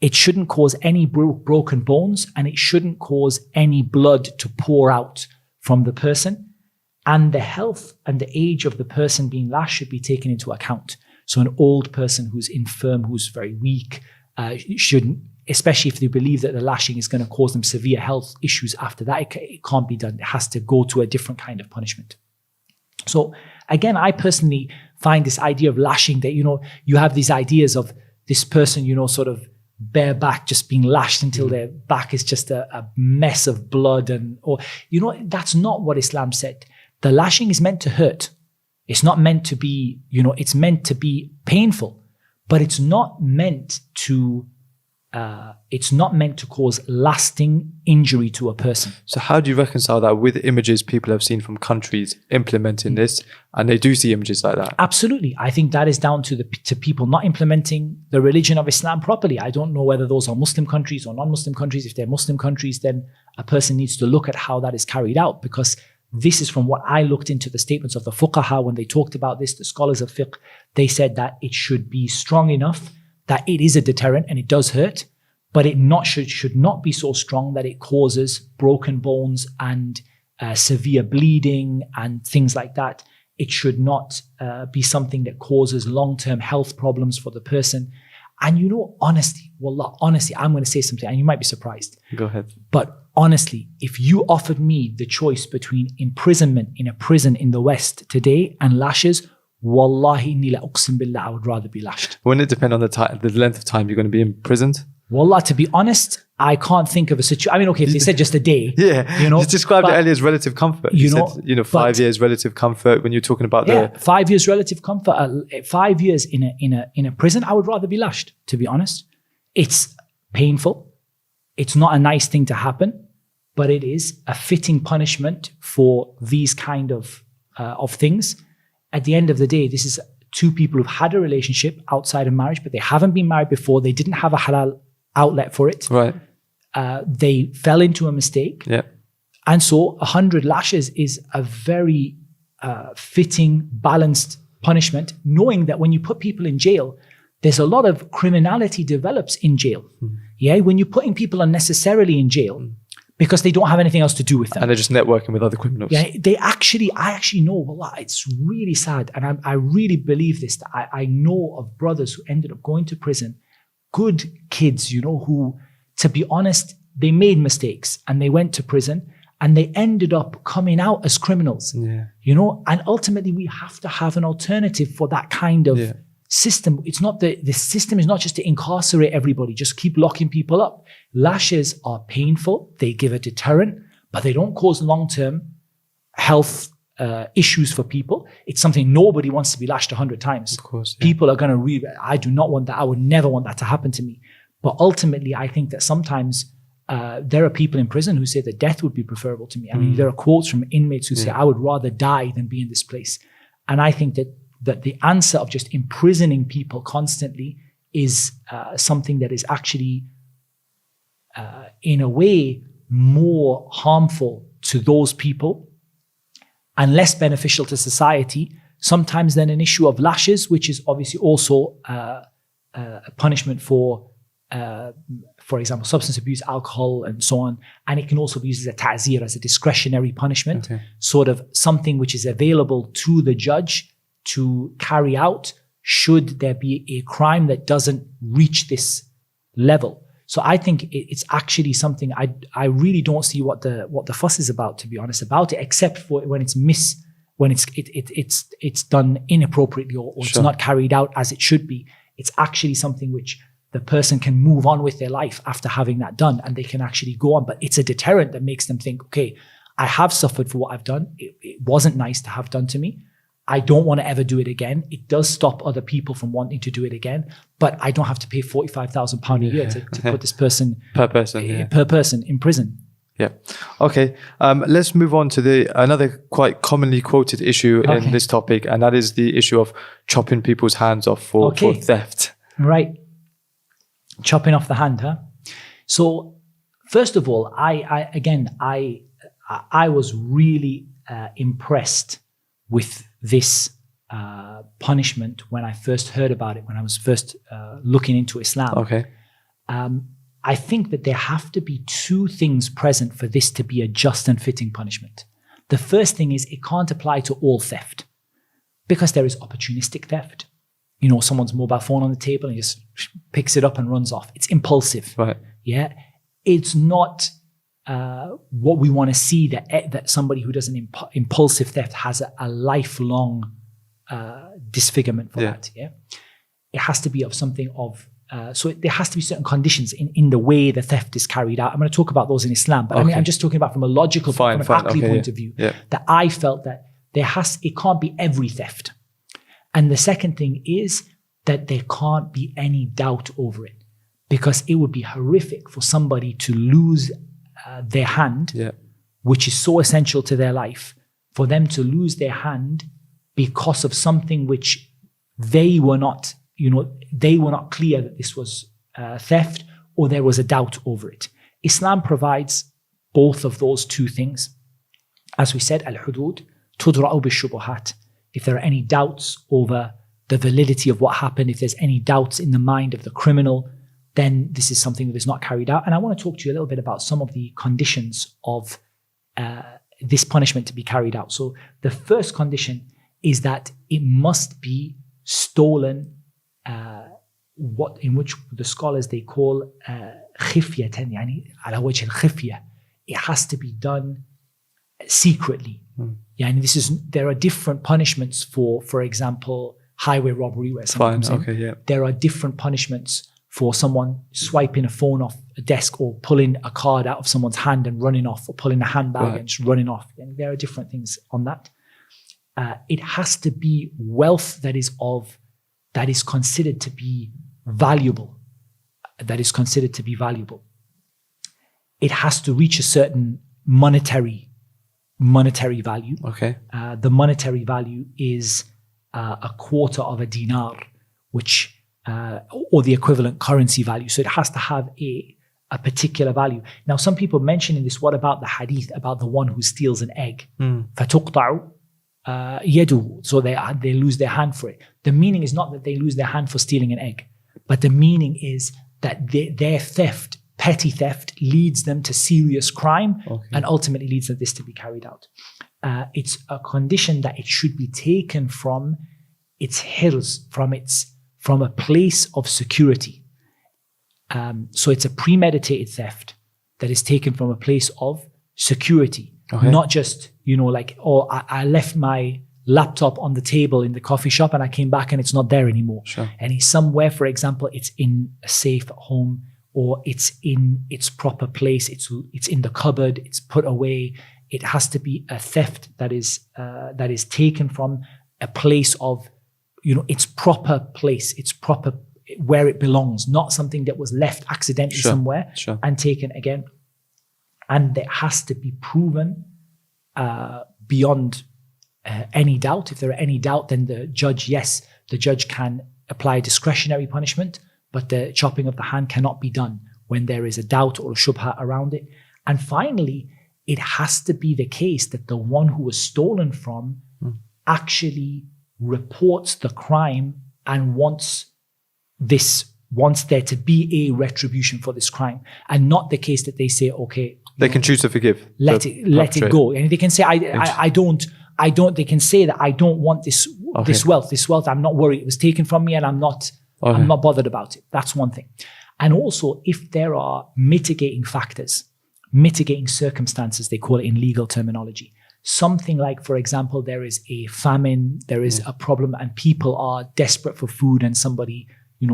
It shouldn't cause any broken bones, and it shouldn't cause any blood to pour out from the person. And the health and the age of the person being lashed should be taken into account. So an old person who's infirm, who's very weak, shouldn't, especially if they believe that the lashing is going to cause them severe health issues after that, it can't be done. It has to go to a different kind of punishment. So again, I personally find this idea of lashing that, you have these ideas of this person, sort of bareback, just being lashed until their back is just a mess of blood. That's not what Islam said. The lashing is meant to hurt. It's not meant to be, it's meant to be painful. But it's not meant to cause lasting injury to a person. So how do you reconcile that with images people have seen from countries implementing this, and they do see images like that? Absolutely. I think that is down to people not implementing the religion of Islam properly. I don't know whether those are Muslim countries or non-Muslim countries. If they're Muslim countries, then a person needs to look at how that is carried out, because this is from what I looked into the statements of the fuqaha when they talked about this, the scholars of fiqh. They said that it should be strong enough that it is a deterrent and it does hurt, but it should not be so strong that it causes broken bones and severe bleeding and things like that. It should not be something that causes long-term health problems for the person. And honestly, I'm going to say something and you might be surprised. Go ahead. But honestly, if you offered me the choice between imprisonment in a prison in the West today and lashes, Wallahi inni la uqsim billah, I would rather be lashed. Wouldn't it depend on the length of time you're going to be imprisoned? Wallah, to be honest, I can't think of a situation. I mean, okay, if they said just a day. Yeah, you know, you described it earlier as relative comfort. You said, 5 years relative comfort when you're talking about 5 years relative comfort. 5 years in a prison, I would rather be lashed, to be honest. It's painful. It's not a nice thing to happen, but it is a fitting punishment for these kind of things. At the end of the day, this is two people who've had a relationship outside of marriage, but they haven't been married before. They didn't have a halal outlet for it. Right. They fell into a mistake. Yeah. And so 100 lashes is a very fitting, balanced punishment, knowing that when you put people in jail, there's a lot of criminality develops in jail. Yeah, when you're putting people unnecessarily in jail because they don't have anything else to do with them. And they're just networking with other criminals. Yeah, I actually know, wallah, it's really sad. And I really believe this, that I know of brothers who ended up going to prison, good kids, who, to be honest, they made mistakes and they went to prison and they ended up coming out as criminals. Yeah. And ultimately we have to have an alternative for that kind of system. It's not the system is not just to incarcerate everybody, just keep locking people up. Lashes are painful, they give a deterrent, but they don't cause long-term health issues for people. It's something nobody wants to be lashed 100 times. Of course. Yeah. People are going to I do not want that. I would never want that to happen to me. But ultimately, I think that sometimes there are people in prison who say that death would be preferable to me. I mean, there are quotes from inmates who say, I would rather die than be in this place. And I think that the answer of just imprisoning people constantly is something that is actually, in a way, more harmful to those people and less beneficial to society, sometimes than an issue of lashes, which is obviously also a punishment for example, substance abuse, alcohol, and so on. And it can also be used as a ta'zir, as a discretionary punishment, sort of something which is available to the judge to carry out should there be a crime that doesn't reach this level. So I think it's actually something I really don't see what the fuss is about, to be honest, about it, except for when it's done inappropriately or it's not carried out as it should be. It's actually something which the person can move on with their life after having that done, and they can actually go on. But it's a deterrent that makes them think, okay, I have suffered for what I've done. It wasn't nice to have done to me. I don't want to ever do it again. It does stop other people from wanting to do it again, but I don't have to pay £45,000 a year to put this person per person in prison. Yeah. Okay. Let's move on to another quite commonly quoted issue in this topic, and that is the issue of chopping people's hands off for theft. Right. Chopping off the hand, huh? So first of all, I was really impressed with this punishment when I first heard about it, when I was first looking into Islam. Okay. I think that there have to be two things present for this to be a just and fitting punishment. The first thing is it can't apply to all theft, because there is opportunistic theft. Someone's mobile phone on the table and he just picks it up and runs off. It's impulsive. Right. Yeah. It's not what we want to see, that somebody who does an impulsive theft has a lifelong disfigurement for that. Yeah. It has to be of something of, so there has to be certain conditions in the way the theft is carried out. I'm going to talk about those in Islam, but I mean, I'm just talking about from a logical, from an aqli point of view, that I felt that it can't be every theft. And the second thing is that there can't be any doubt over it, because it would be horrific for somebody to lose their hand, which is so essential to their life, for them to lose their hand because of something which they were not clear that this was theft, or there was a doubt over it. Islam provides both of those two things. As we said, al-hudud tudra'u bil-shubuhat. If there are any doubts over the validity of what happened, if there's any doubts in the mind of the criminal, then this is something that is not carried out. And I want to talk to you a little bit about some of the conditions of this punishment to be carried out. So the first condition is that it must be stolen, in which the scholars, they call khifyatan, yani ala wajh al-khifya. It has to be done secretly. Yeah, and there are different punishments for example, highway robbery where someone comes in. Okay, yeah. There are different punishments for someone swiping a phone off a desk or pulling a card out of someone's hand and running off, or pulling a handbag and just running off. And there are different things on that. It has to be wealth that is considered to be valuable. That is considered to be valuable. It has to reach a certain monetary value. Okay. The monetary value is a quarter of a dinar, which or the equivalent currency value. So it has to have a particular value. Now, some people mention in this, what about the hadith about the one who steals an egg? فَتُقْطَعُ يَدُهُ. So they lose their hand for it. The meaning is not that they lose their hand for stealing an egg, but the meaning is that their theft, petty theft, leads them to serious crime and ultimately leads to this to be carried out. It's a condition that it should be taken from its hirz, from a place of security. So it's a premeditated theft that is taken from a place of security, not just, like, I left my laptop on the table in the coffee shop and I came back and it's not there anymore. Sure. And it's somewhere, for example, it's in a safe at home, or it's in its proper place, it's in the cupboard, it's put away. It has to be a theft that is taken from a place of, its proper place, its proper where it belongs, not something that was left accidentally somewhere and taken again. And it has to be proven beyond any doubt. If there are any doubt, then the judge can apply discretionary punishment, but the chopping of the hand cannot be done when there is a doubt or a shubha around it. And finally, it has to be the case that the one who was stolen from actually reports the crime and wants there to be a retribution for this crime, and not the case that they say, okay, they can choose to forgive. Let it go. And they can say, I don't, they can say that I don't want this wealth. I'm not worried. It was taken from me and I'm not bothered about it. That's one thing. And also, if there are mitigating factors, mitigating circumstances, they call it in legal terminology. Something like, for example, there is a famine, there is a problem and people are desperate for food and somebody,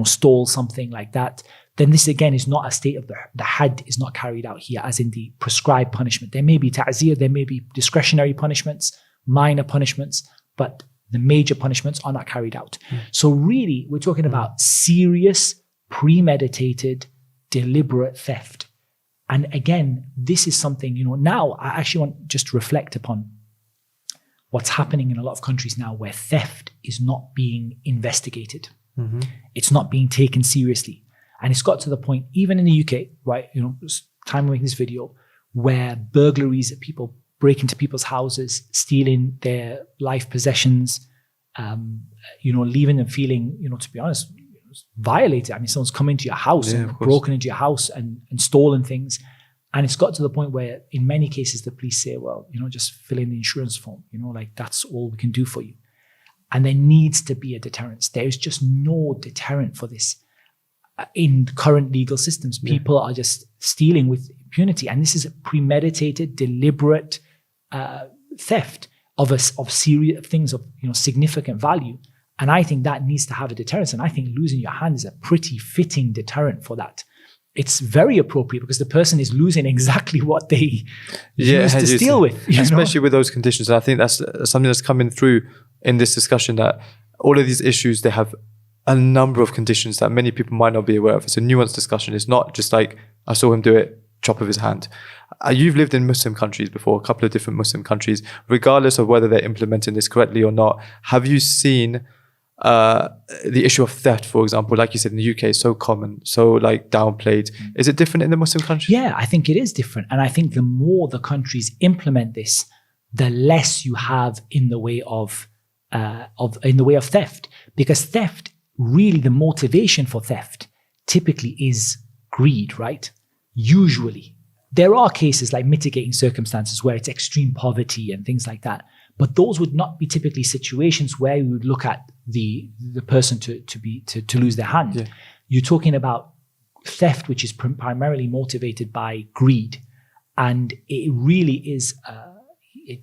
stole something like that, then this again is not a state of the had is not carried out here as in the prescribed punishment. There may be ta'zir, there may be discretionary punishments, minor punishments, but the major punishments are not carried out. So really, we're talking about serious, premeditated, deliberate theft. And again, this is something, now I actually want just to reflect upon what's happening in a lot of countries now where theft is not being investigated. It's not being taken seriously. And it's got to the point, even in the UK, right, time we're making this video, where burglaries, people break into people's houses, stealing their life possessions, leaving them feeling, to be honest, violated. I mean, someone's come into your house and broken into your house and stolen things. And it's got to the point where in many cases, the police say, well, just fill in the insurance form, that's all we can do for you. And there needs to be a deterrence. There is just no deterrent for this. In current legal systems, people are just stealing with impunity. And this is a premeditated, deliberate theft of serious things of significant value. And I think that needs to have a deterrence. And I think losing your hand is a pretty fitting deterrent for that. It's very appropriate because the person is losing exactly what they used to steal with. Especially with those conditions. And I think that's something that's coming through in this discussion, that all of these issues, they have a number of conditions that many people might not be aware of. It's a nuanced discussion. It's not just like, I saw him do it, chop of his hand. You've lived in Muslim countries before, a couple of different Muslim countries. Regardless of whether they're implementing this correctly or not, have you seen the issue of theft, for example, like you said, in the UK, is so common, so downplayed. Is it different in the Muslim countries? Yeah, I think it is different. And I think the more the countries implement this, the less you have in the way of theft. Because theft, really the motivation for theft typically is greed, right? Usually. There are cases like mitigating circumstances where it's extreme poverty and things like that. But those would not be typically situations where you would look at the person to lose their hand. Yeah. You're talking about theft, which is primarily motivated by greed. And it really is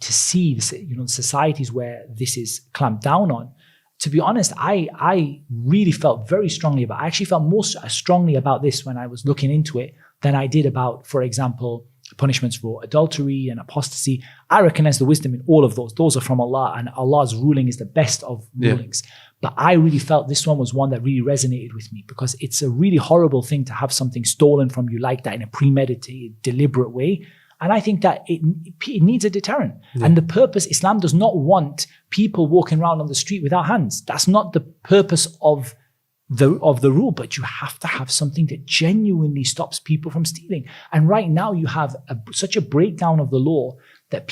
to see this, societies where this is clamped down on. To be honest, I really felt very strongly about. I actually felt more strongly about this when I was looking into it than I did about, for example, punishments for adultery and apostasy. I recognize the wisdom in all of those. Those are from Allah, and Allah's ruling is the best of rulings. But I really felt this one was one that really resonated with me, because it's a really horrible thing to have something stolen from you like that in a premeditated, deliberate way. And I think that it needs a deterrent. And the purpose, Islam does not want people walking around on the street without hands. That's not the purpose of the rule, but you have to have something that genuinely stops people from stealing. And right now you have such a breakdown of the law that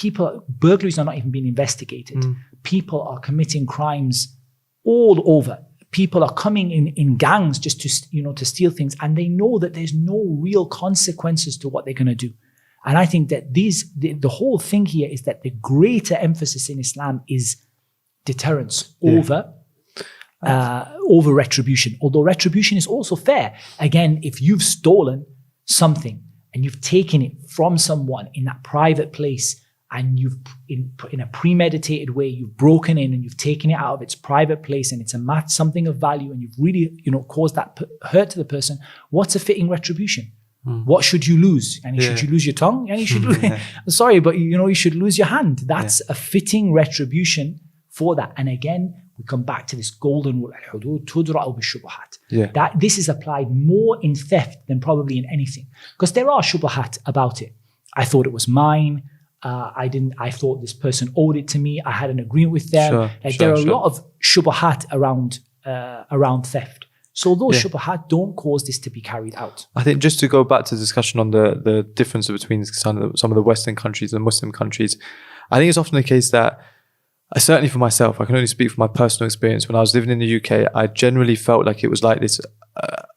burglaries are not even being investigated. People are committing crimes all over. People are coming in gangs just to steal things, and they know that there's no real consequences to what they're going to do. And I think that the whole thing here is that the greater emphasis in Islam is deterrence over retribution. Although retribution is also fair. Again, if you've stolen something and you've taken it from someone in that private place, and you've in a premeditated way, you've broken in and you've taken it out of its private place, and it's something of value, and you've really caused that hurt to the person, what's a fitting retribution? What should you lose? And should you lose your tongue? And you should lose, sorry, but you should lose your hand. That's a fitting retribution for that. And again, we come back to this golden rule, that this is applied more in theft than probably in anything. Because there are shubuhat about it. I thought it was mine. I thought this person owed it to me. I had an agreement with them. There are a lot of shubuhat around theft. So those shubuhat don't cause this to be carried out. I think just to go back to the discussion on the difference between some of the Western countries and Muslim countries, I think it's often the case that, certainly for myself, I can only speak from my personal experience. When I was living in the UK, I generally felt like it was like this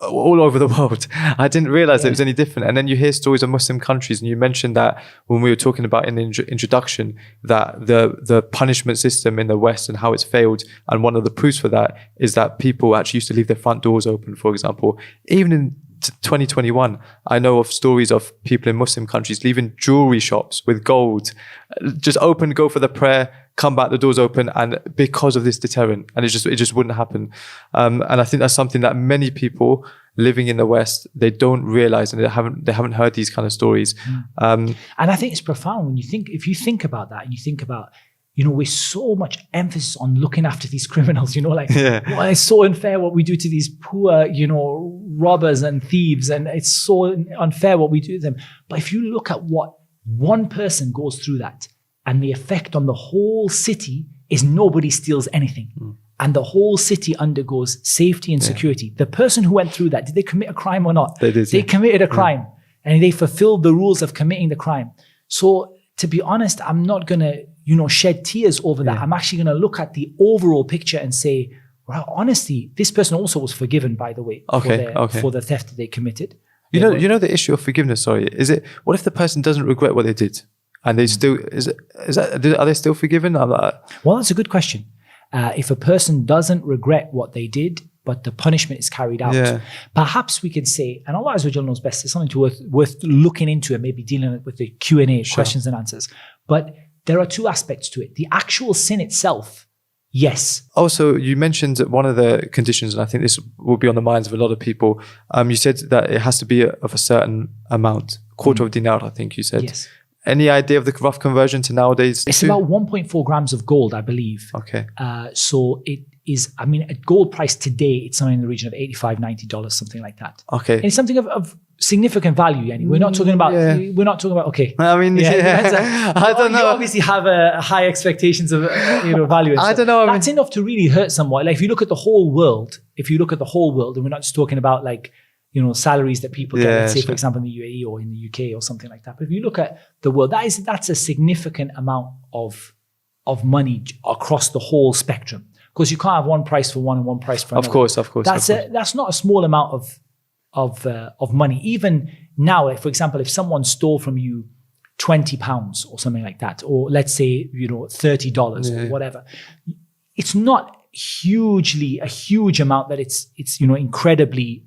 all over the world. I didn't realize it was any different. And then you hear stories of Muslim countries, and you mentioned that when we were talking about in the introduction, that the punishment system in the West and how it's failed. And one of the proofs for that is that people actually used to leave their front doors open, for example. Even in 2021, I know of stories of people in Muslim countries leaving jewelry shops with gold, just open, go for the prayer, come back, the doors open, and because of this deterrent, and it just wouldn't happen. And I think that's something that many people living in the West, they don't realize, and they haven't heard these kind of stories. And I think it's profound when if you think about that, and you think about, with so much emphasis on looking after these criminals, well, it's so unfair what we do to these poor, robbers and thieves, and it's so unfair what we do to them. But if you look at what one person goes through that, and the effect on the whole city is nobody steals anything. And the whole city undergoes safety and security. The person who went through that, did they commit a crime or not? They did. They committed a crime, and they fulfilled the rules of committing the crime. So to be honest, I'm not going to, shed tears over that. I'm actually going to look at the overall picture and say, well, honestly, this person also was forgiven, by the way, for the theft that they committed. You know the issue of forgiveness, sorry, what if the person doesn't regret what they did? And they still, are they still forgiven? Well, that's a good question. If a person doesn't regret what they did, but the punishment is carried out, perhaps we can say, and Allah Azza wa Jalla knows best, it's something worth looking into and maybe dealing with the Q&A, questions and answers. But there are two aspects to it. The actual sin itself, yes. Also, you mentioned one of the conditions, and I think this will be on the minds of a lot of people. You said that it has to be of a certain amount, quarter of dinar, I think you said. Yes. Any idea of the rough conversion to nowadays? It's about 1.4 grams of gold, I believe. Okay. So it is, at gold price today, it's something in the region of $85, $90, something like that. Okay. And it's something of significant value. Yani. We're not talking about, okay. I mean, I don't know. You obviously have high expectations of value. I don't know. That's enough to really hurt someone. Like if you look at the whole world, and we're not just talking about salaries that people get, let's say, for example, in the UAE or in the UK or something like that. But if you look at the world, that's a significant amount of money across the whole spectrum. Because you can't have one price for one and one price for another. Of course. That's not a small amount of money. Even now, for example, if someone stole from you £20 or something like that, or let's say $30 or whatever, it's not a huge amount that it's incredibly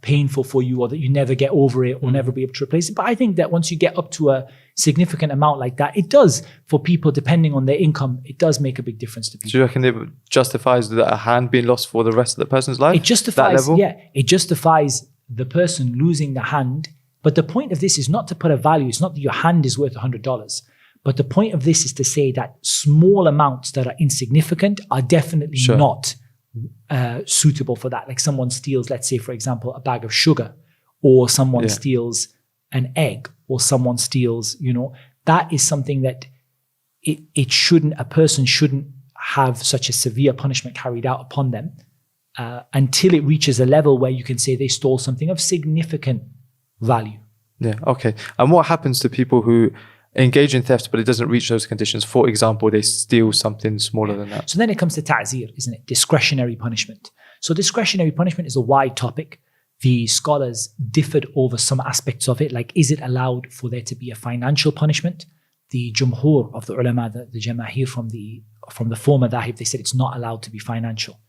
painful for you, or that you never get over it or never be able to replace it. But I think that once you get up to a significant amount like that, it does, for people, depending on their income, it does make a big difference to people. Do you reckon it justifies a hand being lost for the rest of the person's life? It justifies, it justifies the person losing the hand. But the point of this is not to put a value. It's not that your hand is worth $100. But the point of this is to say that small amounts that are insignificant are definitely not suitable for that. Like someone steals, let's say, for example, a bag of sugar, or someone steals an egg, or someone steals, that is something that a person shouldn't have such a severe punishment carried out upon them until it reaches a level where you can say they stole something of significant value. Yeah, okay. And what happens to people who engage in theft, but it doesn't reach those conditions? For example, they steal something smaller than that. So then it comes to ta'zir, isn't it? Discretionary punishment. So discretionary punishment is a wide topic. The scholars differed over some aspects of it, like is it allowed for there to be a financial punishment? The jumhur of the ulama, the jamahir from the former madhahib, they said it's not allowed to be financial.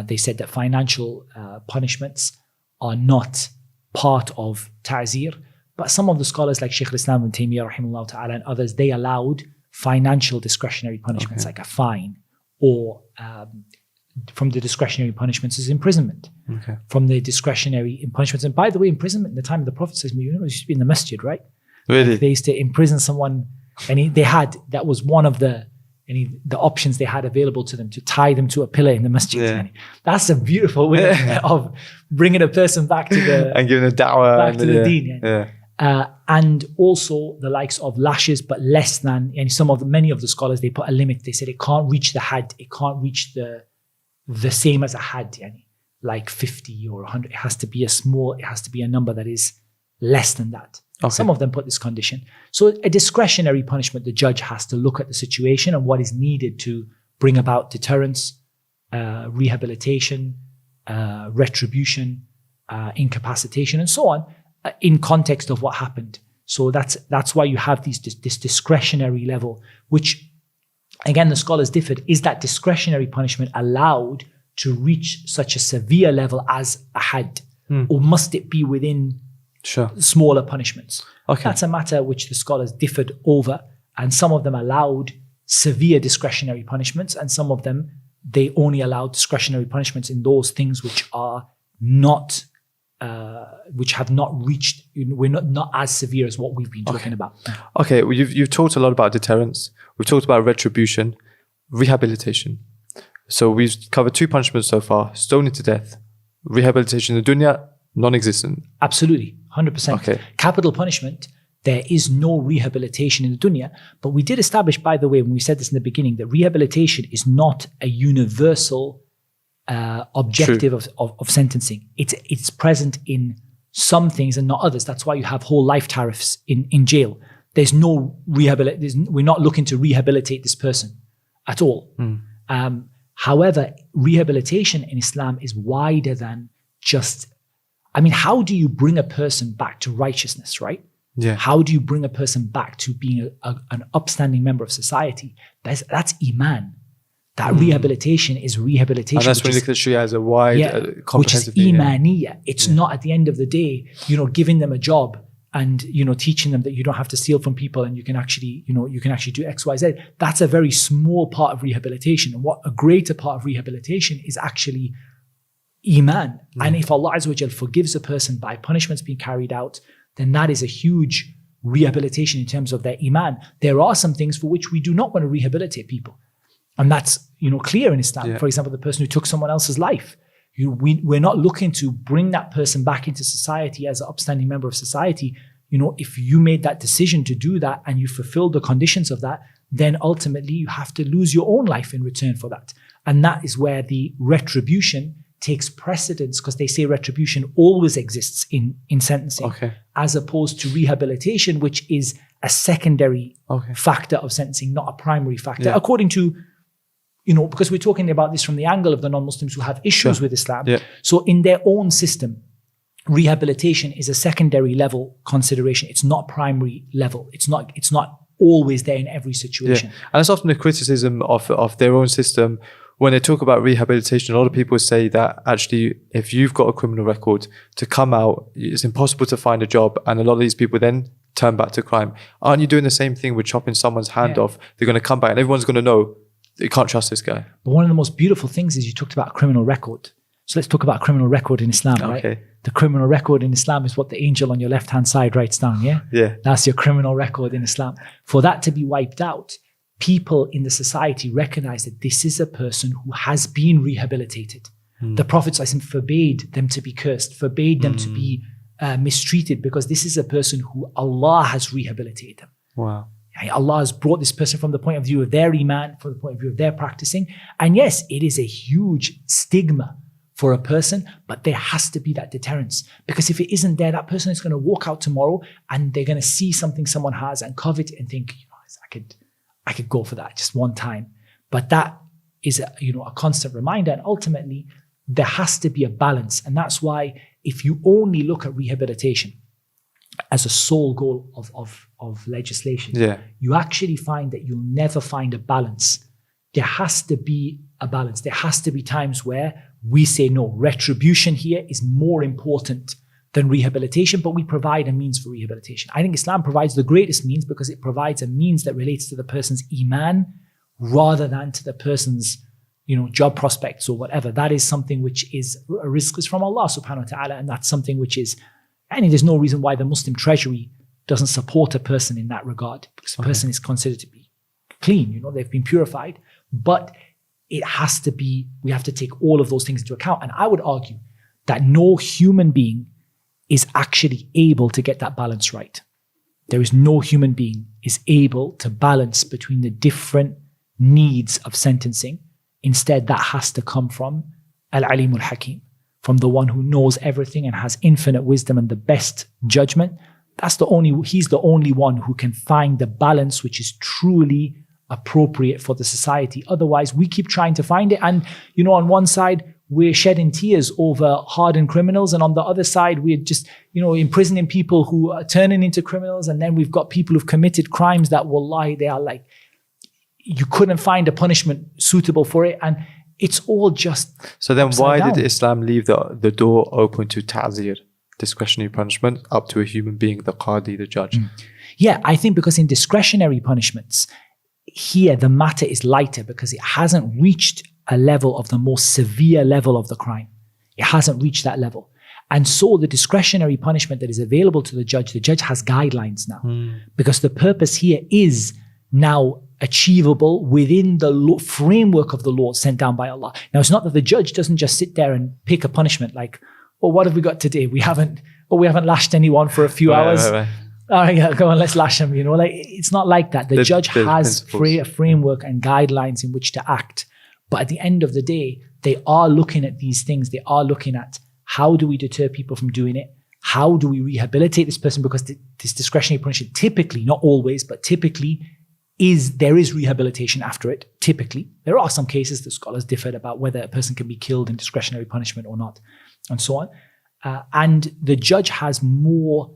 They said that financial punishments are not part of ta'zir. But some of the scholars like Shaykh al-Islam ibn Taymiyyah rahimahullah ta'ala and others, they allowed financial discretionary punishments like a fine, or from the discretionary punishments is imprisonment. From the discretionary punishments, and by the way, imprisonment in the time of the Prophet says, it used to be in the masjid, right? Really? Like they used to imprison someone, and that was one of the options they had available to them, to tie them to a pillar in the masjid. Yeah. That's a beautiful way of bringing a person back to the and giving a da'wah back to the deen. Yeah. And also the likes of lashes, but less than. And many of the scholars, they put a limit. They said it can't reach the had. It can't reach the same as a had, like 50 or 100. It has to be it has to be a number that is less than that. Okay. Some of them put this condition. So a discretionary punishment, the judge has to look at the situation and what is needed to bring about deterrence, rehabilitation, retribution, incapacitation, and so on, in context of what happened. So that's why you have this discretionary level, which, again, the scholars differed. Is that discretionary punishment allowed to reach such a severe level as a had? Or must it be within smaller punishments? Okay. That's a matter which the scholars differed over, and some of them allowed severe discretionary punishments, and some of them, they only allowed discretionary punishments in those things which are not, which have not reached, we're not as severe as what we've been talking about. Okay, well, you've talked a lot about deterrence. We've talked about retribution, rehabilitation. So we've covered 2 punishments so far: stoning to death, rehabilitation in the dunya, non-existent. Absolutely, 100%. Okay. Capital punishment, there is no rehabilitation in the dunya. But we did establish, by the way, when we said this in the beginning, that rehabilitation is not a universal objective of sentencing. It's present in some things and not others. That's why you have whole life tariffs in jail. There's no we're not looking to rehabilitate this person at all. However, rehabilitation in Islam is wider than just, how do you bring a person back to righteousness, right? Yeah. How do you bring a person back to being an upstanding member of society? That's iman. That rehabilitation is rehabilitation. And that's when you look at Sharia as a wide, comprehensive which is imaniyah. It's not, at the end of the day, giving them a job and, teaching them that you don't have to steal from people and you can actually do X, Y, Z. That's a very small part of rehabilitation. And what a greater part of rehabilitation is actually iman. And if Allah Azza wa Jal forgives a person by punishments being carried out, then that is a huge rehabilitation in terms of their iman. There are some things for which we do not want to rehabilitate people. And that's, clear in Islam. Yeah. For example, the person who took someone else's life. We're not looking to bring that person back into society as an upstanding member of society. If you made that decision to do that and you fulfilled the conditions of that, then ultimately you have to lose your own life in return for that. And that is where the retribution takes precedence, because they say retribution always exists in sentencing, as opposed to rehabilitation, which is a secondary factor of sentencing, not a primary factor, according to, because we're talking about this from the angle of the non-Muslims who have issues with Islam. Yeah. So in their own system, rehabilitation is a secondary level consideration. It's not primary level. It's not always there in every situation. Yeah. And that's often the criticism of their own system. When they talk about rehabilitation, a lot of people say that actually, if you've got a criminal record, to come out, it's impossible to find a job. And a lot of these people then turn back to crime. Aren't you doing the same thing with chopping someone's hand off? They're going to come back and everyone's going to know you can't trust this guy. But one of the most beautiful things is you talked about criminal record. So let's talk about criminal record in Islam, right? The criminal record in Islam is what the angel on your left-hand side writes down, yeah? Yeah. That's your criminal record in Islam. For that to be wiped out, people in the society recognize that this is a person who has been rehabilitated. The Prophet ﷺ forbade them to be cursed, forbade them to be mistreated, because this is a person who Allah has rehabilitated them. Wow. Allah has brought this person from the point of view of their iman, from the point of view of their practicing. And yes, it is a huge stigma for a person, but there has to be that deterrence. Because if it isn't there, that person is going to walk out tomorrow and they're going to see something someone has and covet it and think, I could go for that just one time. But that is a constant reminder. And ultimately, there has to be a balance. And that's why if you only look at rehabilitation as a sole goal of legislation, you actually find that you'll never find a balance. There has to be a balance. There has to be times where we say, no, retribution here is more important than rehabilitation, but we provide a means for rehabilitation. I think Islam provides the greatest means because it provides a means that relates to the person's iman rather than to the person's job prospects or whatever. That is something which is a rizq is from Allah subhanahu wa ta'ala, and that's something which is, there's no reason why the Muslim treasury doesn't support a person in that regard, because the person is considered to be clean, they've been purified. But it has to be, we have to take all of those things into account. And I would argue that no human being is actually able to get that balance right. There is no human being is able to balance between the different needs of sentencing. Instead, that has to come from Al-Alim al-Hakim, from the one who knows everything and has infinite wisdom and the best judgment. He's the only one who can find the balance which is truly appropriate for the society. Otherwise, we keep trying to find it. And, on one side, we're shedding tears over hardened criminals. And on the other side, we're just, imprisoning people who are turning into criminals. And then we've got people who've committed crimes that, wallahi, they are like, you couldn't find a punishment suitable for it. And it's all just So then why did Islam leave the door open to ta'zir, discretionary punishment, up to a human being, the qadi, the judge? Yeah, I think because in discretionary punishments, here the matter is lighter because it hasn't reached a level of the most severe level of the crime. It hasn't reached that level. And so the discretionary punishment that is available to the judge has guidelines now. Because the purpose here is now achievable within the framework of the law sent down by Allah. Now, it's not that the judge doesn't just sit there and pick a punishment like, what have we got today? We haven't lashed anyone for a few hours. Right. All right, yeah, go on, let's lash them. It's not like that. The judge has a framework and guidelines in which to act. But at the end of the day, they are looking at these things. They are looking at how do we deter people from doing it? How do we rehabilitate this person? Because this discretionary punishment typically, not always, but typically there is rehabilitation after it. Typically, there are some cases that scholars differed about whether a person can be killed in discretionary punishment or not, and so on. And the judge has more,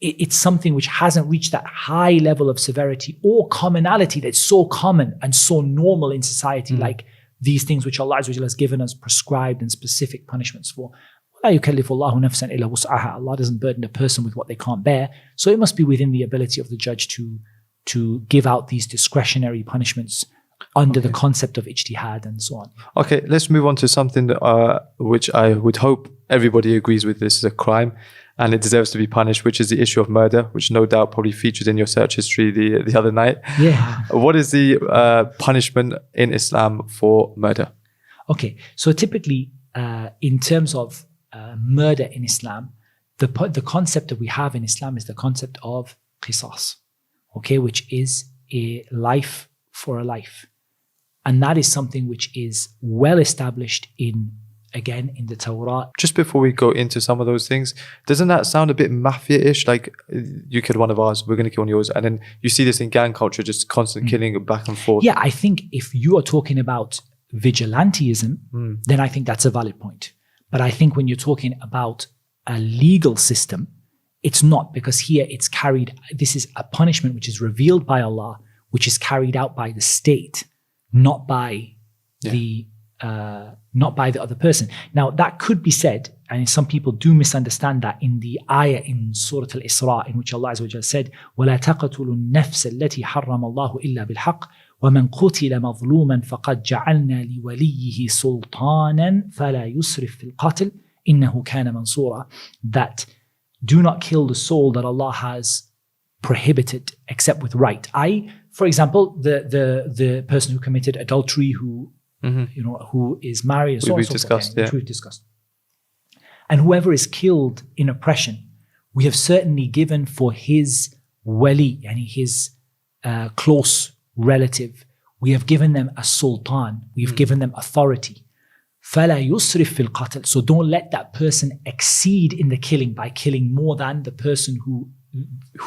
it's something which hasn't reached that high level of severity or commonality that's so common and so normal in society, like these things which Allah Azza wa Jalla has given us prescribed and specific punishments for. Allah doesn't burden a person with what they can't bear. So it must be within the ability of the judge to give out these discretionary punishments under the concept of ijtihad and so on. Okay, let's move on to something which I would hope everybody agrees with. This is a crime and it deserves to be punished, which is the issue of murder, which no doubt probably featured in your search history the other night. Yeah. What is the punishment in Islam for murder? Okay, so typically in terms of murder in Islam, the concept that we have in Islam is the concept of qisas, okay, which is a life for a life. And that is something which is well established in the Torah. Just before we go into some of those things, doesn't that sound a bit mafia-ish? Like, you kill one of ours, we're going to kill one of yours. And then you see this in gang culture, just constant killing back and forth. Yeah, I think if you are talking about vigilantism, then I think that's a valid point. But I think when you're talking about a legal system, it's not, because here this is a punishment which is revealed by Allah, which is carried out by the state, not by the other person. Now, that could be said, and some people do misunderstand that in the ayah in Surah Al-Isra, in which Allah Azza wa Jalla said, وَلَا تَقْتُلُوا النَّفْسَ الَّتِي حَرَّمَ اللَّهُ إِلَّا بِالْحَقِّ وَمَنْ قُتِلَ مَظْلُومًا فَقَدْ جَعَلْنَا لِوَلِيِّهِ سُلْطَانًا فَلَا يُسْرِفْ فِي الْقَتْلِ إِنَّهُ كَانَ مَنْصُورًا. That do not kill the soul that Allah has prohibited except with right. For example, the person who committed adultery, who who is married, and so on and so forth, which we've discussed. And whoever is killed in oppression, we have certainly given for his wali, yani his close relative, we have given them a sultan, we have given them authority. فَلَا يُسْرِفْ فِي الْقَتْلِ. So don't let that person exceed in the killing by killing more than the person who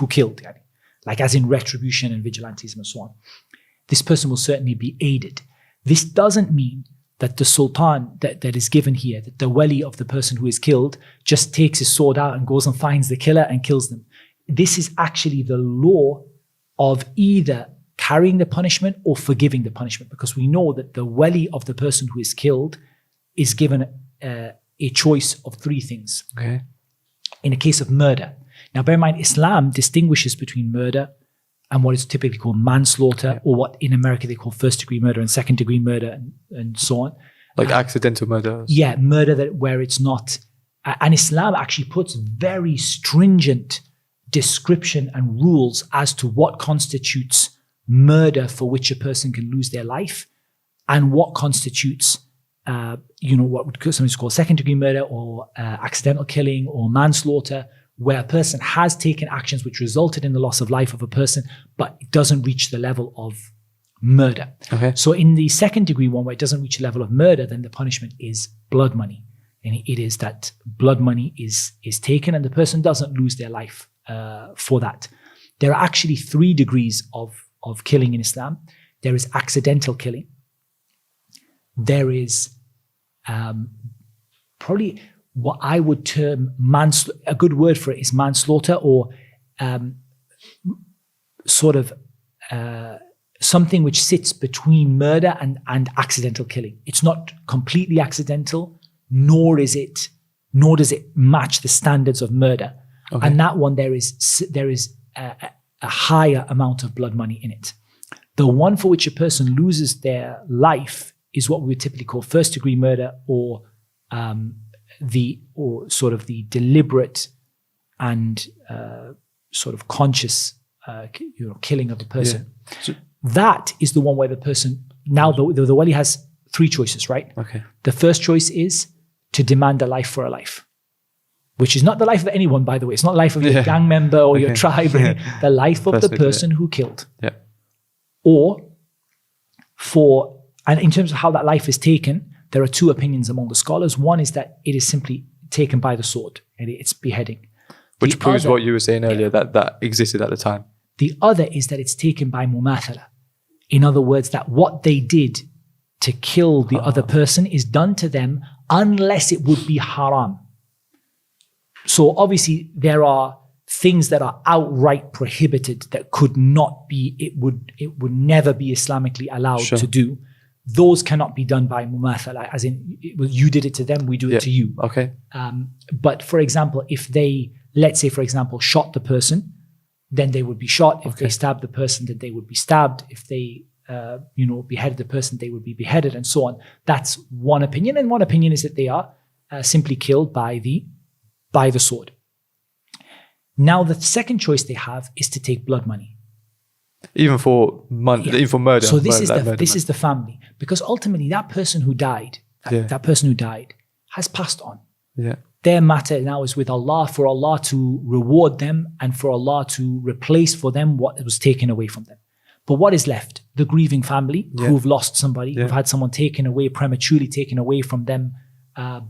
killed, yani, like as in retribution and vigilantism and so on. This person will certainly be aided. This doesn't mean that the sultan that is given here, that the wali of the person who is killed, just takes his sword out and goes and finds the killer and kills them. This is actually the law of either carrying the punishment or forgiving the punishment, because we know that the wali of the person who is killed is given a choice of three things. Okay. In a case of murder. Now bear in mind, Islam distinguishes between murder and what is typically called manslaughter, or what in America they call first-degree murder and second-degree murder, and so on. Like accidental murder. Yeah, murder where it's not. And Islam actually puts very stringent description and rules as to what constitutes murder for which a person can lose their life, and what constitutes, what would sometimes call second-degree murder, or accidental killing, or manslaughter, where a person has taken actions which resulted in the loss of life of a person, but it doesn't reach the level of murder. Okay. So in the second degree one, where it doesn't reach the level of murder, then the punishment is blood money. And it is that blood money is taken and the person doesn't lose their life for that. There are actually 3 degrees of killing in Islam. There is accidental killing. There is probably what I would term a good word for it is manslaughter, or something which sits between murder and accidental killing. It's not completely accidental, nor does it match the standards of murder. Okay. And that one, there is a higher amount of blood money in it. The one for which a person loses their life is what we would typically call first degree murder, or the deliberate and sort of conscious killing of the person. Yeah. So, that is the one where the person, now the wali has 3 choices, right? Okay. The first choice is to demand a life for a life, which is not the life of anyone, by the way. It's not the life of your gang member or your tribe. The life of the person who killed. Yeah. Or and in terms of how that life is taken, there are 2 opinions among the scholars. One is that it is simply taken by the sword, and it's beheading. Which proves what you were saying earlier, that existed at the time. The other is that it's taken by mumathala. In other words, that what they did to kill the other person is done to them unless it would be haram. So obviously there are things that are outright prohibited that could not be, it would never be Islamically allowed to do. Those cannot be done by mumathala, as in you did it to them, we do it to you. Okay. But for example, if they, let's say for example, shot the person, then they would be shot. If they stabbed the person, then they would be stabbed. If they beheaded the person, they would be beheaded, and so on. That's one opinion. And one opinion is that they are simply killed by the sword. Now the second choice they have is to take blood money. Even for even for murder. So this is the family, because ultimately that person who died, has passed on. Yeah. Their matter now is with Allah, for Allah to reward them and for Allah to replace for them what was taken away from them. But what is left? The grieving family who've lost somebody, who've had someone prematurely taken away from them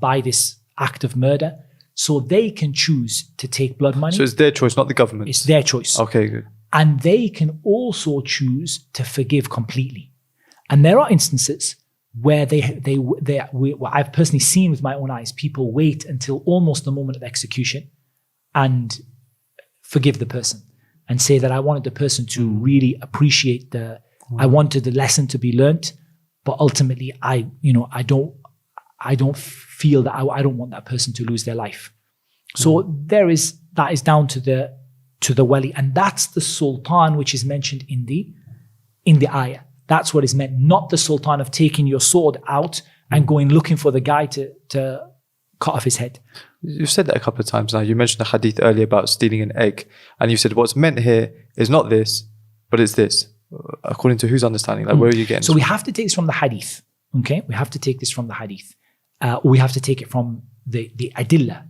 by this act of murder. So they can choose to take blood money. So it's their choice, not the government. It's their choice. Okay, good. And they can also choose to forgive completely. And there are instances where I've personally seen with my own eyes, people wait until almost the moment of execution and forgive the person and say that I wanted the person to really appreciate I wanted the lesson to be learnt, but ultimately I I don't feel that I don't want that person to lose their life. So that is down to the wali, and that's the sultan which is mentioned in the ayah. That's what is meant, not the sultan of taking your sword out and going looking for the guy to cut off his head. You've said that a couple of times now. You mentioned a hadith earlier about stealing an egg, and you said what's meant here is not this, but it's this. According to whose understanding? Like, where are you getting? So we have to take this from the hadith. Okay, we have to take this from the hadith. We have to take it from the adillah,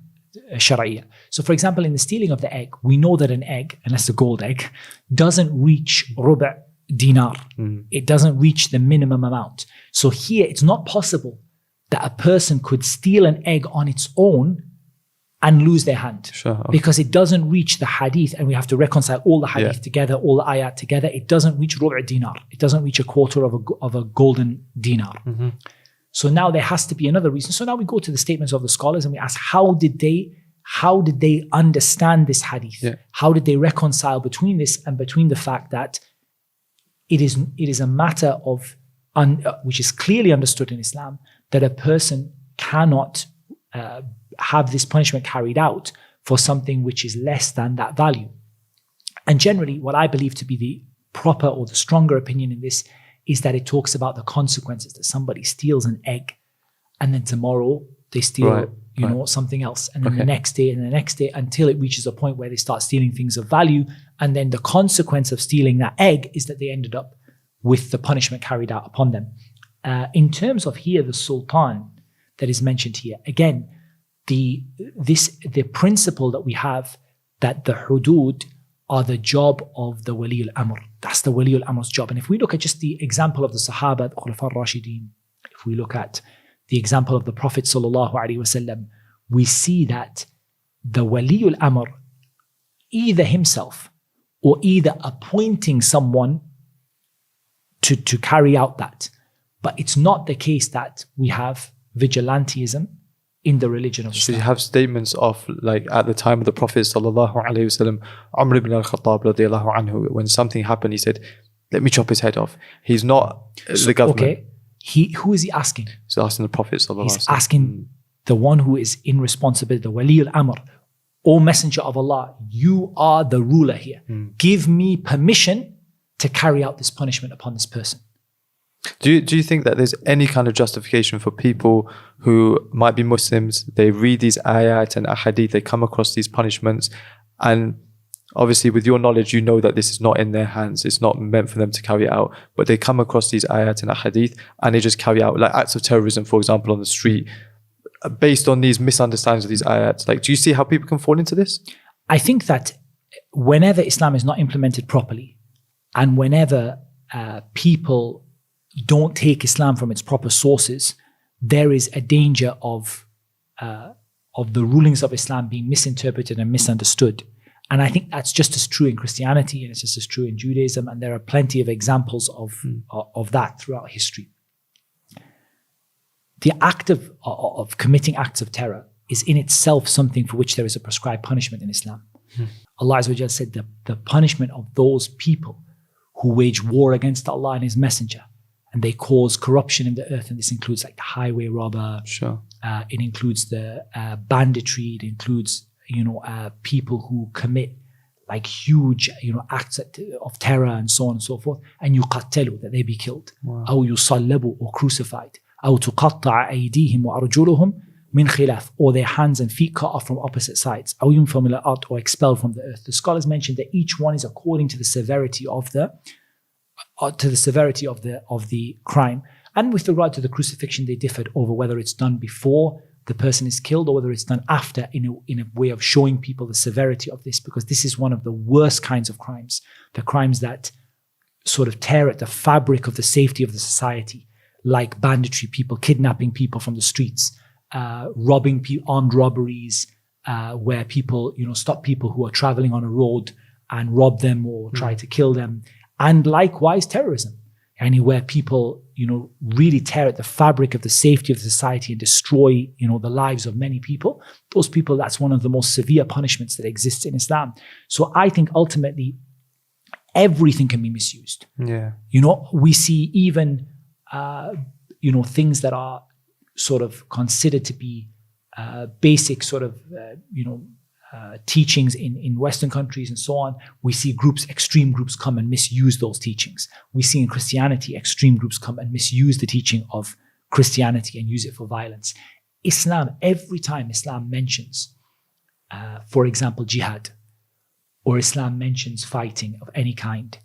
Sharia. So for example, in the stealing of the egg, we know that an egg, unless a gold egg, doesn't reach ruba' dinar. It doesn't reach the minimum amount. So here, it's not possible that a person could steal an egg on its own and lose their hand. Sure, okay. Because it doesn't reach the hadith, and we have to reconcile all the hadith together, all the ayat together. It doesn't reach ruba' dinar. It doesn't reach a quarter of a golden dinar. So now there has to be another reason. So now we go to the statements of the scholars and we ask, how did they understand this hadith? Yeah. How did they reconcile between this and between the fact that it is a matter of which is clearly understood in Islam, that a person cannot have this punishment carried out for something which is less than that value. And generally, what I believe to be the proper or the stronger opinion in this is that it talks about the consequences, that somebody steals an egg and then tomorrow they steal something else, and then the next day and the next day, until it reaches a point where they start stealing things of value. And then the consequence of stealing that egg is that they ended up with the punishment carried out upon them. In terms of here, the sultan that is mentioned here, again, the principle that we have, that the hudud are the job of the wali al-amr. That's the wali al-amr's job. And if we look at just the example of the Sahaba, the Khulafa al-Rashideen, if we look at the example of the Prophet sallallahu alaihi wasallam, we see that the wali al-amr, either himself or either appointing someone to carry out that. But it's not the case that we have vigilantism in the religion of Islam. So you have statements of, like, at the time of the Prophet sallallahu alaihi wasallam, Umar ibn al-Khattab radiyallahu anhu, when something happened, he said, "Let me chop his head off." He's not the government. Okay, who is he asking? He's asking the Prophet sallallahu alaihi wasallam. He's asking the one who is in responsibility, the wali al-amr. O Messenger of Allah, you are the ruler here. Give me permission to carry out this punishment upon this person. Do you think that there's any kind of justification for people who might be Muslims, they read these ayat and ahadith, they come across these punishments, and obviously with your knowledge, you know that this is not in their hands, it's not meant for them to carry out, but they come across these ayat and ahadith and they just carry out, like, acts of terrorism, for example, on the street, based on these misunderstandings of these ayats? Like, do you see how people can fall into this? I think that whenever Islam is not implemented properly, and whenever people don't take Islam from its proper sources, there is a danger of the rulings of Islam being misinterpreted and misunderstood. And I think that's just as true in Christianity, and it's just as true in Judaism, and there are plenty of examples of that throughout history. The act of committing acts of terror is in itself something for which there is a prescribed punishment in Islam. Allah Azza wa Jalla said the punishment of those people who wage war against Allah and His Messenger, and they cause corruption in the earth, and this includes like the highway robber. Sure. It includes the banditry. It includes people who commit like huge acts of terror and so on and so forth. And yuqattalu, that they be killed. أو يصلبوا, or crucified. أو تقطع أيديهم وأرجلهم من خلاف, or their hands and feet cut off from opposite sides. أو ينفوا من الأرض, or expelled from the earth. The scholars mentioned that each one is according to the severity of the crime. And with regard to the crucifixion, they differed over whether it's done before the person is killed or whether it's done after, in a way of showing people the severity of this, because this is one of the worst kinds of crimes, the crimes that sort of tear at the fabric of the safety of the society, like banditry, people kidnapping people from the streets, robbing people, armed robberies, where people stop people who are traveling on a road and rob them or try to kill them. And likewise, terrorism, where people, really tear at the fabric of the safety of the society and destroy, the lives of many people. Those people, that's one of the most severe punishments that exists in Islam. So I think ultimately, everything can be misused. Yeah. We see even, things that are sort of considered to be basic sort of, teachings in Western countries and so on, we see extreme groups come and misuse those teachings. We see in Christianity, extreme groups come and misuse the teaching of Christianity and use it for violence. Islam, every time Islam mentions, for example, jihad, or Islam mentions fighting of any kind,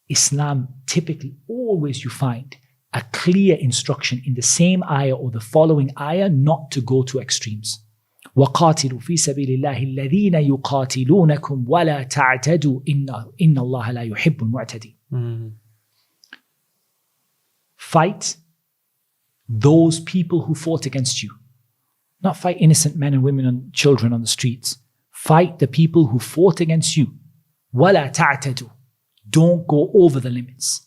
Islam typically always you find a clear instruction in the same ayah or the following ayah not to go to extremes. وَقَاتِلُوا فِي سَبِيلِ اللَّهِ الَّذِينَ يُقَاتِلُونَكُمْ وَلَا تَعْتَدُوا إِنَّ اللَّهَ لَا يُحِبُّ الْمُعْتَدِينَ. Fight those people who fought against you. Not fight innocent men and women and children on the streets. Fight the people who fought against you. وَلَا تَعْتَدُوا. Don't go over the limits.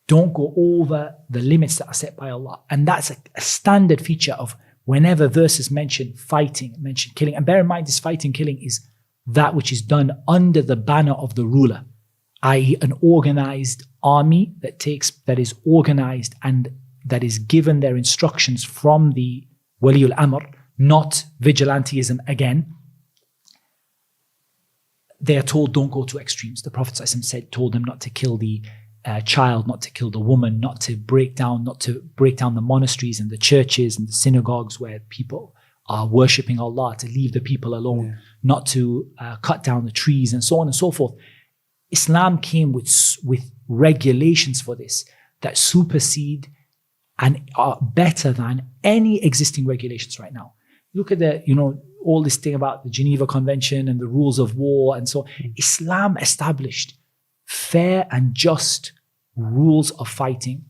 Don't go over the limits that are set by Allah. And that's a standard feature of whenever verses mention fighting, mention killing. And bear in mind, this fighting, killing is that which is done under the banner of the ruler, i.e. an organized army that is organized and that is given their instructions from the Waliul Amr, not vigilantism again. They are told, don't go to extremes. The Prophet told them not to kill the child, not to kill the woman, not to break down the monasteries and the churches and the synagogues where people are worshipping Allah, to leave the people alone, not to cut down the trees and so on and so forth. Islam came with regulations for this that supersede and are better than any existing regulations right now. Look at all this thing about the Geneva Convention and the rules of war and so on. Islam established fair and just rules of fighting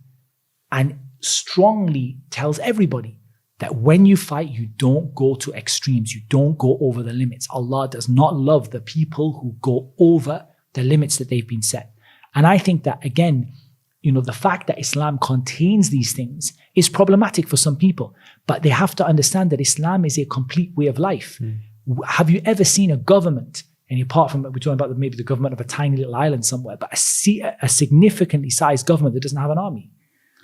and strongly tells everybody that when you fight, you don't go to extremes. You don't go over the limits. Allah does not love the people who go over the limits that they've been set. And I think that, again, the fact that Islam contains these things is problematic for some people, but they have to understand that Islam is a complete way of life. Have you ever seen a government, and apart from, we're talking about maybe the government of a tiny little island somewhere, but a significantly sized government that doesn't have an army?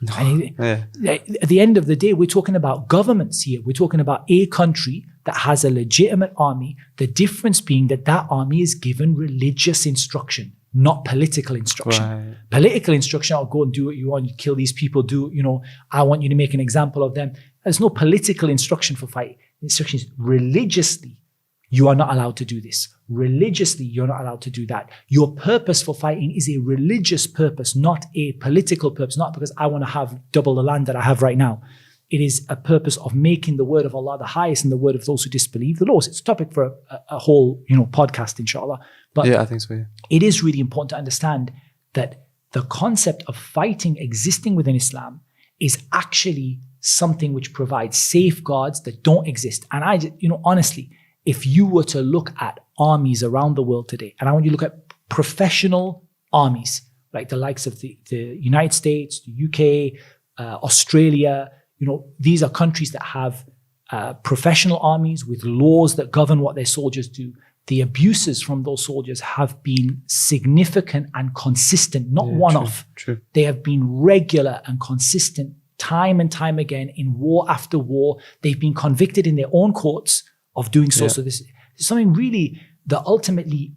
No. At the end of the day, we're talking about governments here. We're talking about a country that has a legitimate army, the difference being that army is given religious instruction, not political instruction. Right. Political instruction, I'll go and do what you want, you kill these people, I want you to make an example of them. There's no political instruction for fight. Instruction is religiously, you are not allowed to do this. Religiously, you're not allowed to do that. Your purpose for fighting is a religious purpose, not a political purpose, not because I want to have double the land that I have right now. It is a purpose of making the word of Allah the highest and the word of those who disbelieve the lowest. It's a topic for a whole, podcast, inshallah. But yeah, I think so. Yeah. It is really important to understand that the concept of fighting existing within Islam is actually something which provides safeguards that don't exist. And honestly, if you were to look at armies around the world today, and I want you to look at professional armies, like the likes of the United States, the UK, Australia, these are countries that have professional armies with laws that govern what their soldiers do. The abuses from those soldiers have been significant and consistent, not one-off. True. They have been regular and consistent time and time again in war after war. They've been convicted in their own courts of doing so. Yeah. So this is something really that ultimately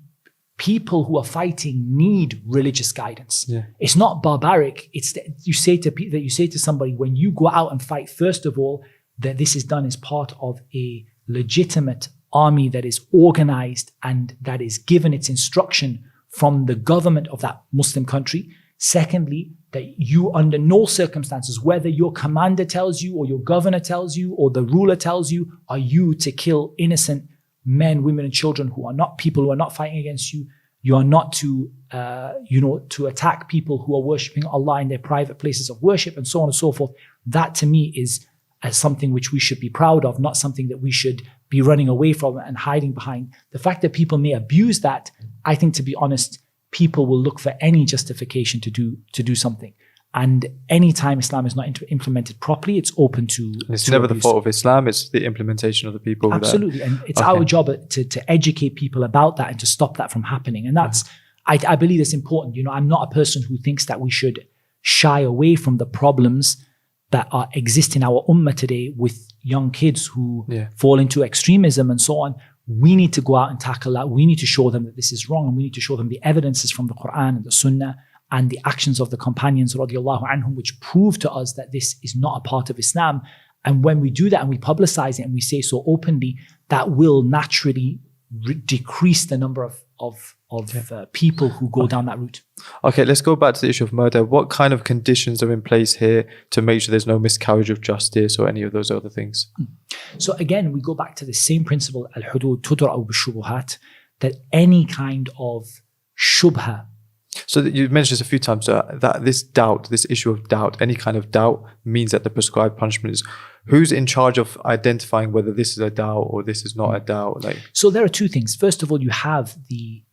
people who are fighting need religious guidance. Yeah. It's not barbaric. It's that you say to somebody, when you go out and fight, first of all, that this is done as part of a legitimate army that is organized and that is given its instruction from the government of that Muslim country. Secondly, that you, under no circumstances, whether your commander tells you or your governor tells you or the ruler tells you, are you to kill innocent men, women, and children who are not people who are not fighting against you. You are not to, to attack people who are worshipping Allah in their private places of worship, and so on and so forth. That to me is something which we should be proud of, not something that we should be running away from and hiding behind. The fact that people may abuse that, I think, to be honest, people will look for any justification to do something. And anytime Islam is not implemented properly, it's open to It's never abuse. The fault of Islam, it's the implementation of the people. Absolutely. And it's our job to educate people about that and to stop that from happening. And that's, I believe it's important. I'm not a person who thinks that we should shy away from the problems that exist in our ummah today with young kids who Yeah. fall into extremism and so on, we need to go out and tackle that. We need to show them that this is wrong, and we need to show them the evidences from the Quran and the Sunnah and the actions of the companions radiallahu anhum, which prove to us that this is not a part of Islam. And when we do that and we publicize it and we say so openly, that will naturally decrease the number of people who go down that route. Okay, let's go back to the issue of murder. What kind of conditions are in place here to make sure there's no miscarriage of justice or any of those other things? So again, we go back to the same principle, al-hudud tudra'u bil-shubuhat, that any kind of shubha. So that you mentioned this a few times, that this doubt, this issue of doubt, any kind of doubt means that the prescribed punishment is. Who's in charge of identifying whether this is a doubt or this is not a doubt? Like, so there are two things. First of all, you have the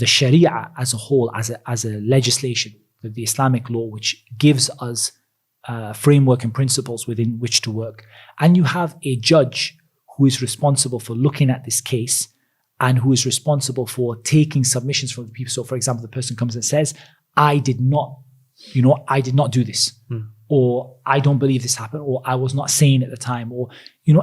Sharia as a whole, as a legislation, the Islamic law, which gives us framework and principles within which to work. And you have a judge who is responsible for looking at this case and who is responsible for taking submissions from the people. So, for example, the person comes and says, I did not do this. Or I don't believe this happened, or I was not sane at the time, or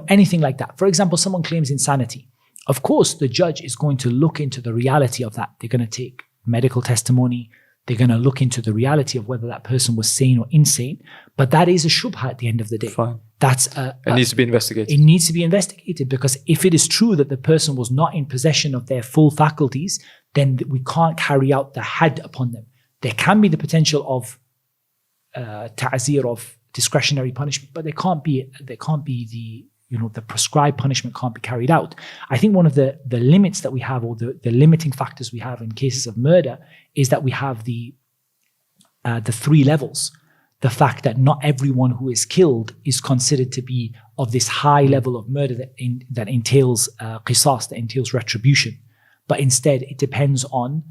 anything like that. For example, someone claims insanity. Of course, the judge is going to look into the reality of that. They're going to take medical testimony. They're going to look into the reality of whether that person was sane or insane. But that is a shubha at the end of the day. Fine. It needs to be investigated. It needs to be investigated, because if it is true that the person was not in possession of their full faculties, then we can't carry out the had upon them. There can be the potential of ta'zir, of discretionary punishment, but there can't be the prescribed punishment can't be carried out. I think one of the limits that we have, or the limiting factors we have in cases of murder, is that we have the three levels. The fact that not everyone who is killed is considered to be of this high level of murder that entails qisas, that entails retribution, but instead it depends on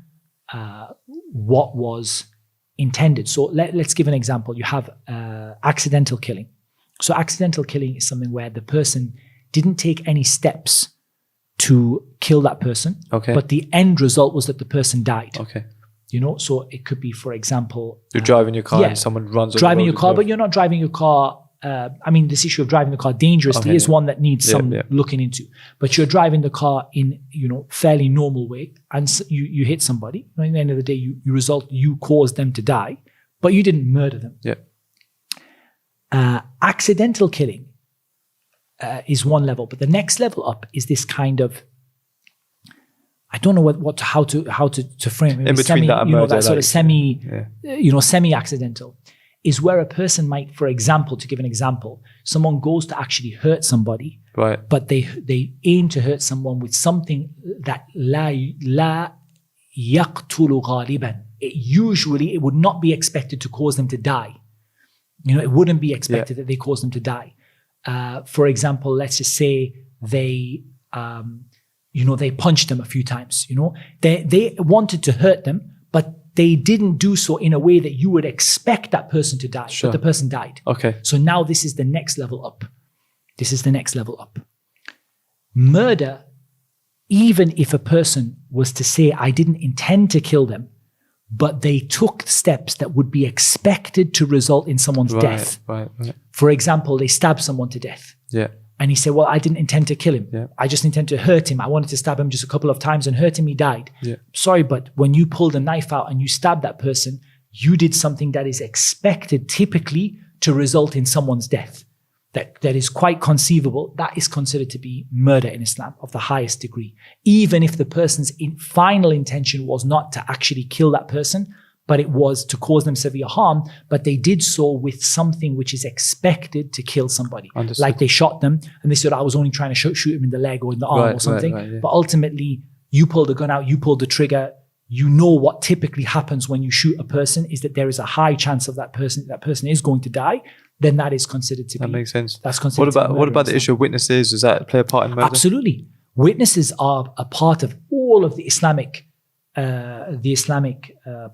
what was intended. So let's give an example. You have accidental killing. So accidental killing is something where the person didn't take any steps to kill that person, but the end result was that the person died. So it could be, for example, you're driving your car and someone runs over driving your car, but you're not driving your car. This issue of driving the car dangerously is one that needs some looking into. But you're driving the car in fairly normal way, and you hit somebody. At the end of the day, you caused them to die, but you didn't murder them. Accidental killing is one level, but the next level up is this kind of, I don't know how to frame it. In between that and murder, that sort of semi-accidental. Is where a person might, for example, to give an example, someone goes to actually hurt somebody, right? But they aim to hurt someone with something that la yaqtulu ghaliban. It would not be expected to cause them to die. It wouldn't be expected that they cause them to die. For example, let's just say they punched them a few times. They wanted to hurt them, but they didn't do so in a way that you would expect that person to die, but the person died. So now this is the next level up. Murder, even if a person was to say, I didn't intend to kill them, but they took steps that would be expected to result in someone's death. Right. For example, they stabbed someone to death. And he said, well, I didn't intend to kill him. I just intended to hurt him. I wanted to stab him just a couple of times and hurt him. He died. Sorry, but when you pulled a knife out and you stabbed that person, you did something that is expected typically to result in someone's death. That is quite conceivable. That is considered to be murder in Islam of the highest degree. Even if the person's final intention was not to actually kill that person, but it was to cause them severe harm, but they did so with something which is expected to kill somebody. Understood. Like they shot them and they said, I was only trying to shoot him in the leg or in the arm or something. But ultimately, you pulled the gun out, you pulled the trigger. You know what typically happens when you shoot a person is that there is a high chance of that person is going to die. Then that is considered to be. That makes sense. That's considered. What about the issue of witnesses? Does that play a part in murder? Absolutely. Witnesses are a part of all of the Islamic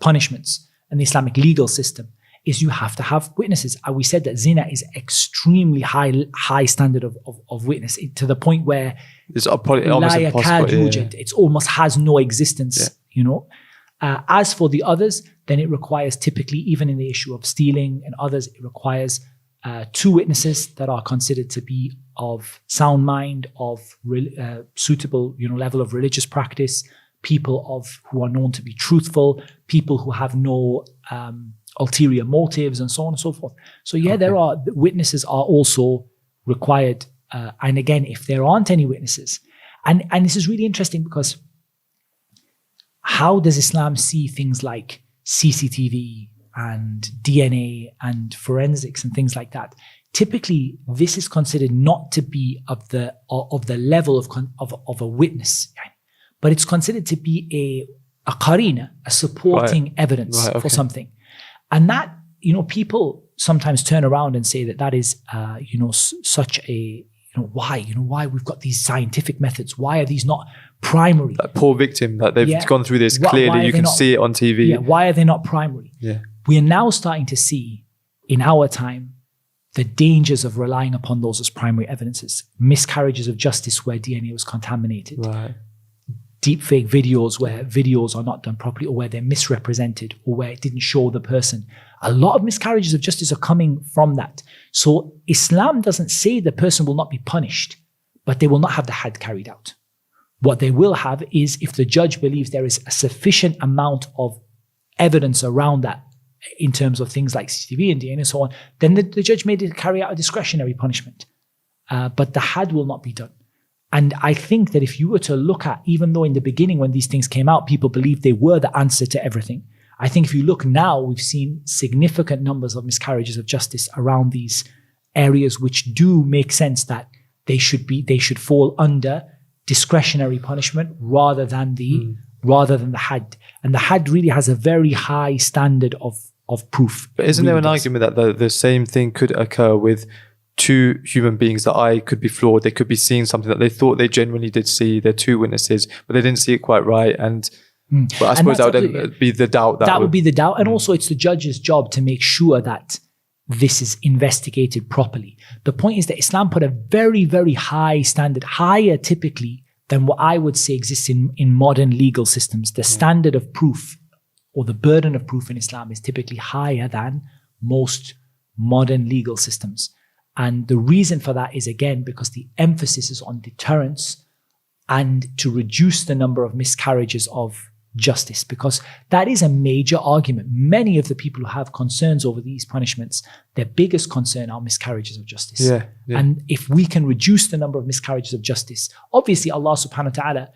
punishments and the Islamic legal system. Is you have to have witnesses. We said that zina is extremely high standard of witness, to the point where it's probably almost impossible. It almost has no existence. As for the others, then it requires typically, even in the issue of stealing and others, it requires 2 witnesses that are considered to be of sound mind, of suitable, level of religious practice, people who are known to be truthful, people who have no ulterior motives, and so on and so forth. So witnesses are also required. And again, if there aren't any witnesses, and this is really interesting, because how does Islam see things like CCTV and DNA and forensics and things like that? Typically, this is considered not to be of the level of a witness, but it's considered to be a qarina, a supporting evidence for something. And that, people sometimes turn around and say that is, such a, why we've got these scientific methods? Why are these not primary? That poor victim, that they've gone through this clearly, you can see it on TV. Yeah, why are they not primary? Yeah. We are now starting to see in our time the dangers of relying upon those as primary evidences. Miscarriages of justice where DNA was contaminated. Right. Deepfake videos where videos are not done properly, or where they're misrepresented, or where it didn't show the person. A lot of miscarriages of justice are coming from that. So Islam doesn't say the person will not be punished, but they will not have the had carried out. What they will have is, if the judge believes there is a sufficient amount of evidence around that, in terms of things like CCTV and DNA and so on, then the judge may carry out a discretionary punishment. But the had will not be done. And I think that if you were to look at, even though in the beginning when these things came out, people believed they were the answer to everything, I think if you look now, we've seen significant numbers of miscarriages of justice around these areas, which do make sense that they should fall under discretionary punishment rather than the had. And the had really has a very high standard of proof. But isn't there an argument that the same thing could occur with 2 human beings? The eye could be flawed. They could be seeing something that they thought they genuinely did see. They're 2 witnesses, but they didn't see it quite right. But I suppose that would then be the doubt. That would be the doubt. And also it's the judge's job to make sure that this is investigated properly. The point is that Islam put a very, very high standard, higher typically than what I would say exists in modern legal systems. The standard of proof, or the burden of proof in Islam, is typically higher than most modern legal systems. And the reason for that is, again, because the emphasis is on deterrence and to reduce the number of miscarriages of justice, because that is a major argument. Many of the people who have concerns over these punishments, their biggest concern are miscarriages of justice. Yeah. And if we can reduce the number of miscarriages of justice, obviously Allah subhanahu wa ta'ala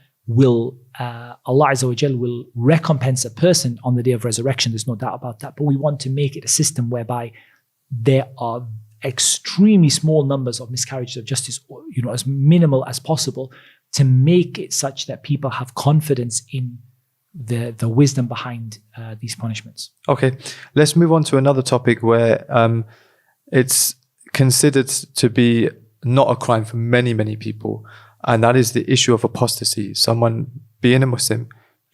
Allah Azza wa Jal will recompense a person on the day of resurrection. There's no doubt about that. But we want to make it a system whereby there are extremely small numbers of miscarriages of justice, as minimal as possible, to make it such that people have confidence in the wisdom behind these punishments. Okay, let's move on to another topic where it's considered to be not a crime for many, many people, and that is the issue of apostasy. Someone being a Muslim,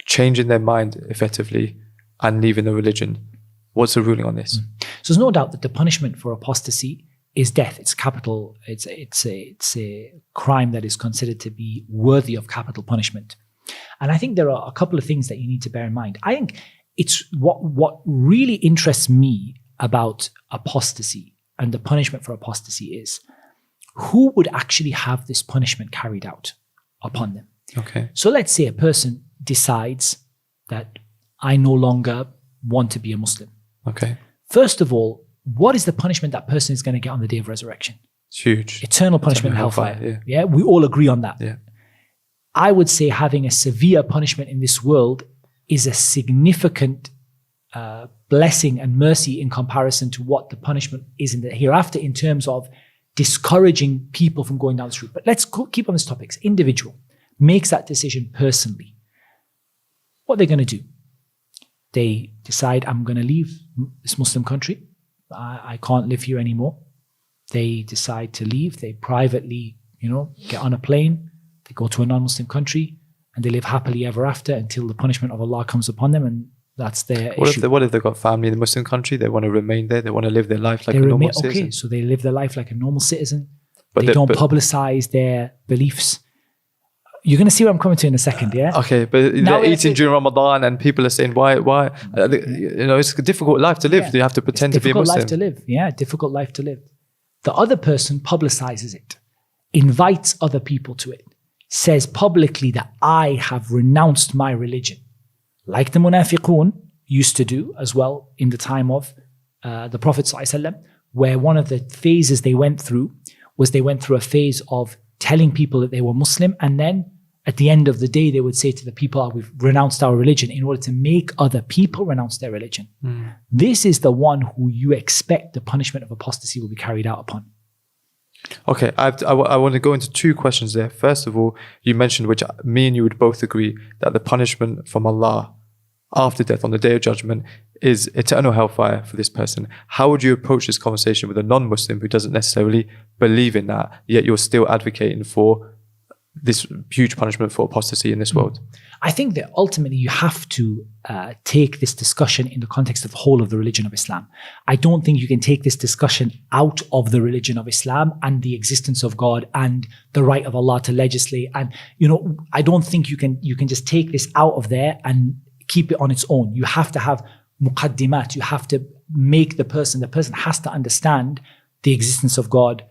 changing their mind effectively, and leaving the religion. What's the ruling on this? So there's no doubt that the punishment for apostasy is death. It's capital. It's a crime that is considered to be worthy of capital punishment. And I think there are a couple of things that you need to bear in mind. I think it's what really interests me about apostasy and the punishment for apostasy is who would actually have this punishment carried out upon them. Okay. So let's say a person decides that I no longer want to be a Muslim. Okay. First of all, what is the punishment that person is going to get on the day of resurrection? It's huge. Eternal punishment, hellfire. Yeah. Yeah, we all agree on that. Yeah. I would say having a severe punishment in this world is a significant blessing and mercy in comparison to what the punishment is in the hereafter in terms of discouraging people from going down this route. But let's keep on this topic. Individual makes that decision personally. What they're going to do? They decide, I'm going to leave this Muslim country. I can't live here anymore. They decide to leave. They privately, get on a plane. They go to a non-Muslim country and they live happily ever after until the punishment of Allah comes upon them, and that's their issue. What if they've got family in the Muslim country? They want to remain there. They want to live their life like a normal citizen. Okay, so they live their life like a normal citizen. But they don't publicize their beliefs. You're going to see what I'm coming to in a second, yeah? Okay, but they're eating during Ramadan and people are saying, why? It's a difficult life to live. Yeah. You have to pretend to be a Muslim. Difficult life to live. Yeah, difficult life to live. The other person publicizes it, invites other people to it, says publicly that I have renounced my religion, like the munafiqun used to do as well in the time of the Prophet ﷺ, where one of the phases they went through was they went through a phase of telling people that they were Muslim, and then at the end of the day they would say to the people, we've renounced our religion, in order to make other people renounce their religion. This is the one who you expect the punishment of apostasy will be carried out upon. Okay, I want to go into two questions there. First of all, you mentioned, which me and you would both agree, that the punishment from Allah after death on the Day of Judgment is eternal hellfire for this person. How would you approach this conversation with a non-Muslim who doesn't necessarily believe in that, yet you're still advocating for this huge punishment for apostasy in this world? I think that ultimately you have to take this discussion in the context of the whole of the religion of Islam. I don't think you can take this discussion out of the religion of Islam and the existence of God and the right of Allah to legislate. And, I don't think you can just take this out of there and keep it on its own. You have to have muqaddimat. You have to make the person has to understand the existence of God,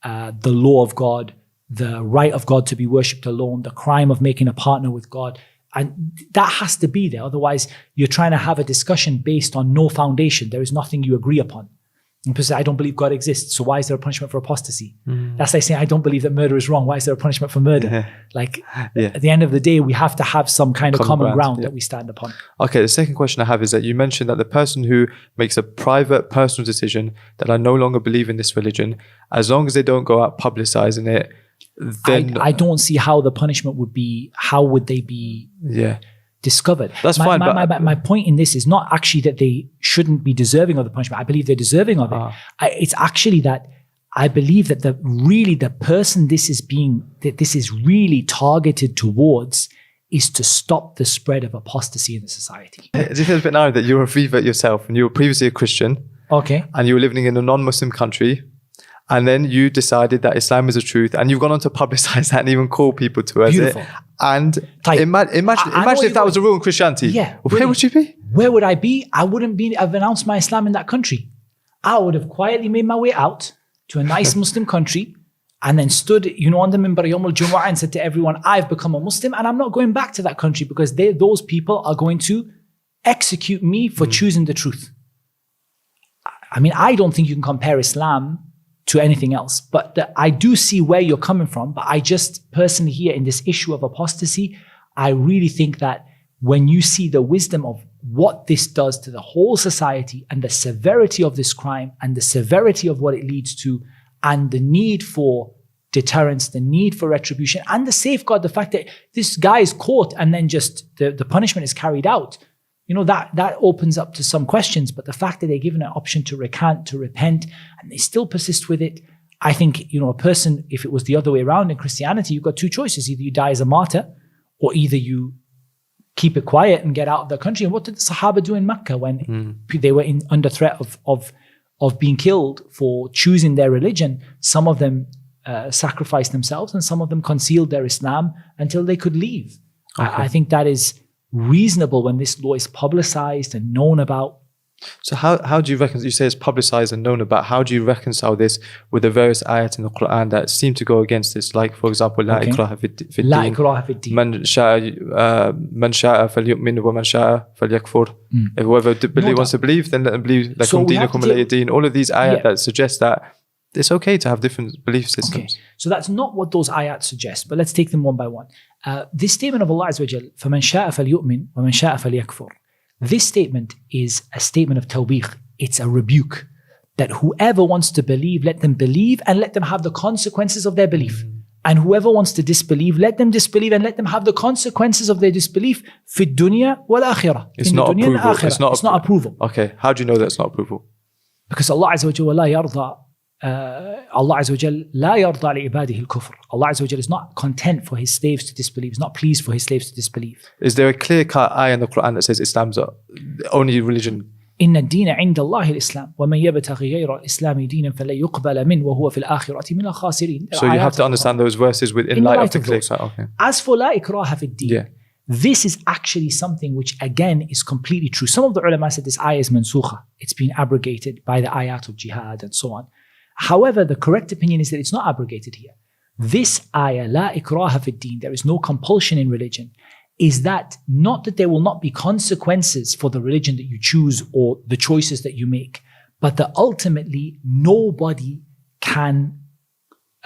the law of God, the right of God to be worshipped alone, the crime of making a partner with God. And that has to be there. Otherwise, you're trying to have a discussion based on no foundation. There is nothing you agree upon. And people say, I don't believe God exists, so why is there a punishment for apostasy? That's like saying, I don't believe that murder is wrong. Why is there a punishment for murder? At the end of the day, we have to have some kind of common ground that we stand upon. Okay, the second question I have is that you mentioned that the person who makes a private, personal decision that I no longer believe in this religion, as long as they don't go out publicizing it, then I don't see how the punishment would be. How would they be discovered? That's fine. My point in this is not actually that they shouldn't be deserving of the punishment. I believe they're deserving of it. It's actually that I believe that the person this is really targeted towards is to stop the spread of apostasy in the society. It feels a bit now that you're a revert yourself and you were previously a Christian. Okay. And you were living in a non-Muslim country. And then you decided that Islam is the truth, and you've gone on to publicize that and even call people to it. And imagine if that was a rule in Christianity. Yeah. Where would you be? Where would I be? I wouldn't be. I've announced my Islam in that country. I would have quietly made my way out to a nice Muslim country and then stood, on the minbar Yawm al-Jumu'ah and said to everyone, I've become a Muslim and I'm not going back to that country because those people are going to execute me for choosing the truth. I mean, I don't think you can compare Islam to anything else. But I do see where you're coming from. But I just personally here in this issue of apostasy, I really think that when you see the wisdom of what this does to the whole society and the severity of this crime and the severity of what it leads to and the need for deterrence, the need for retribution and the safeguard, the fact that this guy is caught and then just the punishment is carried out, that opens up to some questions. But the fact that they're given an option to recant, to repent, and they still persist with it, I think, a person, if it was the other way around in Christianity, you've got two choices. Either you die as a martyr, or either you keep it quiet and get out of the country. And what did the Sahaba do in Mecca when they were under threat of being killed for choosing their religion? Some of them sacrificed themselves and some of them concealed their Islam until they could leave. Okay. I think that is reasonable when this law is publicized and known about. So how do you reconcile, you say it's publicized and known about, how do you reconcile this with the various ayat in the Quran that seem to go against this? Like, for example, La ikraha fi din. La ikraha fi din. Man sha'a falyu'min wa man sha'a falyakfur. If whoever wants to believe, then let them believe. Lakum dinakum waliya din. All of these ayat that suggest that it's okay to have different belief systems. Okay. So that's not what those ayat suggest, but let's take them one by one. This statement of Allah Azza wa Jal, فَمَنْ شَاءَ فَلْيُؤْمِنْ وَمَنْ شَاءَ فَلْيَكْفُرْ. This statement is a statement of tawbih. It's a rebuke that whoever wants to believe, let them believe and let them have the consequences of their belief. And whoever wants to disbelieve, let them disbelieve and let them have the consequences of their disbelief fi dunya wal akhirah. It's not approval. It's not approval. Okay, how do you know that's not approval? Because Allah Azza wa Jal la yarda. Allah Azza wa Jal la yarda li ibadihi al-kufr. Allah Azza wa Jal is not content for his slaves to disbelieve. He's not pleased for his slaves to disbelieve. Is there a clear-cut ayah in the Quran that says Islam's the only religion? إن الدين عند الله الإسلام ومن يبتغي غير الإسلام دينا فلا يقبل منه وهو في الآخرة من الخاسرين. So you have to understand those verses in light of the clear-cut. Okay. As for لا إكراه في الدين, this is actually something which again is completely true. Some of the ulama said this ayah is mansukha. It's been abrogated by the ayat of jihad and so on. However, the correct opinion is that it's not abrogated here. This ayah, la ikraha fi din, there is no compulsion in religion, is that not that there will not be consequences for the religion that you choose or the choices that you make, but that ultimately nobody can,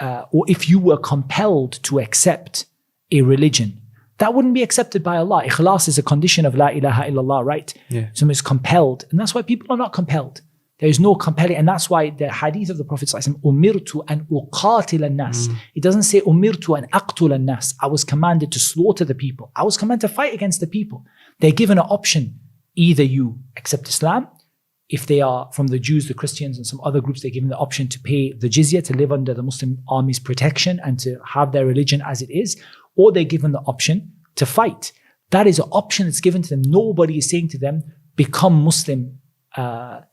or if you were compelled to accept a religion, that wouldn't be accepted by Allah. Ikhlas is a condition of la ilaha illallah, right? Yeah. So it's compelled. And that's why people are not compelled. There is no compelling. And that's why the hadith of the Prophet ﷺ, umirtu an uqatil an-nas. It doesn't say umirtu an aqtul an-nas. I was commanded to slaughter the people. I was commanded to fight against the people. They're given an option. Either you accept Islam. If they are from the Jews, the Christians, and some other groups, they're given the option to pay the jizya, to live under the Muslim army's protection and to have their religion as it is. Or they're given the option to fight. That is an option that's given to them. Nobody is saying to them, become Muslim. A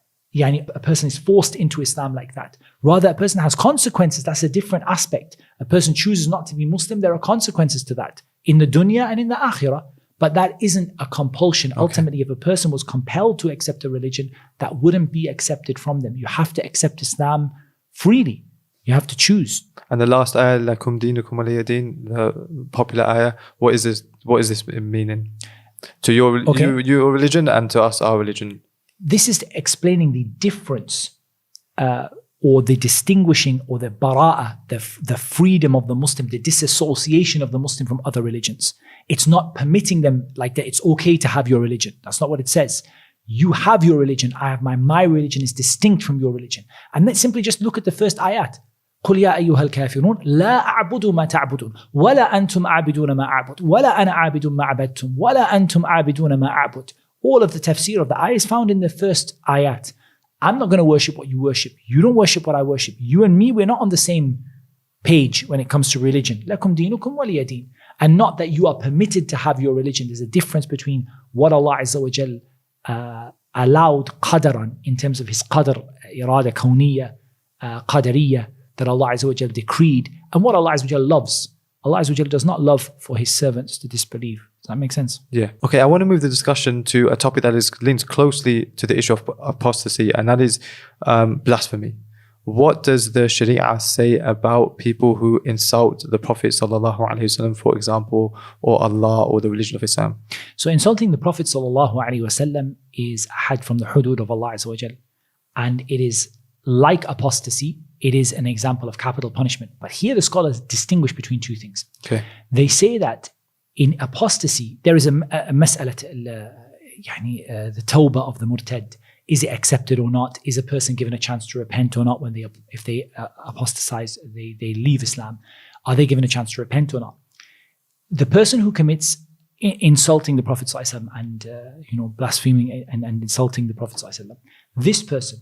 person is forced into Islam like that. Rather, a person has consequences. That's a different aspect. A person chooses not to be Muslim. There are consequences to that in the dunya and in the akhirah. But that isn't a compulsion. Okay. Ultimately, if a person was compelled to accept a religion, that wouldn't be accepted from them. You have to accept Islam freely. You have to choose. And the last ayah, lakum dinukum waliya din, the popular ayah, what is this meaning? To your religion and to us, our religion. This is explaining the difference or the distinguishing or the bara'ah, the freedom of the Muslim, the disassociation of the Muslim from other religions. It's not permitting them like that. It's okay to have your religion. That's not what it says. You have your religion. I have my religion is distinct from your religion. And let's simply just look at the first ayat. قل يا أيها الكافرون لا أعبد ما تعبدون ولا أنتم عابدون ما أعبد ولا أنا عابد ما عبدتم ولا أنتم عابدون ما أعبد. All of the tafsir of the ayah is found in the first ayat. I'm not going to worship what you worship. You don't worship what I worship. You and me, we're not on the same page when it comes to religion. لَكُمْ دِينُكُمْ وَلِيَ دِينٍ. And not that you are permitted to have your religion. There's a difference between what Allah Azza wa Jal allowed qadaran in terms of His qadr, irada kawniyya, qadariyya, that Allah Azza wa Jal decreed, and what Allah Azza wa Jal loves. Allah Azza wa Jal does not love for His servants to disbelieve. Does that make sense? Yeah. Okay, I want to move the discussion to a topic that is linked closely to the issue of apostasy, and that is blasphemy. What does the Sharia say about people who insult the Prophet sallallahu alaihi wasallam, for example, or Allah or the religion of Islam? So insulting the Prophet sallallahu alaihi wasallam is had from the hudud of Allah Azza wa Jal, and it is like apostasy. It is an example of capital punishment. But here the scholars distinguish between two things. Okay. They say that in apostasy there is a mas'alat, the tawbah of the murtad. Is it accepted or not? Is a person given a chance to repent or not when if they apostatize, they leave Islam? Are they given a chance to repent or not? The person who commits insulting the Prophet ﷺ and blaspheming and insulting the Prophet ﷺ, this person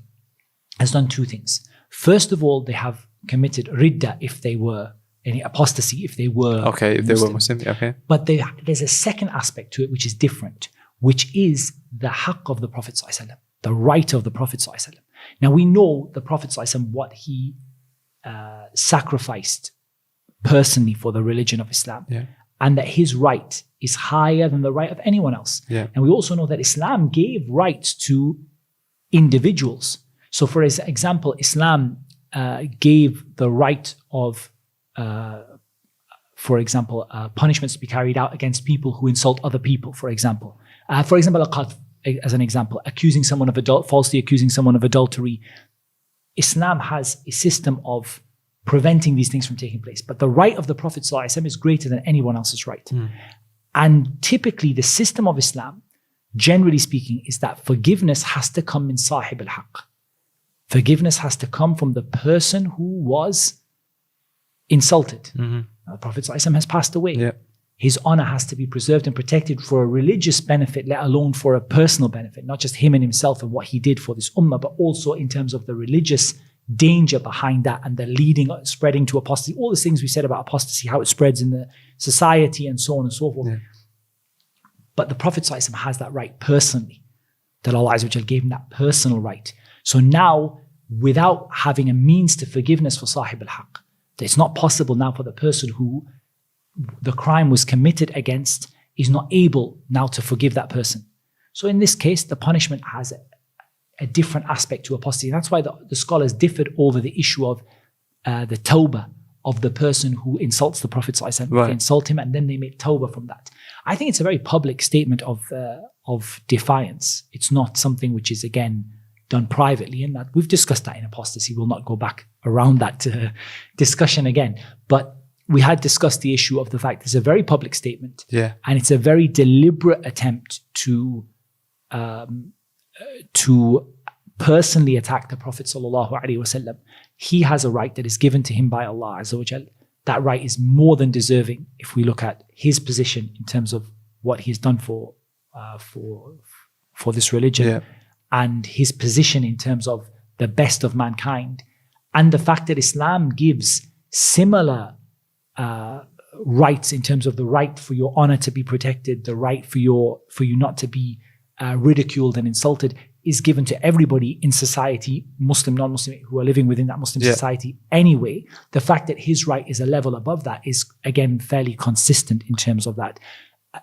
has done two things. First of all, they have committed ridda if they were any apostasy if they were Muslim. Okay. But there's a second aspect to it which is different, which is the haqq of the Prophet ﷺ. The right of the Prophet ﷺ. Now we know the Prophet ﷺ, what he sacrificed personally for the religion of Islam, and that his right is higher than the right of anyone else. Yeah. And we also know that Islam gave rights to individuals. So for example, Islam gave the right of, punishments to be carried out against people who insult other people, for example. As an example, accusing someone of falsely accusing someone of adultery. Islam has a system of preventing these things from taking place. But the right of the Prophet ﷺ is greater than anyone else's right. And typically the system of Islam, generally speaking, is that forgiveness has to come min sahib al-haq. Forgiveness has to come from the person who was insulted. Now, the Prophet ﷺ has passed away. Yeah. His honor has to be preserved and protected for a religious benefit, let alone for a personal benefit, not just him and himself and what he did for this ummah, but also in terms of the religious danger behind that and the spreading to apostasy, all the things we said about apostasy, how it spreads in the society and so on and so forth. Yeah. But the Prophet ﷺ has that right personally, that Allah Azza wa Jal gave him that personal right. So now, without having a means to forgiveness for sahib al-haq, it's not possible now for the person who the crime was committed against is not able now to forgive that person. So in this case, the punishment has a different aspect to apostasy. And that's why the scholars differed over the issue of the tawbah of the person who insults the Prophet ﷺ. Right. They insult him and then they make tawbah from that. I think it's a very public statement of defiance. It's not something which is, again, done privately, and that we've discussed that in apostasy. We'll not go back around that discussion again. But we had discussed the issue of the fact it's a very public statement, and it's a very deliberate attempt to personally attack the Prophet ﷺ. He has a right that is given to him by Allah Azza wa Jal. That right is more than deserving if we look at his position in terms of what he's done for this religion, and his position in terms of the best of mankind, and the fact that Islam gives similar rights in terms of the right for your honor to be protected, the right for you not to be ridiculed and insulted, is given to everybody in society, Muslim, non-Muslim, who are living within that Muslim society anyway. The fact that his right is a level above that is, again, fairly consistent in terms of that.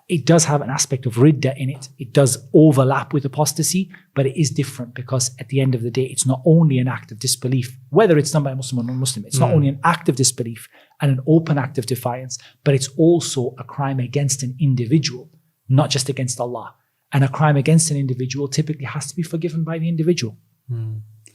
It does have an aspect of ridda in it. It does overlap with apostasy, but it is different because at the end of the day, it's not only an act of disbelief, whether it's done by a Muslim or non-Muslim. It's not only an act of disbelief and an open act of defiance, but it's also a crime against an individual, not just against Allah. And a crime against an individual typically has to be forgiven by the individual.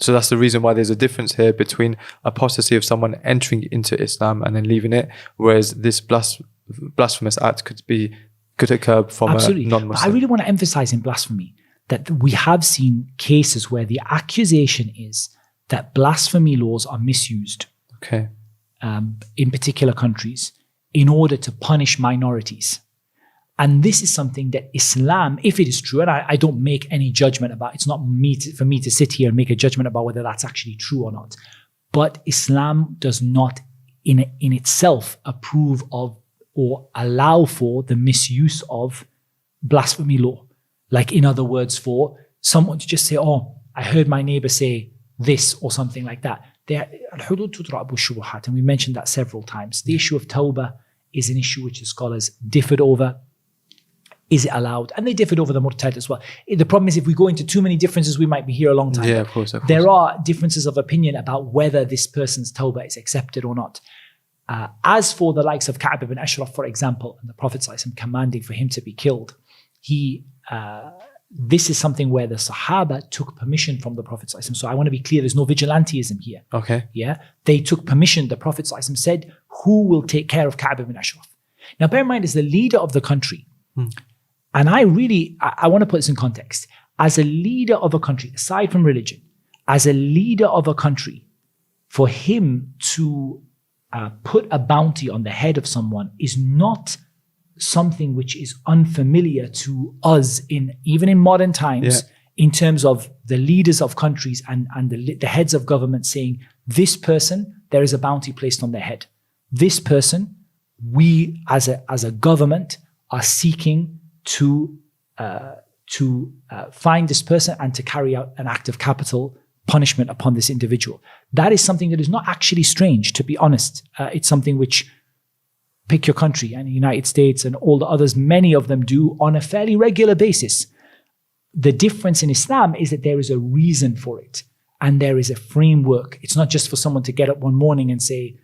So that's the reason why there's a difference here between apostasy of someone entering into Islam and then leaving it, whereas this blasphemous act could occur from a non-Muslim. But I really want to emphasize in blasphemy that we have seen cases where the accusation is that blasphemy laws are misused in particular countries in order to punish minorities. And this is something that Islam, if it is true, and I don't make any judgment about, it's not for me to sit here and make a judgment about whether that's actually true or not. But Islam does not in itself approve of or allow for the misuse of blasphemy law. Like, in other words, for someone to just say, oh, I heard my neighbor say this or something like that. Al-hudud tudra'u shubuhat, and we mentioned that several times. The issue of tawbah is an issue which the scholars differed over. Is it allowed? And they differed over the murtad as well. The problem is if we go into too many differences, we might be here a long time. Yeah, of course. There are differences of opinion about whether this person's tawbah is accepted or not. As for the likes of Ka'b ibn Ashraf, for example, and the Prophet ﷺ commanding for him to be killed, this is something where the Sahaba took permission from the Prophet ﷺ. So I want to be clear, there's no vigilantism here. Yeah, they took permission. The Prophet ﷺ said, who will take care of Ka'b ibn Ashraf? Now bear in mind, as the leader of the country, and I want to put this in context. As a leader of a country, aside from religion, as a leader of a country, for him to put a bounty on the head of someone is not something which is unfamiliar to us even in modern times, in terms of the leaders of countries and the heads of government saying, this person, there is a bounty placed on their head. This person, we as a government are seeking to find this person and to carry out an act of capital punishment upon this individual. That is something that is not actually strange, to be honest. It's something which, pick your country, and the United States and all the others, many of them do on a fairly regular basis. The difference in Islam is that there is a reason for it and there is a framework. It's not just for someone to get up one morning and say,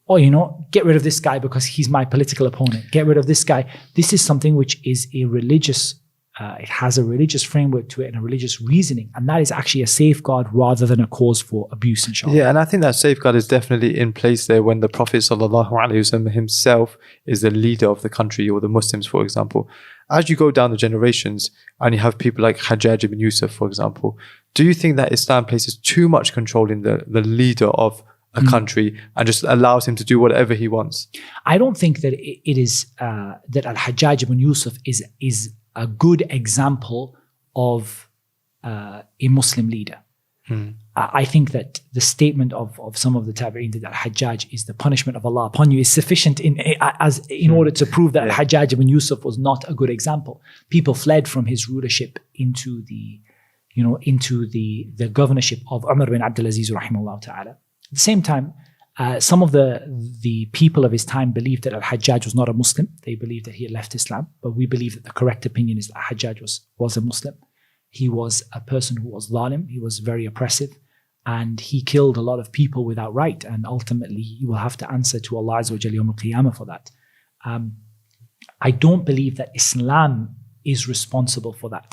oh, get rid of this guy because he's my political opponent. Get rid of this guy. This is something which is a religious, it has a religious framework to it and a religious reasoning. And that is actually a safeguard rather than a cause for abuse, inshallah. Yeah, and I think that safeguard is definitely in place there when the Prophet ﷺ himself is the leader of the country, or the Muslims, for example. As you go down the generations and you have people like Hajjaj ibn Yusuf, for example, do you think that Islam places too much control in the leader of a country and just allows him to do whatever he wants? I don't think that it is that Al-Hajjaj ibn Yusuf is a good example of a Muslim leader. I think that the statement of some of the Tabi'een that Al-Hajjaj is the punishment of Allah upon you is sufficient in order to prove that Al-Hajjaj ibn Yusuf was not a good example. People fled from his rulership into the governorship of Umar bin Abdul Aziz rahimahullah ta'ala. At the same time, some of the people of his time believed that Al-Hajjaj was not a Muslim. They believed that he had left Islam, but we believe that the correct opinion is that Al-Hajjaj was a Muslim. He was a person who was zalim, he was very oppressive, and he killed a lot of people without right, and ultimately he will have to answer to Allah Azza wa Jalla Yawm al-Qiyamah for that. I don't believe that Islam is responsible for that.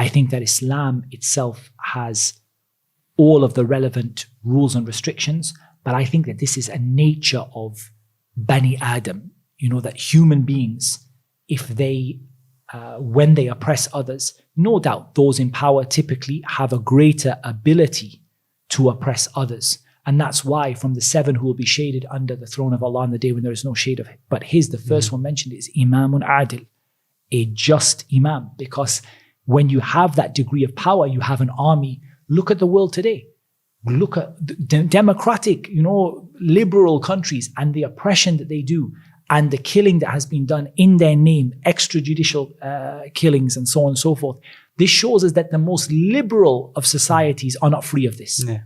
I think that Islam itself has all of the relevant rules and restrictions, but I think that this is a nature of Bani Adam, that human beings, if they, when they oppress others, no doubt those in power typically have a greater ability to oppress others. And that's why from the 7 who will be shaded under the throne of Allah on the day when there is no shade of it. But the first one mentioned is Imamun Adil, a just Imam. Because when you have that degree of power, you have an army. Look at the world today. Look at democratic, liberal countries and the oppression that they do and the killing that has been done in their name, extrajudicial killings and so on and so forth. This shows us that the most liberal of societies are not free of this. Yeah.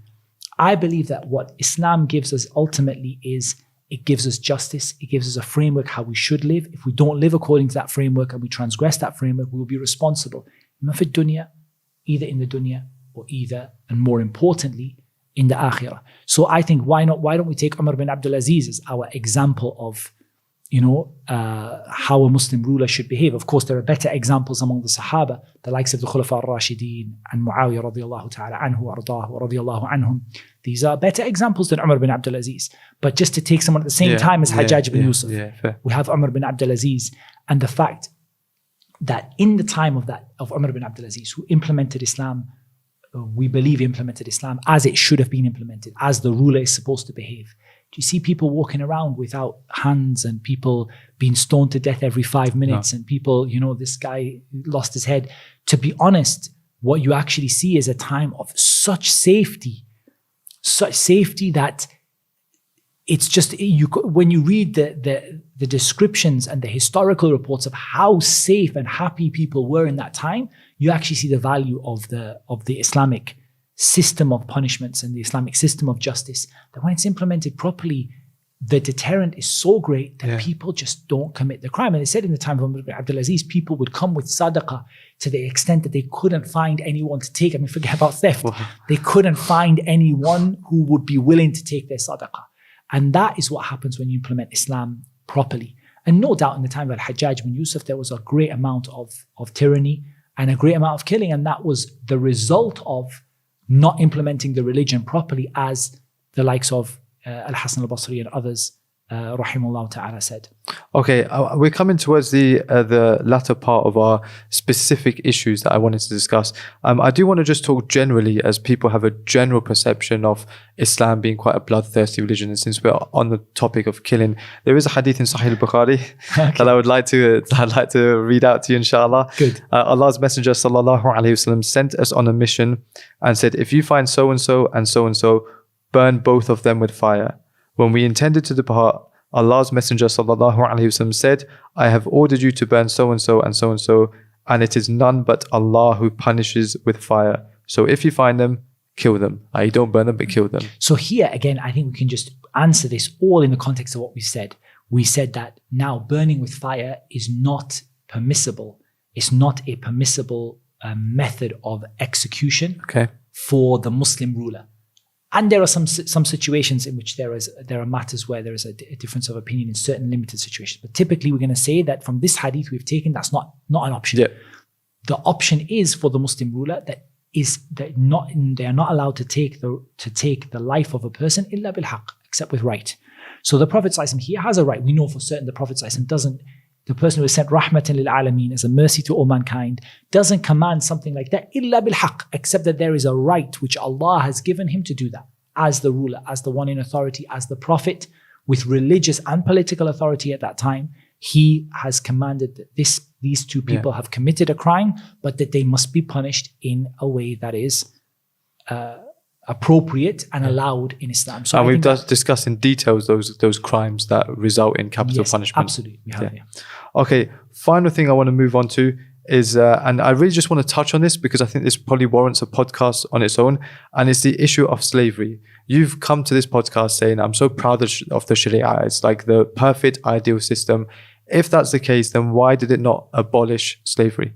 I believe that what Islam gives us ultimately is it gives us justice. It gives us a framework how we should live. If we don't live according to that framework and we transgress that framework, we will be responsible. Either in the dunya or either, and more importantly, in the akhirah. So I think why don't we take Umar bin Abdul Aziz as our example of how a Muslim ruler should behave. Of course, there are better examples among the Sahaba, the likes of the Khulafa al-Rashideen and Muawiyah radiallahu ta'ala anhu, ardahu, radiallahu anhum. These are better examples than Umar bin Abdul Aziz. But just to take someone at the same time as Hajjaj bin Yusuf, we have Umar bin Abdul Aziz, and the fact that in the time of Umar bin Abdul Aziz, who implemented Islam, we believe implemented Islam as it should have been implemented, as the ruler is supposed to behave. Do you see people walking around without hands and people being stoned to death every 5 minutes and people, this guy lost his head? To be honest, what you actually see is a time of such safety that it's just, when you read the descriptions and the historical reports of how safe and happy people were in that time, you actually see the value of the Islamic system of punishments and the Islamic system of justice, that when it's implemented properly, the deterrent is so great that people just don't commit the crime. And they said in the time of Umar bin Abdul Aziz, people would come with sadaqah to the extent that they couldn't find anyone to take. Forget about theft. Wow. They couldn't find anyone who would be willing to take their sadaqah. And that is what happens when you implement Islam properly. And no doubt in the time of Al-Hajjaj bin Yusuf, there was a great amount of tyranny and a great amount of killing. And that was the result of not implementing the religion properly, as the likes of Al-Hasan al-Basri and others, rahimahullah ta'ala, said. Okay, we're coming towards the latter part of our specific issues that I wanted to discuss. I do want to just talk generally, as people have a general perception of Islam being quite a bloodthirsty religion. And since we're on the topic of killing, there is a hadith in Sahih al-Bukhari that I'd like to read out to you, inshallah. Good. Allah's Messenger sallallahu alaihi wasallam sent us on a mission and said, if you find so-and-so and so-and-so, burn both of them with fire. When we intended to depart, Allah's Messenger sallallahu alaihi wasallam said, I have ordered you to burn so-and-so and so-and-so, and it is none but Allah who punishes with fire. So if you find them, kill them. Don't burn them, but kill them. So here, again, I think we can just answer this all in the context of what we said. We said that now burning with fire is not permissible. It's not a permissible method of execution for the Muslim ruler. And there are some situations in which there are matters where there is a difference of opinion in certain limited situations. But typically, we're going to say that from this hadith we've taken, that's not an option. Yeah. The option is for the Muslim ruler that they are not allowed to take the life of a person illa bil haqq, except with right. So the Prophet ﷺ here has a right. We know for certain the Prophet ﷺ doesn't. The person who is sent rahmatan lil alameen, as a mercy to all mankind, doesn't command something like that illa bil haqq, except that there is a right which Allah has given him to do that as the ruler, as the one in authority, as the Prophet with religious and political authority at that time. He has commanded that these two people have committed a crime, but that they must be punished in a way that is appropriate and allowed in Islam. So and we've discussed in details those crimes that result in capital punishment. Absolutely, we have. Okay, final thing I want to move on to is, and I really just want to touch on this because I think this probably warrants a podcast on its own, and it's the issue of slavery. You've come to this podcast saying, I'm so proud of the Sharia. It's like the perfect ideal system. If that's the case, then why did it not abolish slavery?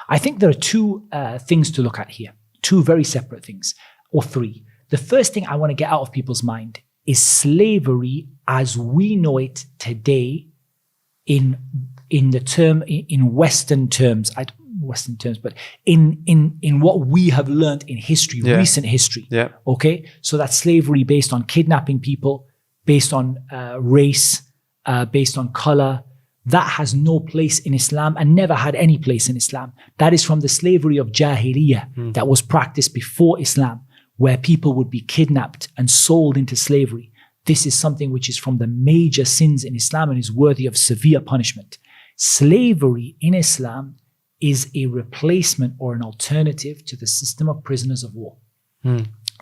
I think there are two things to look at here, two very separate things, or three. The first thing I want to get out of people's mind is slavery as we know it today in the term, in Western terms, but in what we have learned in history, recent history. Yeah. Okay, so that's slavery based on kidnapping people, based on race, based on color. That has no place in Islam and never had any place in Islam. That is from the slavery of Jahiliyyah that was practiced before Islam, where people would be kidnapped and sold into slavery. This is something which is from the major sins in Islam and is worthy of severe punishment. Slavery in Islam is a replacement or an alternative to the system of prisoners of war.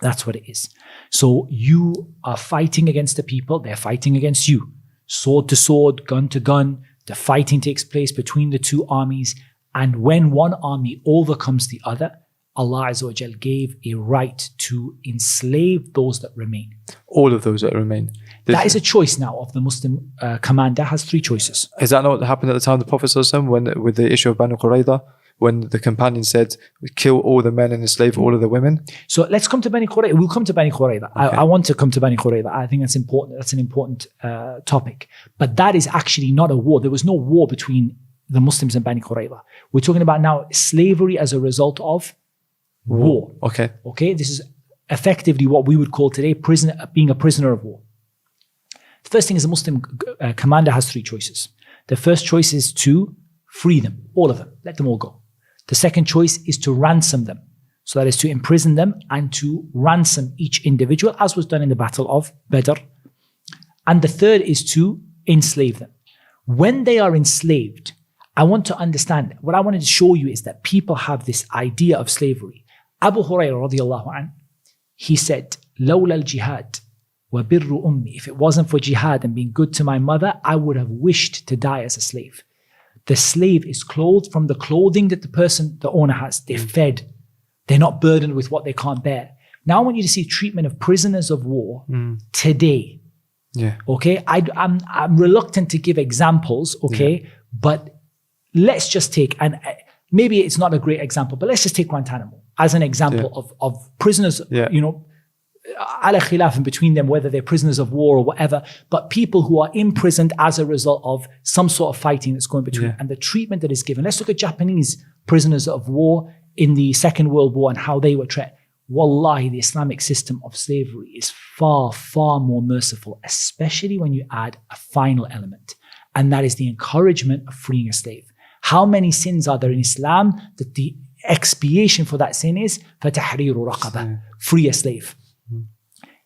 That's what it is. So you are fighting against the people, they're fighting against you. Sword to sword, gun to gun, the fighting takes place between the two armies. And when one army overcomes the other, Allah Azza wa Jal gave a right to enslave those that remain. All of those that remain. That is a choice now of the Muslim commander, has three choices. Is that not what happened at the time of the Prophet ﷺ when with the issue of Banu Qurayza, when the companion said, kill all the men and enslave all of the women? So let's come to Bani Qurayza. We'll come to Bani Qurayza. Okay. I want to come to Bani Qurayza. I think that's important. That's an important topic. But that is actually not a war. There was no war between the Muslims and Bani Qurayza. We're talking about now slavery as a result of war. Okay. This is effectively what we would call today being a prisoner of war. The first thing is a Muslim commander has three choices. The first choice is to free them, all of them, let them all go. The second choice is to ransom them. So that is to imprison them and to ransom each individual, as was done in the Battle of Badr. And the third is to enslave them. When they are enslaved, I want to understand, what I wanted to show you is that people have this idea of slavery. Abu Hurairah radiallahu anh, he said, لولا الجهاد وبر أمي. If it wasn't for jihad and being good to my mother, I would have wished to die as a slave. The slave is clothed from the clothing that the owner has. They're fed. They're not burdened with what they can't bear. Now I want you to see treatment of prisoners of war today. Yeah. Okay, I'm reluctant to give examples. Okay, but let's just take, and maybe it's not a great example, but let's just take Guantanamo as an example of prisoners. You know, ala khilaf in between them, whether they're prisoners of war or whatever, but people who are imprisoned as a result of some sort of fighting that's going between, and the treatment that is given. Let's look at Japanese prisoners of war in the Second World War and how they were treated. Wallahi, the Islamic system of slavery is far, far more merciful, especially when you add a final element, and that is the encouragement of freeing a slave. How many sins are there in Islam that the expiation for that sin is فَتَحْرِيرُ رَقَبَةٍ, free a slave?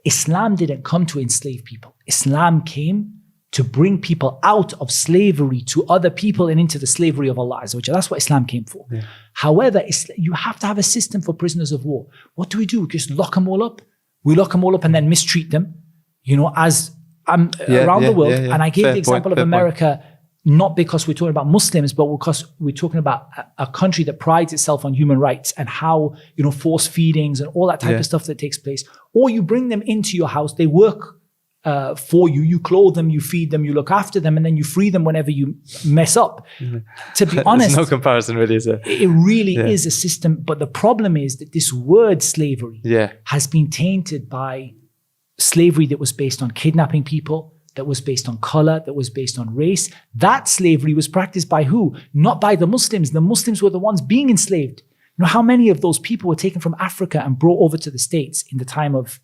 Islam didn't come to enslave people. Islam came to bring people out of slavery to other people and into the slavery of Allah Azza wa Jalla. That's what Islam came for. However, you have to have a system for prisoners of war. What do? We just lock them all up? We lock them all up and then mistreat them, you know, as around the world. And I gave the example of America, not because we're talking about Muslims, but because we're talking about a country that prides itself on human rights and how, you know, force feedings and all that type of stuff that takes place. Or you bring them into your house, they work for you, you clothe them, you feed them, you look after them, and then you free them whenever you mess up. To be honest, there's no comparison really, is there? It really is a system. But the problem is that this word slavery has been tainted by slavery that was based on kidnapping people, that was based on color, that was based on race. That slavery was practiced by who? Not by the Muslims. The Muslims were the ones being enslaved. You know, how many of those people were taken from Africa and brought over to the States in the time of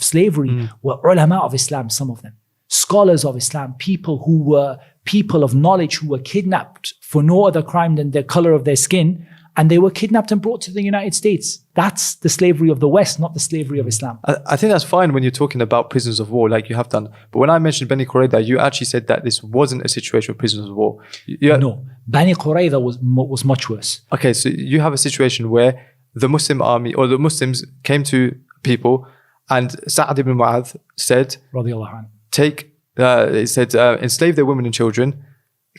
slavery were ulama of Islam, some of them. Scholars of Islam, people who were people of knowledge who were kidnapped for no other crime than the color of their skin, and they were kidnapped and brought to the United States. That's the slavery of the West, not the slavery of Islam. I think that's fine when you're talking about prisoners of war, like you have done. But when I mentioned Bani Qurayza, you actually said that this wasn't a situation of prisoners of war. No, Bani Qurayza was much worse. Okay, so you have a situation where the Muslim army or the Muslims came to people, and Sa'ad ibn Mu'adh said, enslave their women and children,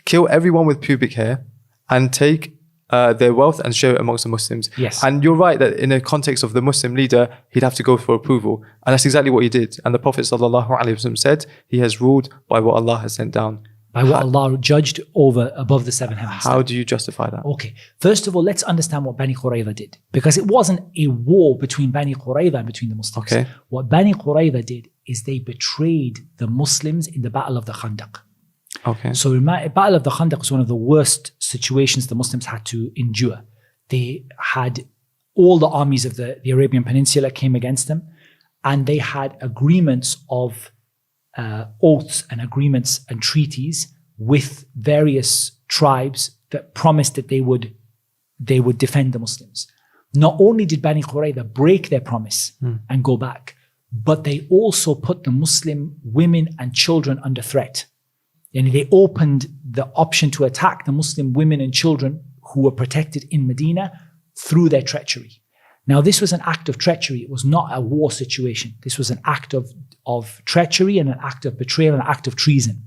kill everyone with pubic hair, and take their wealth and share it amongst the Muslims. Yes. And you're right that in the context of the Muslim leader, he'd have to go for approval. And that's exactly what he did. And the Prophet ﷺ said, he has ruled by what Allah has sent down. by what Allah judged above the seven heavens. How do you justify that? Okay, first of all, let's understand what Bani Qurayza did, because it wasn't a war between Bani Qurayza and between the Muslims. Okay. What Bani Qurayza did is they betrayed the Muslims in the Battle of the Khandaq. Okay. So the Battle of the Khandaq was one of the worst situations the Muslims had to endure. They had all the armies of the Arabian Peninsula came against them, and they had agreements of oaths and agreements and treaties with various tribes that promised that they would defend the Muslims. Not only did Bani Qurayza break their promise and go back, but they also put the Muslim women and children under threat. And they opened the option to attack the Muslim women and children who were protected in Medina through their treachery. Now, this was an act of treachery. It was not a war situation. This was an act of treachery and an act of betrayal and an act of treason.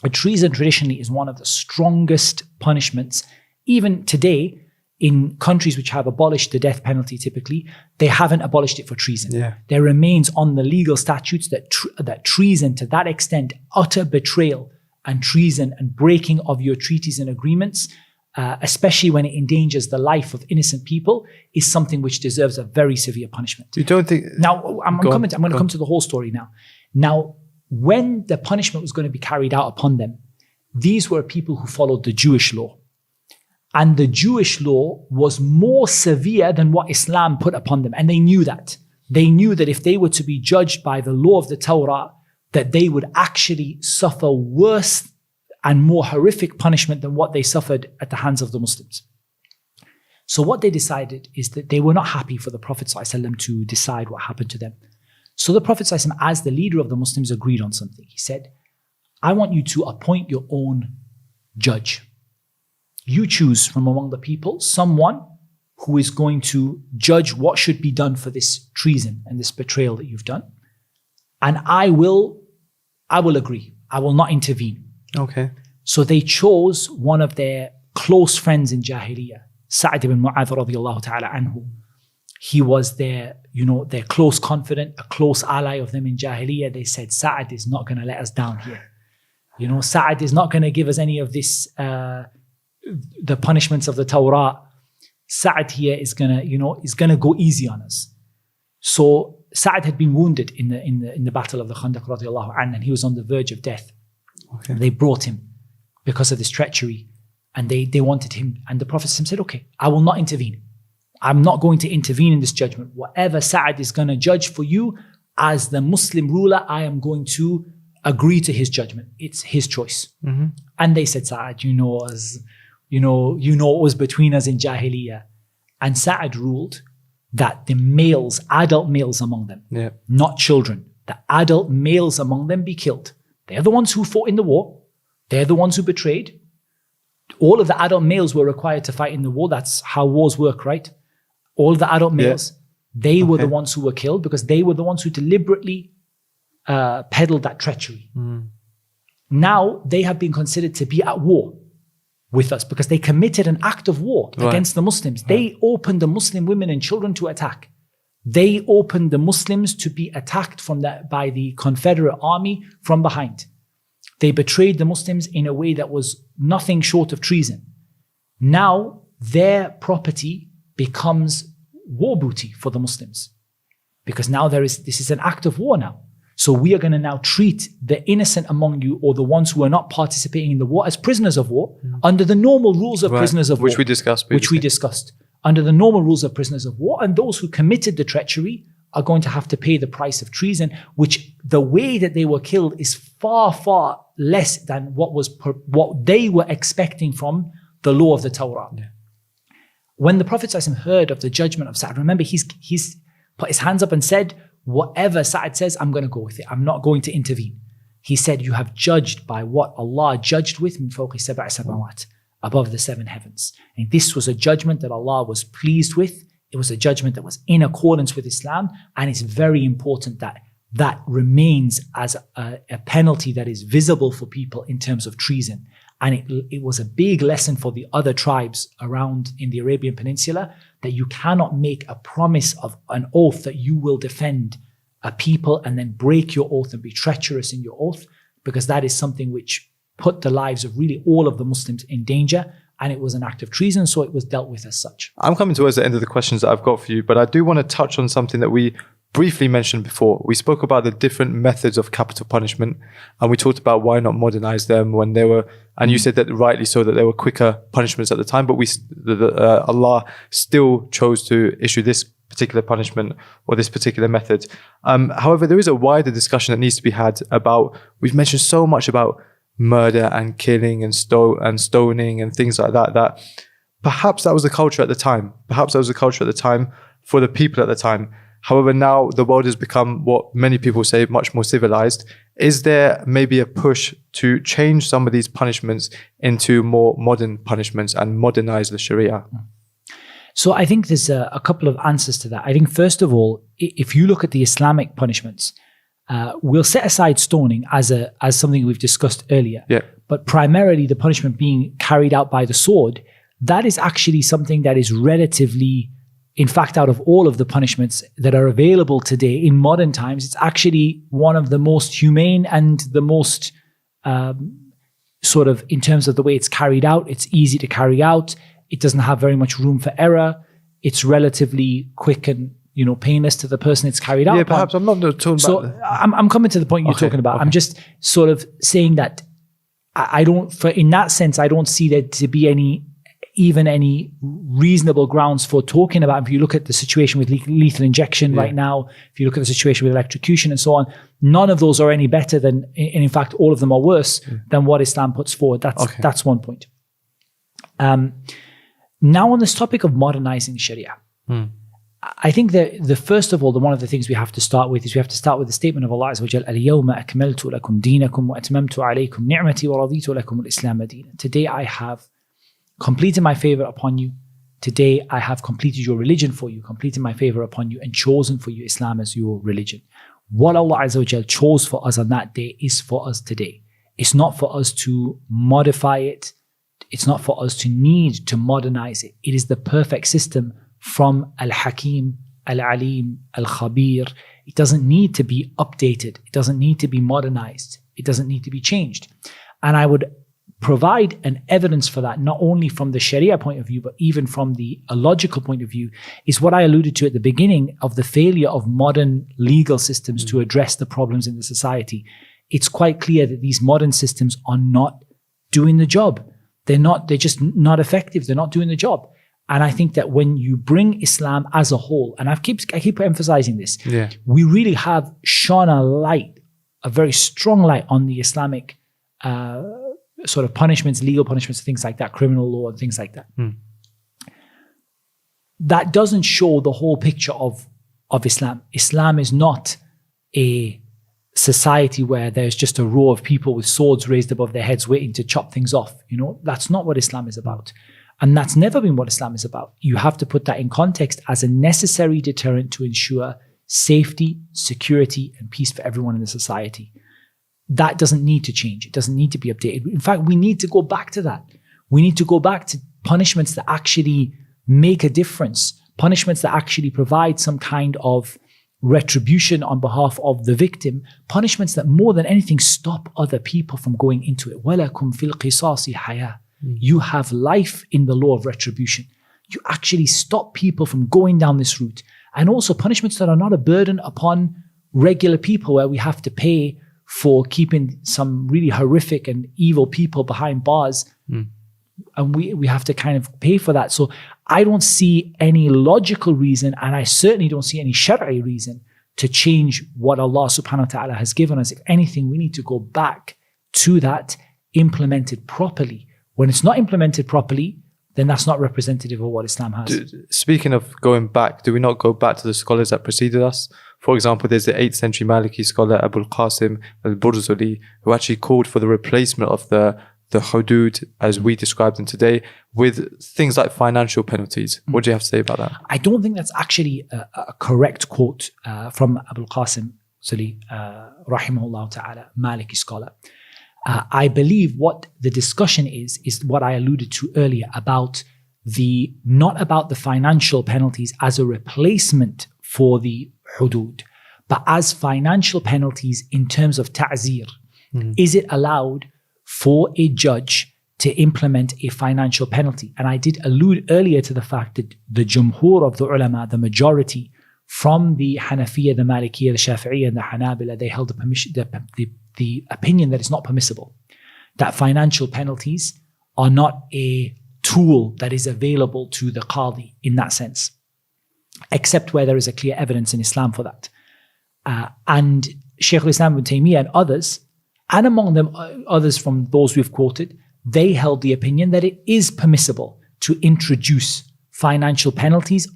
A treason traditionally is one of the strongest punishments. Even today, in countries which have abolished the death penalty typically, they haven't abolished it for treason. Yeah. There remains on the legal statutes that treason, to that extent, utter betrayal and treason and breaking of your treaties and agreements, especially when it endangers the life of innocent people, is something which deserves a very severe punishment. You don't think... Now, I'm going to come to the whole story now. Now, when the punishment was going to be carried out upon them, these were people who followed the Jewish law. And the Jewish law was more severe than what Islam put upon them. And they knew that. They knew that if they were to be judged by the law of the Torah, that they would actually suffer worse and more horrific punishment than what they suffered at the hands of the Muslims. So what they decided is that they were not happy for the Prophet ﷺ to decide what happened to them. So the Prophet ﷺ, as the leader of the Muslims, agreed on something. He said, I want you to appoint your own judge. You choose from among the people someone who is going to judge what should be done for this treason and this betrayal that you've done. And I will agree. I will not intervene. Okay. So they chose one of their close friends in Jahiliyyah, Sa'd ibn Mu'adh radiyallahu ta'ala anhu. He was their close confidant, a close ally of them in Jahiliyyah. They said, Sa'd is not going to let us down here. Sa'd is not going to give us any of this, the punishments of the Torah. Sa'd here is going to go easy on us. So Sa'd had been wounded in the battle of the Khandaq radiyallahu anhu, and he was on the verge of death. Okay. They brought him because of this treachery, and they wanted him. And the Prophet said, okay, I will not intervene. I'm not going to intervene in this judgment. Whatever Sa'd is going to judge for you as the Muslim ruler, I am going to agree to his judgment. It's his choice. Mm-hmm. And they said, Sa'd, you know what was between us in Jahiliyyah. And Sa'd ruled that the males, adult males among them, not children, the adult males among them be killed. They're the ones who fought in the war. They're the ones who betrayed. All of the adult males were required to fight in the war. That's how wars work, right? All the adult males, they were the ones who were killed because they were the ones who deliberately peddled that treachery. Mm. Now they have been considered to be at war with us because they committed an act of war against the Muslims. Right. They opened the Muslim women and children to attack. They opened the Muslims to be attacked by the Confederate army from behind. They betrayed the Muslims in a way that was nothing short of treason. Now their property becomes war booty for the Muslims because now this is an act of war now. So we are going to now treat the innocent among you or the ones who are not participating in the war as prisoners of war under the normal rules of prisoners of war. Which we discussed. Under the normal rules of prisoners of war. And those who committed the treachery are going to have to pay the price of treason, which the way that they were killed is far, far less than what they were expecting from the law of the Torah. Yeah. When the Prophet ﷺ heard of the judgment of Sa'd, remember he's put his hands up and said, whatever Sa'd says, I'm going to go with it. I'm not going to intervene. He said, you have judged by what Allah judged with min fawqi sab'i samawat, above the seven heavens. And this was a judgment that Allah was pleased with. It was a judgment that was in accordance with Islam. And it's very important that remains as a penalty that is visible for people in terms of treason. And it was a big lesson for the other tribes around in the Arabian Peninsula that you cannot make a promise of an oath that you will defend a people and then break your oath and be treacherous in your oath, because that is something which put the lives of really all of the Muslims in danger, and it was an act of treason, so it was dealt with as such. I'm coming towards the end of the questions that I've got for you, but I do want to touch on something that we briefly mentioned before. We spoke about the different methods of capital punishment, and we talked about why not modernize them when they were, and you said that rightly so, that there were quicker punishments at the time, but Allah still chose to issue this particular punishment or this particular method. However, there is a wider discussion that needs to be had about, we've mentioned so much about murder and killing and stoning and things like that, that perhaps that was the culture at the time. Perhaps that was the culture at the time for the people at the time. However, now the world has become what many people say much more civilized. Is there maybe a push to change some of these punishments into more modern punishments and modernize the Sharia? So I think there's a couple of answers to that. I think first of all, if you look at the Islamic punishments, we'll set aside stoning as something we've discussed earlier. Yeah. But primarily the punishment being carried out by the sword, that is actually something that is relatively, in fact, out of all of the punishments that are available today in modern times, it's actually one of the most humane and the most sort of, in terms of the way it's carried out, it's easy to carry out. It doesn't have very much room for error. It's relatively quick and painless to the person it's carried out. Yeah, perhaps I'm not talking so about. I'm coming to the point you're talking about. Okay. I'm just sort of saying that I don't, in that sense, I don't see there to be any reasonable grounds for talking about. If you look at the situation with lethal injection right now, if you look at the situation with electrocution and so on, none of those are any better than, and in fact, all of them are worse than what Islam puts forward. That's one point. Now on this topic of modernizing Sharia, I think that first of all, one of the things we have to start with is we have to start with the statement of Allah Azza wa Jalla, الْيَوْمَ أَكْمَلْتُ لَكُمْ دِينَكُمْ وَأَتْمَمْتُ عَلَيْكُمْ نِعْمَتِي وَرَضِيتُ لَكُمُ الْإِسْلَامَ دِينًا. Today I have completed my favor upon you. Today I have completed your religion for you, completed my favor upon you, and chosen for you Islam as your religion. What Allah Azza wa Jalla chose for us on that day is for us today. It's not for us to modify it. It's not for us to need to modernize it. It is the perfect system from Al-Hakim, Al-Alim, Al-Khabir. It doesn't need to be updated. It doesn't need to be modernized. It doesn't need to be changed. And I would provide an evidence for that, not only from the Sharia point of view, but even from the logical point of view, is what I alluded to at the beginning of the failure of modern legal systems to address the problems in the society. It's quite clear that these modern systems are not doing the job. They're just not effective. They're not doing the job. And I think that when you bring Islam as a whole, and I keep emphasizing this, we really have shone a very strong light on the Islamic sort of punishments, legal punishments, things like that, criminal law and things like that. That doesn't show the whole picture of Islam. Islam is not a society where there's just a row of people with swords raised above their heads waiting to chop things off. That's not what Islam is about. And that's never been what Islam is about. You have to put that in context as a necessary deterrent to ensure safety, security, and peace for everyone in the society. That doesn't need to change. It doesn't need to be updated. In fact, we need to go back to that. We need to go back to punishments that actually make a difference, punishments that actually provide some kind of retribution on behalf of the victim, punishments that more than anything stop other people from going into it. وَلَكُمْ فِي الْقِصَاصِ حَيَاةٌ. You have life in the law of retribution. You actually stop people from going down this route. And also punishments that are not a burden upon regular people, where we have to pay for keeping some really horrific and evil people behind bars. And we have to kind of pay for that. So I don't see any logical reason, and I certainly don't see any Shari'i reason to change what Allah subhanahu wa ta'ala has given us. If anything, we need to go back to that implemented properly. When it's not implemented properly, then that's not representative of what Islam has. Speaking of going back, do we not go back to the scholars that preceded us? For example, there's the 8th century Maliki scholar Abu al-Qasim al-Burzuli, who actually called for the replacement of the hudud, as we describe them today, with things like financial penalties. What do you have to say about that? I don't think that's actually a correct quote from Abu al-Qasim al-Burzuli, rahimahullah ta'ala, Maliki scholar. I believe what the discussion is what I alluded to earlier about not about the financial penalties as a replacement for the hudud, but as financial penalties in terms of ta'zir. Is it allowed for a judge to implement a financial penalty. And I did allude earlier to the fact that the jumhur of the ulama, the majority from the Hanafiya, the Malikiyya, the Shafi'iyya, and the Hanabila, they held the opinion that it's not permissible, that financial penalties are not a tool that is available to the qadi in that sense, except where there is a clear evidence in Islam for that. And Shaykh al-Islam ibn Taymiyyah and others, and among them others from those we've quoted, they held the opinion that it is permissible to introduce financial penalties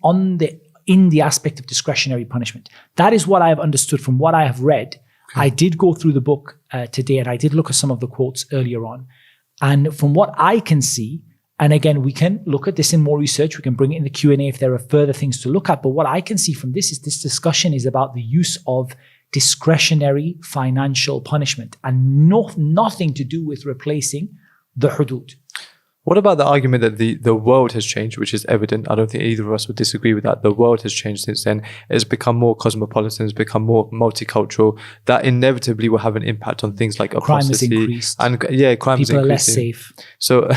in the aspect of discretionary punishment. That is what I have understood from what I have read. Okay. I did go through the book today, and I did look at some of the quotes earlier on. And from what I can see, and again, we can look at this in more research, we can bring it in the Q&A if there are further things to look at, but what I can see from this is this discussion is about the use of discretionary financial punishment and nothing to do with replacing the hudud. What about the argument that the world has changed, which is evident? I don't think either of us would disagree with that. The world has changed since then. It's become more cosmopolitan, it's become more multicultural. That inevitably will have an impact on things like apostasy. Crime has increased. And yeah, crime is increasing. People are less safe. So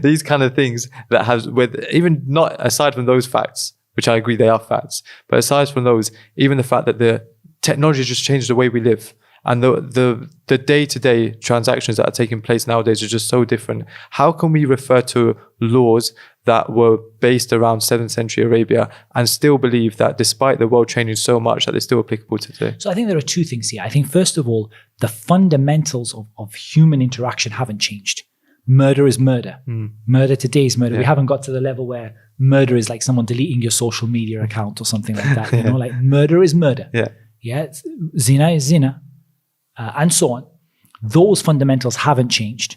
these kind of things that have, with even not aside from those facts, which I agree they are facts, but aside from those, even the fact that the technology just changed the way we live. And the day-to-day transactions that are taking place nowadays are just so different. How can we refer to laws that were based around 7th century Arabia and still believe that despite the world changing so much that they're still applicable today? So I think there are two things here. I think first of all, the fundamentals of human interaction haven't changed. Murder is murder. Murder today is murder. Yeah. We haven't got to the level where murder is like someone deleting your social media account or something like that. You know, like murder is murder. Yeah. Zina is zina. And so on. Those fundamentals haven't changed.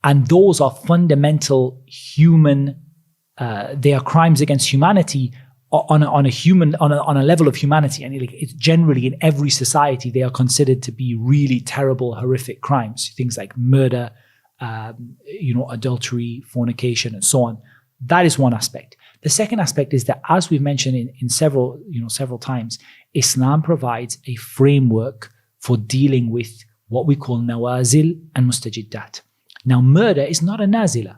And those are fundamental human, they are crimes against humanity on a level of humanity. And it's generally in every society, they are considered to be really terrible, horrific crimes. Things like murder, adultery, fornication, and so on. That is one aspect. The second aspect is that, as we've mentioned in several times, Islam provides a framework for dealing with what we call nawazil and mustajiddat. Now, murder is not a nazila.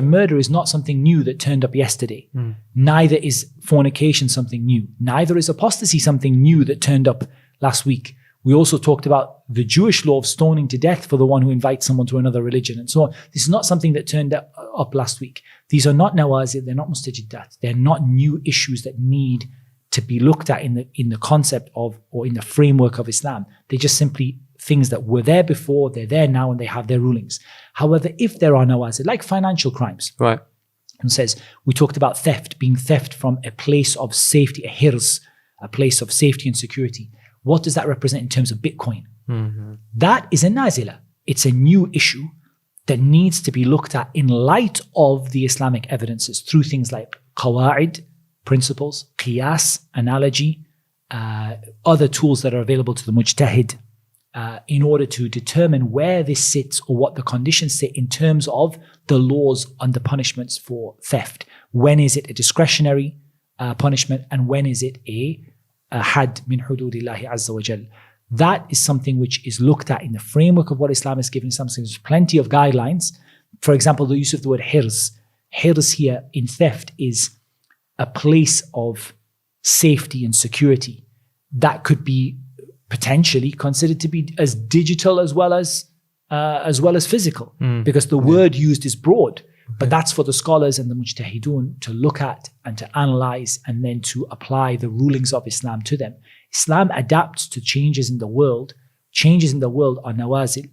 Murder is not something new that turned up yesterday. Neither is fornication something new. Neither is apostasy something new that turned up last week. We also talked about the Jewish law of stoning to death for the one who invites someone to another religion and so on. This is not something that turned up last week. These are not nawazil, they're not mustajiddat. They're not new issues that need to be looked at in the concept of, or in the framework of Islam. They're just simply things that were there before, they're there now, and they have their rulings. However, if there are nawazil, like financial crimes, right? And says, we talked about theft, being theft from a place of safety, a hirs, a place of safety and security. What does that represent in terms of Bitcoin? That is a nazila. It's a new issue that needs to be looked at in light of the Islamic evidences through things like qawa'id, principles, qiyas, analogy, other tools that are available to the mujtahid in order to determine where this sits or what the conditions sit in terms of the laws under punishments for theft. When is it a discretionary punishment and when is it a had min hududillahi azza wa jal? That is something which is looked at in the framework of what Islam has given. There's plenty of guidelines. For example, the use of the word hirs. Hirs here in theft is a place of safety and security that could be potentially considered to be as digital as well as physical, because the word used is broad. But that's for the scholars and the mujtahidun to look at and to analyze and then to apply the rulings of Islam to them. Islam adapts to changes in the world. Changes in the world are nawazil.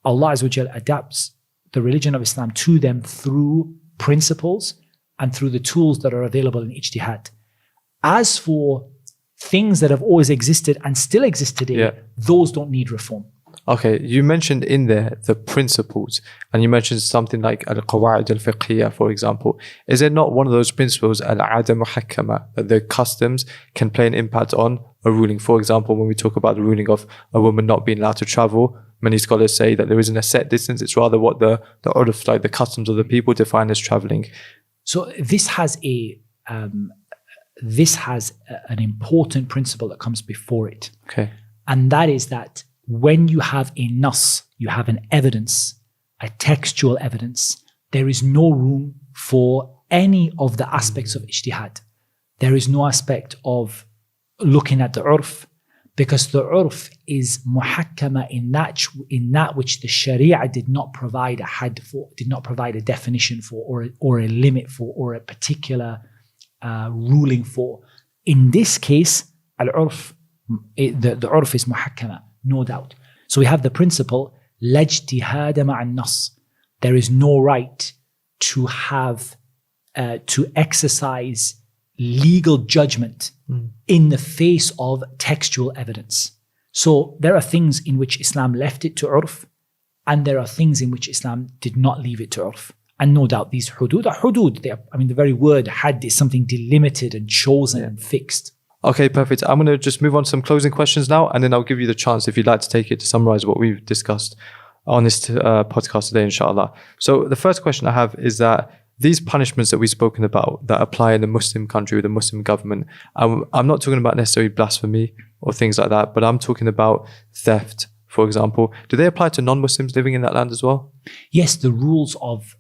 Allah Azza wa Jal adapts the religion of Islam to them through principles and through the tools that are available in ijtihad. As for things that have always existed and still exist today, those don't need reform. Okay, you mentioned in there the principles, and you mentioned something like al-qawa'id al-fiqhiyya, for example. Is it not one of those principles, al-'ada muhakkama, that the customs can play an impact on a ruling? For example, when we talk about the ruling of a woman not being allowed to travel, many scholars say that there isn't a set distance, it's rather what the urf, like the customs of the people define as traveling. So this has an important principle that comes before it. Okay. And that is that when you have a nas, you have an evidence a textual evidence, there is no room for any of the aspects of ijtihad. There is no aspect of looking at the urf, because the urf is muhakkama in that which the Sharia did not provide a had for, did not provide a definition for, or a limit for, or a particular ruling for. In this case, al-urf, the urf is muhakkama, no doubt. So we have the principle, la ijtihada ma'an nas. There is no right to have, to exercise legal judgment in the face of textual evidence. So there are things in which Islam left it to urf, and there are things in which Islam did not leave it to urf. And no doubt these hudud are hudud. The very word had is something delimited and chosen and fixed. Okay, perfect. I'm going to just move on to some closing questions now, and then I'll give you the chance, if you'd like to take it, to summarize what we've discussed on this podcast today, inshallah. So the first question I have is that these punishments that we've spoken about that apply in a Muslim country with a Muslim government, I'm not talking about necessarily blasphemy or things like that, but I'm talking about theft, for example. Do they apply to non-Muslims living in that land as well? Yes, the rules of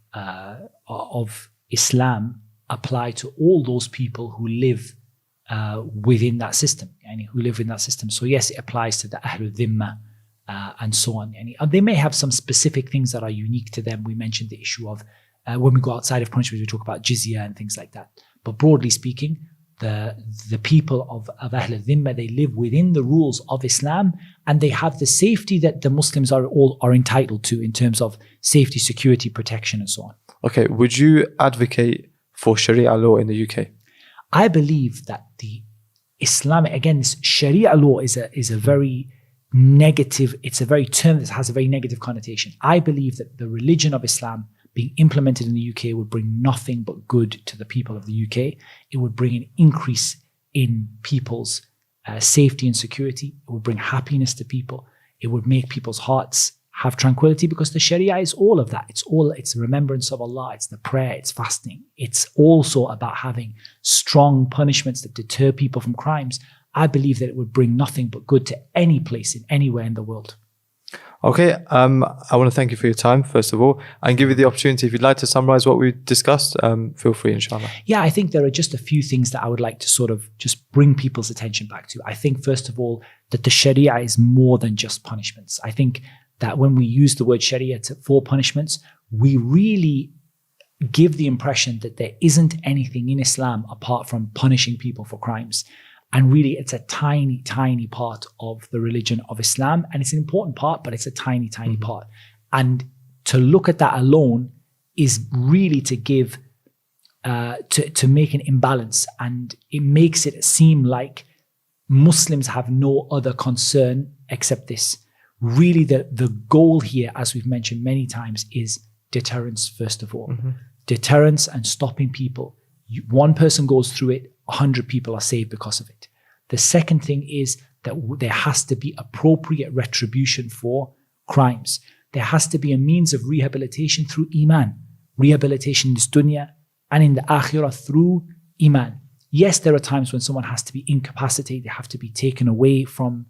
Islam apply to all those people who live within that system, who live in that system. So yes, it applies to the Ahlul Dhimma and so on. They may have some specific things that are unique to them. We mentioned the issue of when we go outside of punishment, we talk about jizya and things like that. But broadly speaking, the people of Ahlul Dhimma, they live within the rules of Islam, and they have the safety that the Muslims are entitled to in terms of safety, security, protection, and so on. Okay, would you advocate for Sharia law in the UK? I believe that the Islamic, again, this Sharia law is a very negative, it's a very term that has a very negative connotation. I believe that the religion of Islam being implemented in the UK would bring nothing but good to the people of the UK. It would bring an increase in people's safety and security. It would bring happiness to people. It would make people's hearts have tranquility, because the Sharia is all of that. It's remembrance of Allah, it's the prayer, it's fasting. It's also about having strong punishments that deter people from crimes. I believe that it would bring nothing but good to any place, anywhere in the world. Okay, I want to thank you for your time, first of all, and give you the opportunity, if you'd like to summarize what we discussed, feel free, inshallah. Yeah, I think there are just a few things that I would like to sort of just bring people's attention back to. I think, first of all, that the Sharia is more than just punishments. I think that when we use the word Sharia for punishments, we really give the impression that there isn't anything in Islam apart from punishing people for crimes. And really, it's a tiny, tiny part of the religion of Islam. And it's an important part, but it's a tiny, tiny part. And to look at that alone is really to give, to make an imbalance. And it makes it seem like Muslims have no other concern except this. Really, the goal here, as we've mentioned many times, is deterrence, first of all. Deterrence and stopping people. One person goes through it, 100 people are saved because of it. The second thing is that there has to be appropriate retribution for crimes. There has to be a means of rehabilitation through Iman. Rehabilitation in this dunya and in the akhirah through Iman. Yes, there are times when someone has to be incapacitated, they have to be taken away from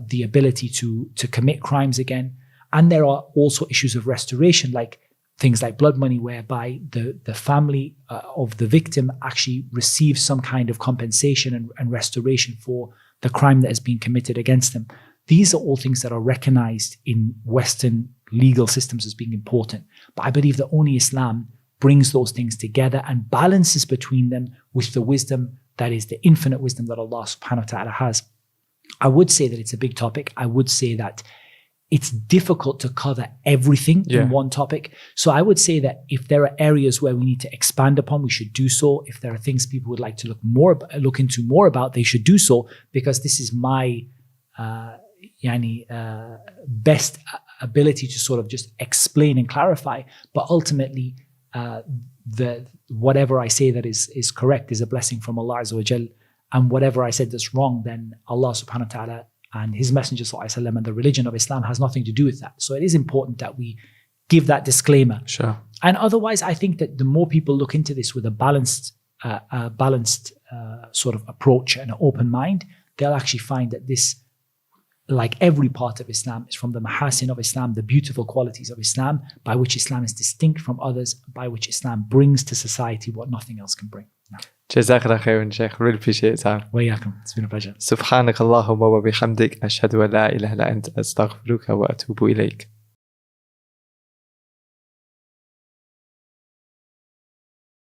the ability to commit crimes again. And there are also issues of restoration, like things like blood money, whereby the family of the victim actually receives some kind of compensation and restoration for the crime that has been committed against them. These are all things that are recognized in Western legal systems as being important. But I believe that only Islam brings those things together and balances between them with the wisdom that is the infinite wisdom that Allah subhanahu wa ta'ala has. I would say that it's a big topic. I would say that it's difficult to cover everything in one topic. So I would say that if there are areas where we need to expand upon, we should do so. If there are things people would like to look into more about, they should do so, because this is my best ability to sort of just explain and clarify. But ultimately, whatever I say that is correct is a blessing from Allah Azza wa Jal. And whatever I said that's wrong, then Allah subhanahu wa ta'ala and His Messenger sallallahu alaihi wasallam and the religion of Islam has nothing to do with that. So it is important that we give that disclaimer. Sure. And otherwise, I think that the more people look into this with a balanced sort of approach and an open mind, they'll actually find that this like every part of Islam, is from the mahasin of Islam, the beautiful qualities of Islam, by which Islam is distinct from others, by which Islam brings to society what nothing else can bring. Jazakallah khairan, Sheikh. Really appreciate your time. وإياكم. It's been a pleasure. سبحانك اللهم وبحمدك أشهد أن لا إله إلا أنت أستغفرك وأتوب إليك.